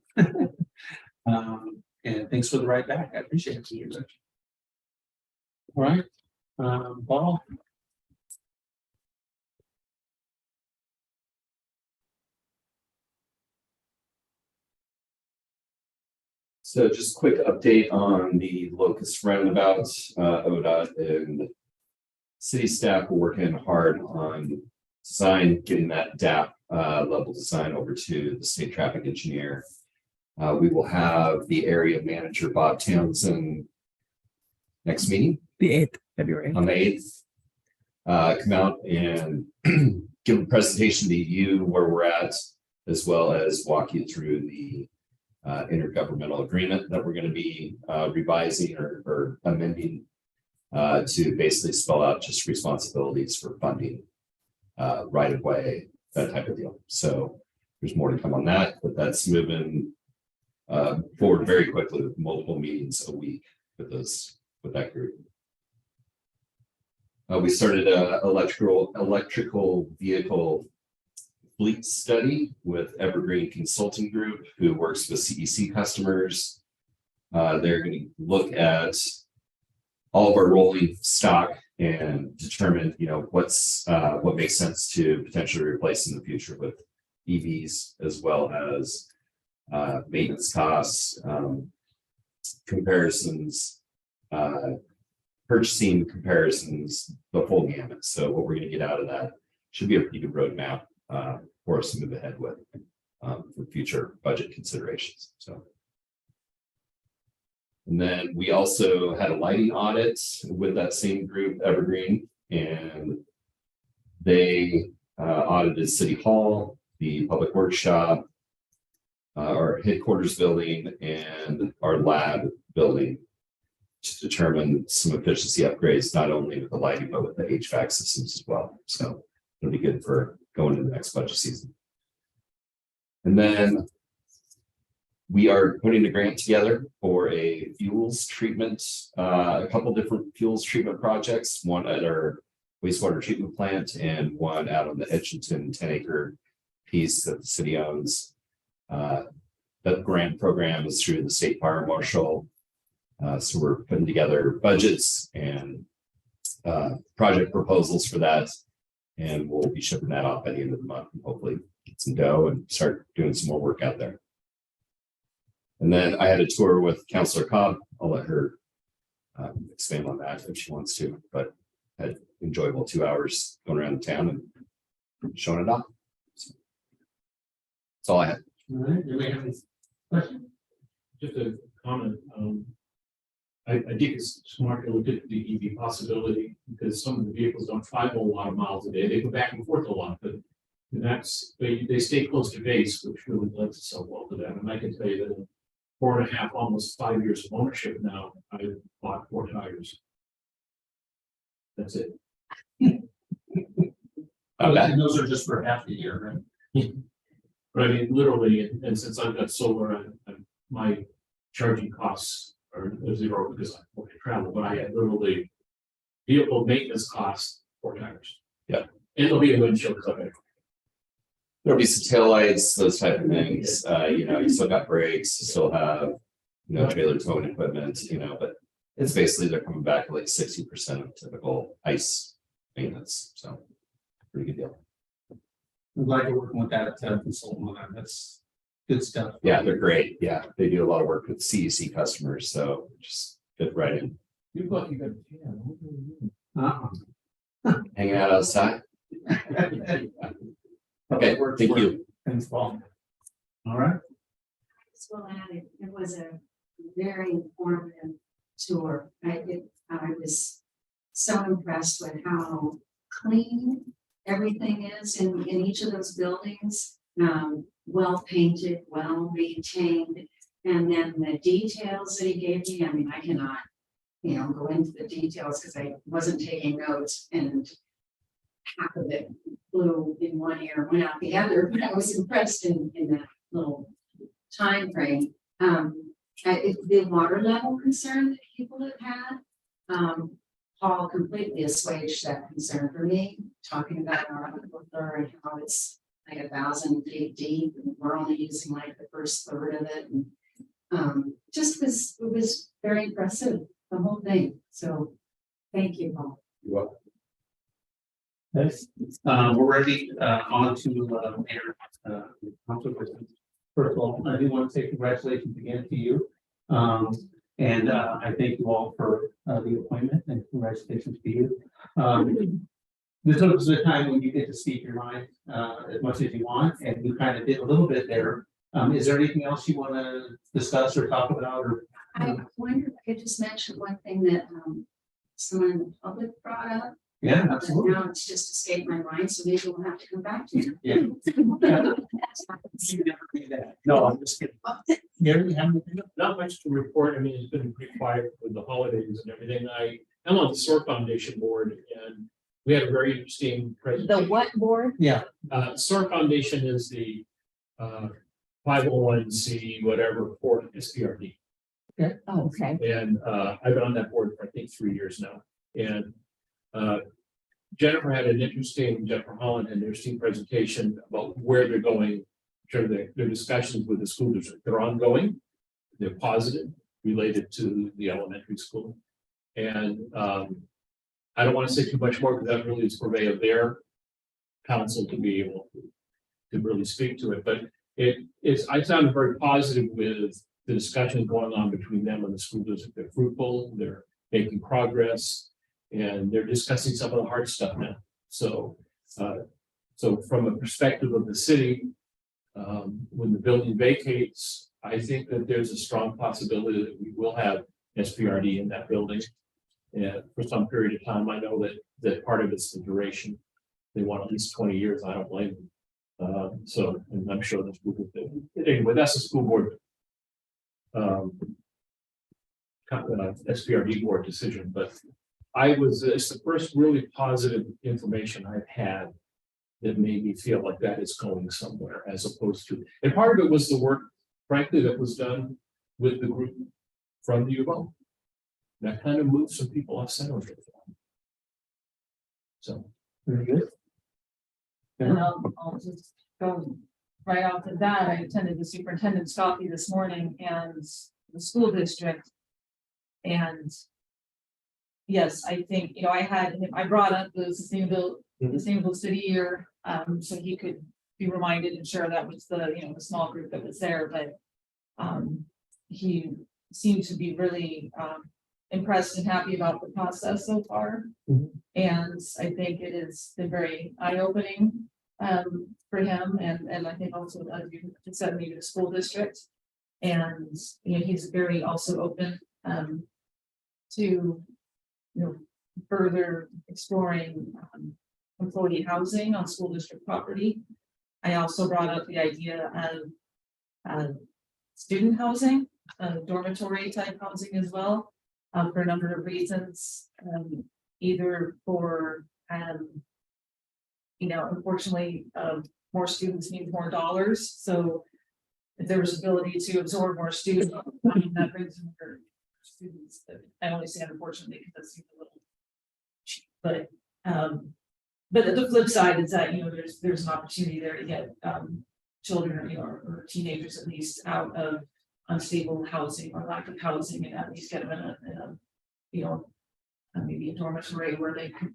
And thanks for the ride back. I appreciate it. All right, Paul. So just quick update on the Locust Roundabout, ODOT and city staff are working hard on design, getting that DAP level design over to the state traffic engineer. We will have the area manager, Bob Townsend, next meeting. The 8th, February. On the 8th, come out and give a presentation to you where we're at, as well as walk you through the intergovernmental agreement that we're going to be revising or amending to basically spell out just responsibilities for funding right of way, that type of deal. So there's more to come on that, but that's moving forward very quickly with multiple meetings a week with that group. We started a electrical vehicle fleet study with Evergreen Consulting Group, who works with CEC customers. They're going to look at all of our rolling stock and determine, what makes sense to potentially replace in the future with EVs, as well as maintenance costs, comparisons, purchasing comparisons, the full gamut. So what we're going to get out of that should be a pretty good roadmap for us to move ahead with for future budget considerations. So. And then we also had a lighting audit with that same group, Evergreen, and they audited City Hall, the Public Works Shop, our headquarters building, and our lab building to determine some efficiency upgrades, not only with the lighting, but with the HVAC systems as well. So it'll be good for going into the next budget season. And then we are putting a grant together for a fuels treatment, a couple different fuels treatment projects, one at our wastewater treatment plant and one out on the Edgerton 10-acre piece that the city owns. That grant program is through the State Fire Marshal. So we're putting together budgets and project proposals for that. And we'll be shipping that off by the end of the month and hopefully get some dough and start doing some more work out there. And then I had a tour with Councilor Cobb. I'll let her expand on that if she wants to, but had enjoyable 2 hours going around the town and showing it off. So that's all I had. All right, do we have any questions? Just a comment. I think it's smart to look at the EV possibility because some of the vehicles don't travel a lot of miles a day. They go back and forth a lot, but that's they stay close to base, which really lends itself well to that. And I can tell you that in 4.5, almost 5 years of ownership now, I bought 4 tires. That's it. And those are just for half the year, right? But I mean, literally, and since I've got solar, my charging costs are zero because I travel, but I had literally vehicle maintenance costs 4 tires. Yeah. And it'll be a windshield cover. There'll be some taillights, those type of things. You still got brakes, you still have, trailer towing equipment, but it's basically they're coming back like 60% of typical ICE maintenance. So pretty good deal. I'm glad you're working with that consultant on that. That's good stuff. Yeah, they're great. Yeah, they do a lot of work with CEC customers, so just fit right in. You've got Hanging out outside. Okay, thank you. Thanks, Paul. All right. Well, it was a very informative tour. I was so impressed with how clean everything is in each of those buildings. Well painted, well maintained, and then the details that he gave me. I mean, I cannot, go into the details because I wasn't taking notes, and half of it flew in one ear, went out the other. But I was impressed in that little time frame. The water level concern that people have had, Paul completely assuaged that concern for me, talking about our aquifer and how it's like 1,000 feet deep, and we're only using like the first third of it. And it was very impressive, the whole thing. So thank you, Paul. You're welcome. Yes. We're ready on to Mayor. First of all, I do want to say congratulations again to you. And I thank you all for the appointment, and congratulations to you. This is a time when you get to speak your mind as much as you want, and you kind of did a little bit there. Is there anything else you want to discuss or talk about? Or I wonder if I could just mention one thing that someone in the public brought up, Yeah, But absolutely. now it's just escaped my mind, so maybe we'll have to come back to it. Yeah. You never do that. No, I'm just kidding. Gary, you have anything? Not much to report. I mean, it's been pretty quiet with the holidays and everything. I'm on the SOAR Foundation board and we had a very interesting The presentation. what board? Yeah. SOAR Foundation is the 501c whatever for SPRD. Oh, okay. And I've been on that board for I think 3 years now. And Jennifer Holland had an interesting presentation about where they're going in terms of their discussions with the school district. They're ongoing, they're positive, related to the elementary school. And I don't want to say too much more because that really is purvey of their council to be able to really speak to it. But I sounded very positive with the discussion going on between them and the school district. They're fruitful, they're making progress, and they're discussing some of the hard stuff now. So, so from a perspective of the city, when the building vacates, I think that there's a strong possibility that we will have SPRD in that building. And for some period of time, I know that part of it's the duration. They want at least 20 years. I don't blame them. So, and I'm sure the school will. Anyway, that's a school board SPRD board decision, but it's the first really positive information I've had that made me feel like that is going somewhere as opposed to, and part of it was the work, frankly, that was done with the group from the U of O. That kind of moved some people off center. So. Very good. And I'll just go right off of that. I attended the superintendent's coffee this morning and the school district. And yes, I think, I brought up the sustainable city year, so he could be reminded and share that with the small group that was there, but he seemed to be really impressed and happy about the process so far. And I think it has been very eye-opening for him and I think also as you said, maybe the school district. And he's very also open to further exploring employee housing on school district property. I also brought up the idea of student housing, dormitory type housing as well, for a number of reasons, either for, unfortunately, more students need more dollars. So if there was ability to absorb more students, that brings in more students. I only say unfortunately because that seems a little cheap, but the flip side is that there's an opportunity there to get children or teenagers at least out of unstable housing or lack of housing, and at least get them in a maybe a dormitory where they can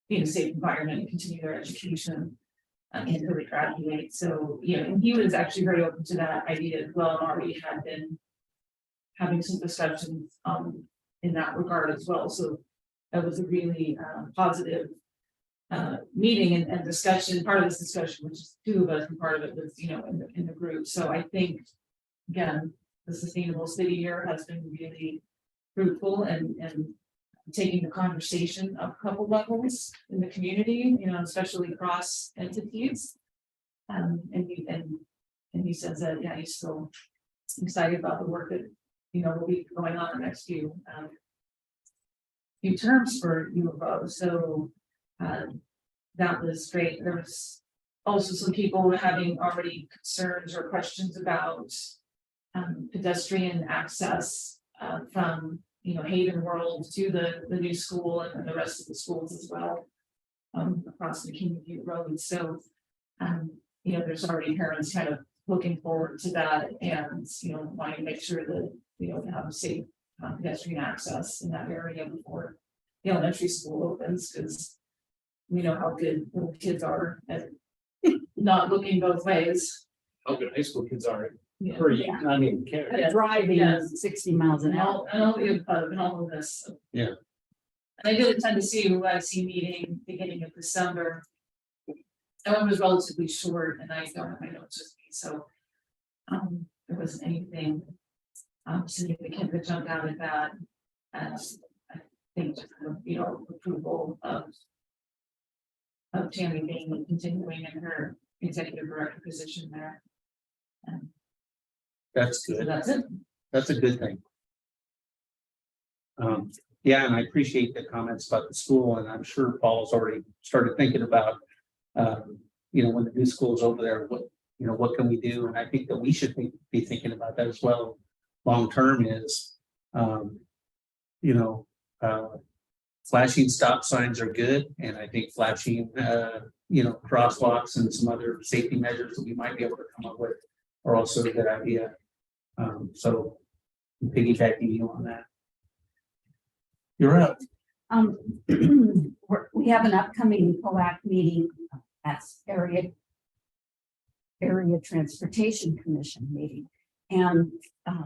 be in a safe environment and continue their education until they graduate. So and he was actually very open to that idea as well, and already had been having some discussions in that regard as well. So that was a really positive meeting and discussion. Part of this discussion, which is two of us, and part of it was in the group. So I think again, the sustainable city year has been really fruitful and taking the conversation up a couple levels in the community, especially across entities. And he says that he's still excited about the work that will be going on the next few terms for U of O. So that was great. There was also some people having already concerns or questions about pedestrian access from Hayden World to the new school and the rest of the schools as well, across the King View Road. So there's already parents kind of looking forward to that and wanting to make sure that to have safe pedestrian access in that area before the elementary school opens, because we know how good little kids are at not looking both ways. How good high school kids are. Yeah. I mean, care. Driving Yes. 60 miles an hour. And all of this. Yeah. And I did attend to see UIC meeting beginning of December. That one was relatively short and I don't have my notes with me, so there wasn't anything significant that jumped out at that. things, approval of Tammy being continuing in her executive director position there. That's So good. that's it. That's a good thing. Yeah, and I appreciate the comments about the school, and I'm sure Paul's already started thinking about, when the new school is over there, what can we do? And I think that we should be thinking about that as well. Long term is, flashing stop signs are good, and I think flashing, crosswalks and some other safety measures that we might be able to come up with are also a good idea. So piggybacking you on that. You're up. We have an upcoming POAC meeting at area Transportation Commission meeting. And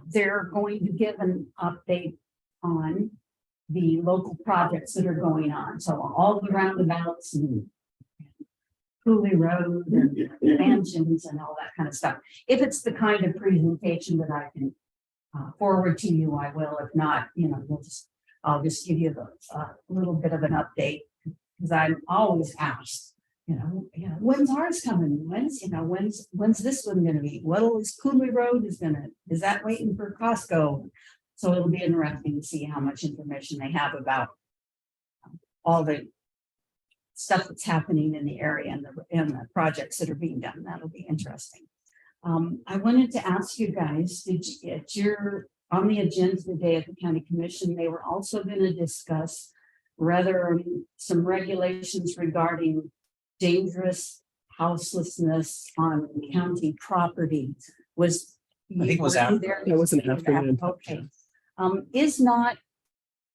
they're going to give an update on the local projects that are going on. So all the roundabouts and Cooley Road and mansions and all that kind of stuff. If it's the kind of presentation that I can forward to you, I will. If not, I'll just give you a little bit of an update, because I'm always asked, when's ours coming? When's this one gonna be? What is Cooley Road is that waiting for Costco? So it'll be interesting to see how much information they have about all the stuff that's happening in the area and the projects that are being done. That'll be interesting. I wanted to ask you guys, on the agenda today at the county commission, they were also going to discuss some regulations regarding dangerous houselessness on county property. I think it was after. It was an afternoon. Okay. Is not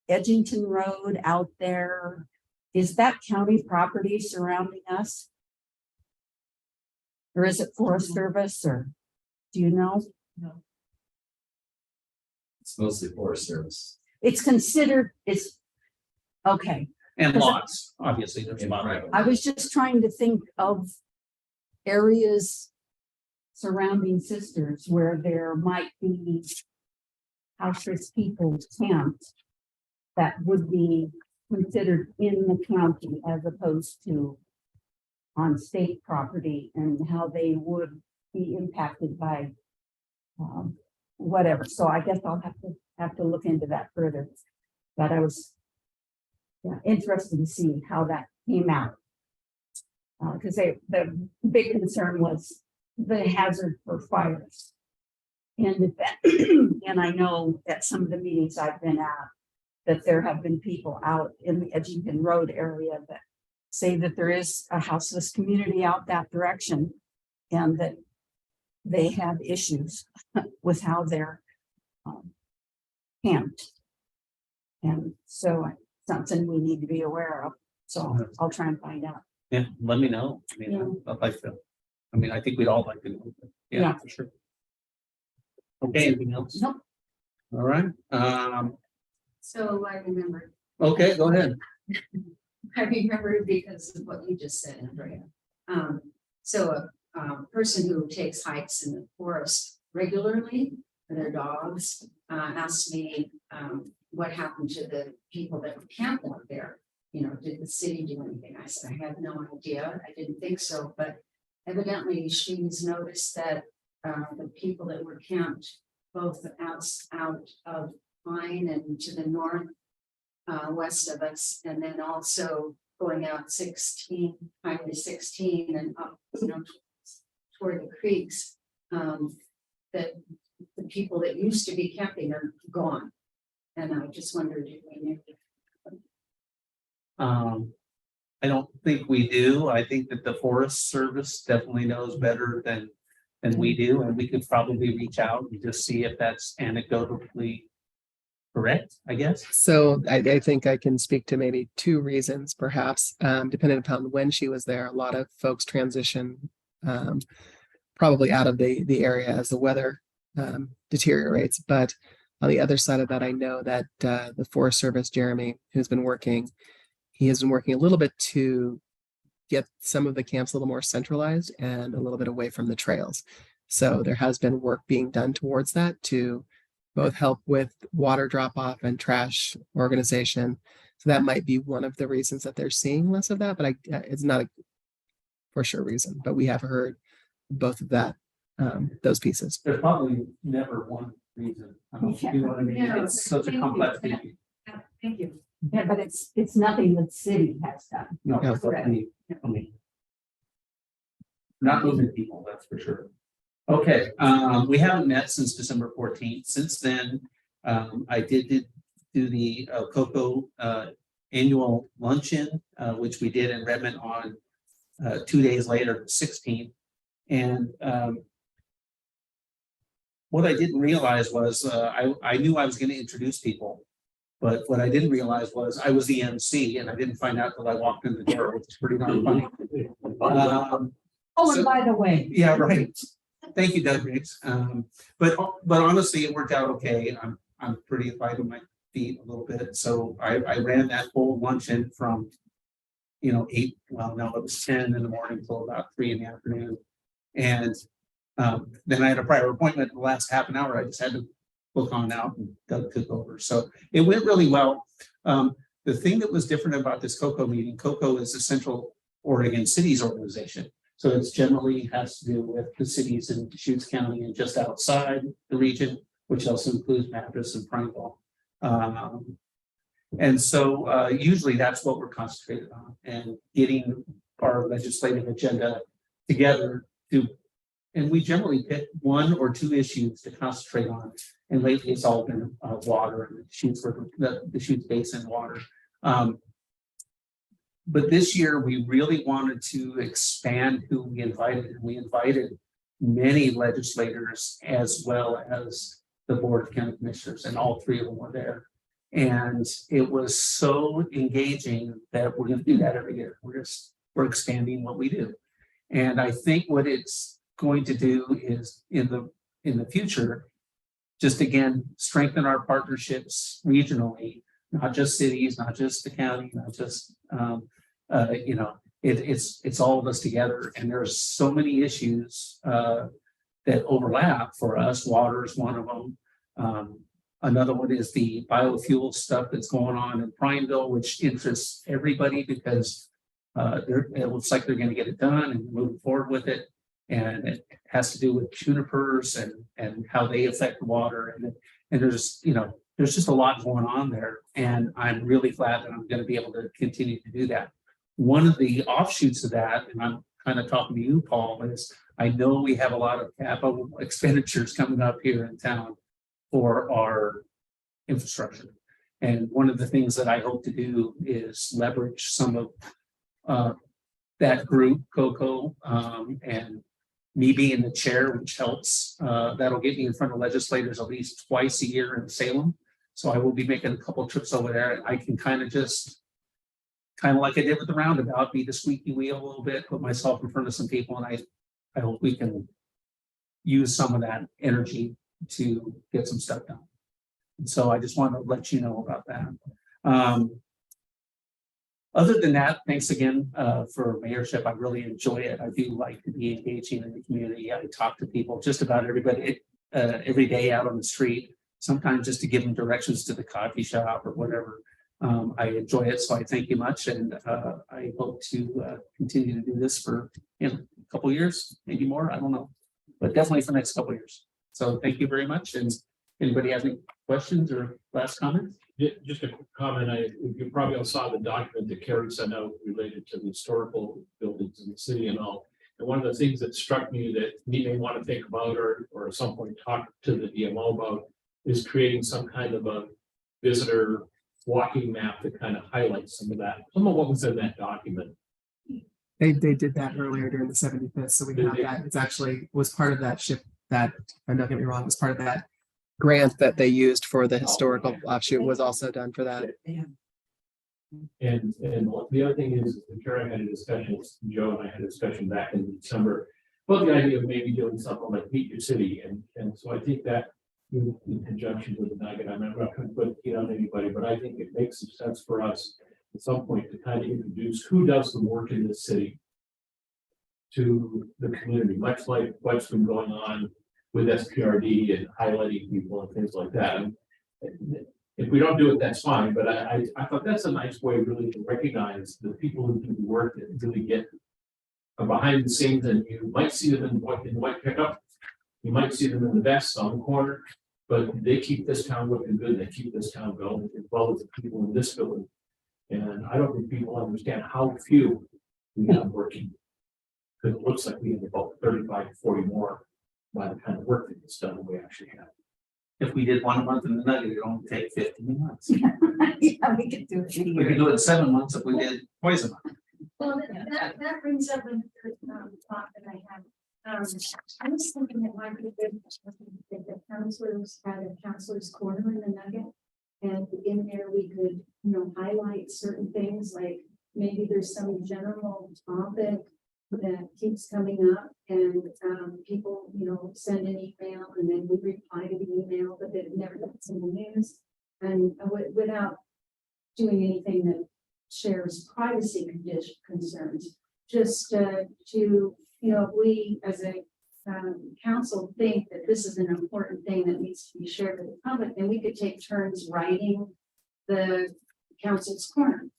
Edgington Road out there? Is that county property surrounding us? Or is it Forest Service, or do you know? No. It's mostly Forest Service. It's okay. And lots, obviously, there's a lot. I was just trying to think of areas surrounding Sisters where there might be houseless people camped that would be considered in the county as opposed to on state property, and how they would be impacted by whatever. So I guess I'll have to look into that further. But I was interested to see how that came out, because the big concern was the hazard for fires. And and I know at some of the meetings I've been at, that there have been people out in the Edgington Road area that say that there is a houseless community out that direction, and that they have issues with how they're camped. And so something we need to be aware of. So I'll try and find out. Yeah, let me know. I'd like to. I think we'd all like to know. Yeah, for sure. Okay, anything else? Nope. All right. So I remember. Okay, go ahead. I remember because of what you just said, Andrea. So a person who takes hikes in the forest regularly for their dogs asked me what happened to the people that were camped out there. Did the city do anything? I said, I had no idea. I didn't think so, but evidently she's noticed that the people that were camped both out of Pine and to the north west of us, and then also going out Highway 16 and up, toward the creeks, that the people that used to be camping are gone. And I just wondered if we knew. I don't think we do. I think that the Forest Service definitely knows better than we do, and we could probably reach out and just see if that's anecdotally correct, I guess. So I think I can speak to maybe two reasons, perhaps, depending upon when she was there. A lot of folks transition probably out of the area as the weather deteriorates. But on the other side of that, I know that the Forest Service, Jeremy, he has been working a little bit to get some of the camps a little more centralized and a little bit away from the trails. So there has been work being done towards that to both help with water drop off and trash organization. So that might be one of the reasons that they're seeing less of that, but it's not a for sure reason, but we have heard both of that, those pieces. There's probably never one reason. You know what I mean? Yeah. It's such a complex thing. Thank you. Yeah, but it's nothing that city has done. No, Yeah. I mean, not moving people, that's for sure. Okay, we haven't met since December 14th. Since then, I did do the Cocoa annual luncheon, which we did in Redmond on 2 days later, 16th. And what I didn't realize was I knew I was going to introduce people, but what I didn't realize was I was the MC, and I didn't find out till I walked in the door, which is pretty darn funny. Oh, So- and by the way. Yeah, right. Thank you, Doug Riggs. But honestly, it worked out okay. I'm pretty light on my feet a little bit, so I ran that whole luncheon from 8, well, no, it was 10 in the morning till about 3 in the afternoon. And then I had a prior appointment in the last half an hour. I just had to book on out, and Doug took over. So it went really well. The thing that was different about this COCO meeting, COCO is the Central Oregon Cities Organization. So it's generally has to do with the cities in Deschutes County and just outside the region, which also includes Madras and Prineville. And so usually that's what we're concentrated on, and getting our legislative agenda together and we generally pick 1 or 2 issues to concentrate on. And lately it's all been water and the Deschutes Basin water. But this year we really wanted to expand who we invited, and we invited many legislators as well as the Board of County Commissioners, and all 3 of them were there. And it was so engaging that we're going to do that every year. We're expanding what we do. And I think what it's going to do is in the future, just again, strengthen our partnerships regionally, not just cities, not just the county, not just, it's all of us together. And there's so many issues that overlap for us. Water is one of them. Another one is the biofuel stuff that's going on in Prineville, which interests everybody because it looks like they're going to get it done and moving forward with it. And it has to do with junipers and how they affect the water. And there's just a lot going on there. And I'm really glad that I'm going to be able to continue to do that. One of the offshoots of that, and I'm kind of talking to you, Paul, is I know we have a lot of capital expenditures coming up here in town for our infrastructure. And one of the things that I hope to do is leverage some of that group, COCO, and me being the chair, which helps. That'll get me in front of legislators at least twice a year in Salem. So I will be making a couple trips over there. I can kind of like I did with the roundabout, be the squeaky wheel a little bit, put myself in front of some people, and I hope we can use some of that energy to get some stuff done. And so I just want to let you know about that. Other than that, thanks again for mayorship. I really enjoy it. I do like to be engaging in the community. I talk to people, just about everybody, every day out on the street, sometimes just to give them directions to the coffee shop or whatever. I enjoy it, so I thank you much, and I hope to continue to do this for a couple of years, maybe more, I don't know, but definitely for the next couple of years. So thank you very much. And anybody have any questions or last comments? Just a quick comment. You probably all saw the document that Carrie sent out related to the historical buildings in the city and all. And one of the things that struck me that we may want to think about or at some point talk to the DMO about is creating some kind of a visitor walking map that kind of highlights some of what was in that document. They did that earlier during the 75th, so we have that. It's actually was part of that ship that, and don't get me wrong, was part of that grant that they used for the historical offshoot was also done for that. And the other thing is, Carrie had a discussion, Joe and I had a discussion back in December about the idea of maybe doing something like Meet Your City. And so I think that in conjunction with the nugget, I'm not going to put it on anybody, but I think it makes some sense for us at some point to kind of introduce who does the work in this city to the community, much like what's been going on with SPRD and highlighting people and things like that. And if we don't do it, that's fine, but I thought that's a nice way really to recognize the people who do the work that really get behind the scenes, and you might see them in the white pickup. You might see them in the vest on the corner, but they keep this town looking good. They keep this town going as well as the people in this building. And I don't think people understand how few we have working. Because it looks like we have about 35 to 40 more by the kind of work that gets done than we actually have. If we did 1 month in the Nugget, it'd only take 15 months. Yeah, we could do it. in a We year. could do it in 7 months if we did twice a month. Well, that brings up a thought that I have. I was thinking it might be good if the counselors had a counselor's corner in the Nugget. And in there, we could, highlight certain things, like maybe there's some general topic that keeps coming up, and people, send an email and then we reply to the email, but it never gets in the news. And without doing anything that shares privacy concerns, just to, if we as a council think that this is an important thing that needs to be shared with the public, then we could take turns writing the council's corner.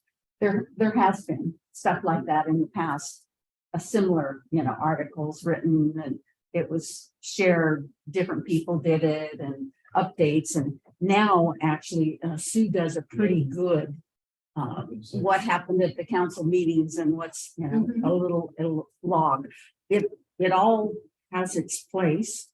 There has been stuff like that in the past, a similar, articles written, and it was shared, different people did it, and updates. And now actually Sue does a pretty good what happened at the council meetings and what's, a little log. It all has its place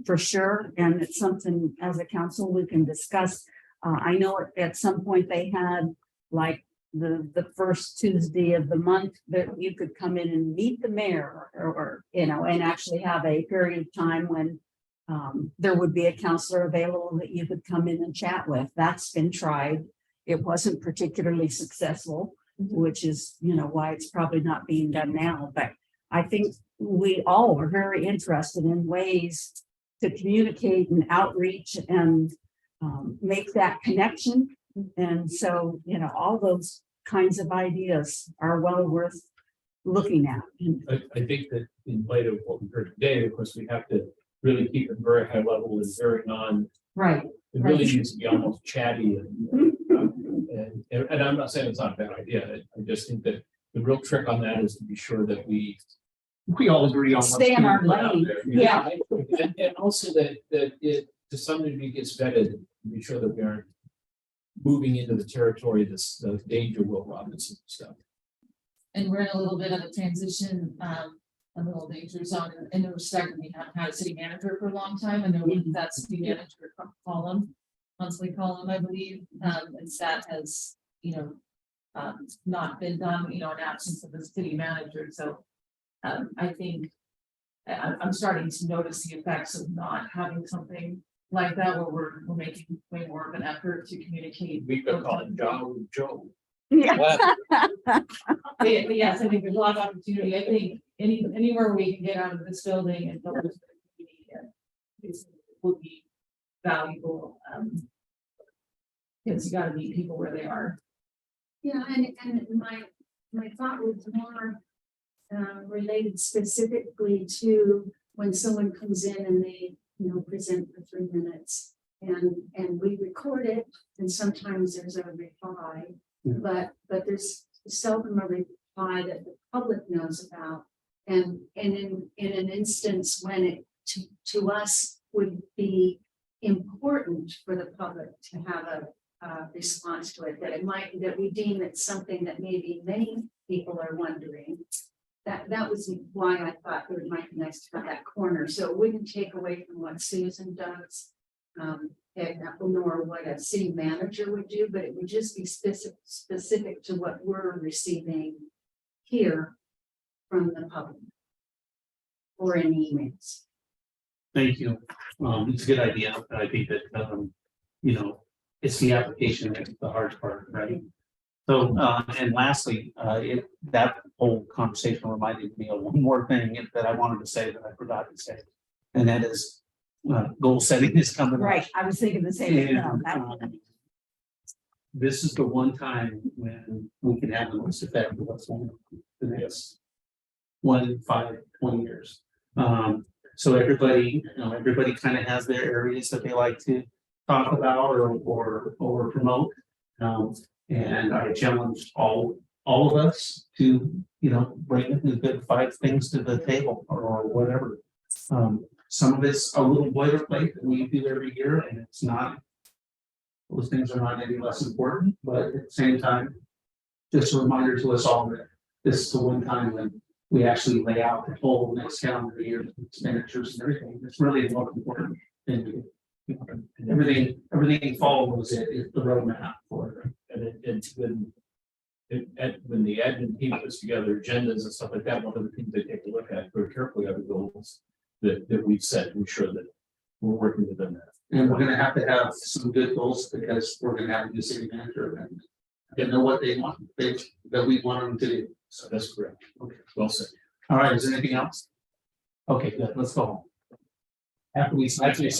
for sure. And it's something as a council we can discuss. I know at some point they had like the first Tuesday of the month that you could come in and meet the mayor or and actually have a period of time when there would be a counselor available that you could come in and chat with. That's been tried. It wasn't particularly successful, which is, why it's probably not being done now. But I think we all are very interested in ways to communicate and outreach and make that connection. And so, all those kinds of ideas are well worth looking at. I think that in light of what we heard today, of course, we have to really keep it very high level and very Right. it really needs to be almost chatty and I'm not saying it's not a bad idea. I just think that the real trick on that is to be sure that we all agree on what's Stay in being our put out lane. there. Yeah. And also that it to some degree gets vetted, to be sure that we aren't moving into the territory that's the danger Will Robinson stuff. And we're in a little bit of a transition, a little danger zone in the respect that we haven't had a city manager for a long time, and there was that city manager column, monthly column, I believe, and that has, not been done, in absence of the city manager. So I think I'm starting to notice the effects of not having something like that, where we're making way more of an effort to communicate. We could call it Joe. Yeah. But yes, I think there's a lot of opportunity. I think anywhere we can get out of this building and go to the community will be valuable. Because you gotta meet people where they are. Yeah, and my thought was more related specifically to when someone comes in and they, present for 3 minutes and we record it, and sometimes there's a reply, but there's seldom a reply that the public knows about. And in an instance when it to us would be important for the public to have a response to it, that we deem it something that maybe many people are wondering. That was why I thought it might be nice to have that corner, so it wouldn't take away from what Susan does, nor what a city manager would do, but it would just be specific to what we're receiving here from the public or in emails. Thank you. It's a good idea. I think that, it's the application that's the hard part, right? So, and lastly, that whole conversation reminded me of one more thing that I wanted to say that I forgot to say. And that is, goal setting is coming up. Right. I was thinking the same thing. And, this is the one time when we can have the most effect of what's going on the next 1, 5, 20 years. So everybody, everybody kind of has their areas that they like to talk about or promote. And I challenged all of us to, bring the good 5 things to the table or whatever. Some of it's a little boilerplate that we do every year, and it's not. Those things are not any less important, but at the same time, just a reminder to us all that this is the one time when we actually lay out the whole next calendar year expenditures and everything. It's really the most important thing to do. Everything follows it, is the roadmap for it. And it's when the admin team puts together agendas and stuff like that, one of the things they take a look at very carefully are the goals that we've set to ensure that we're working within that. And we're gonna have to have some good goals because we're gonna have a new city manager and they know what they want, that we want them to do. So that's correct. Okay, well said. All right, is there anything else? Okay, good, let's go home. After we sign. Actually,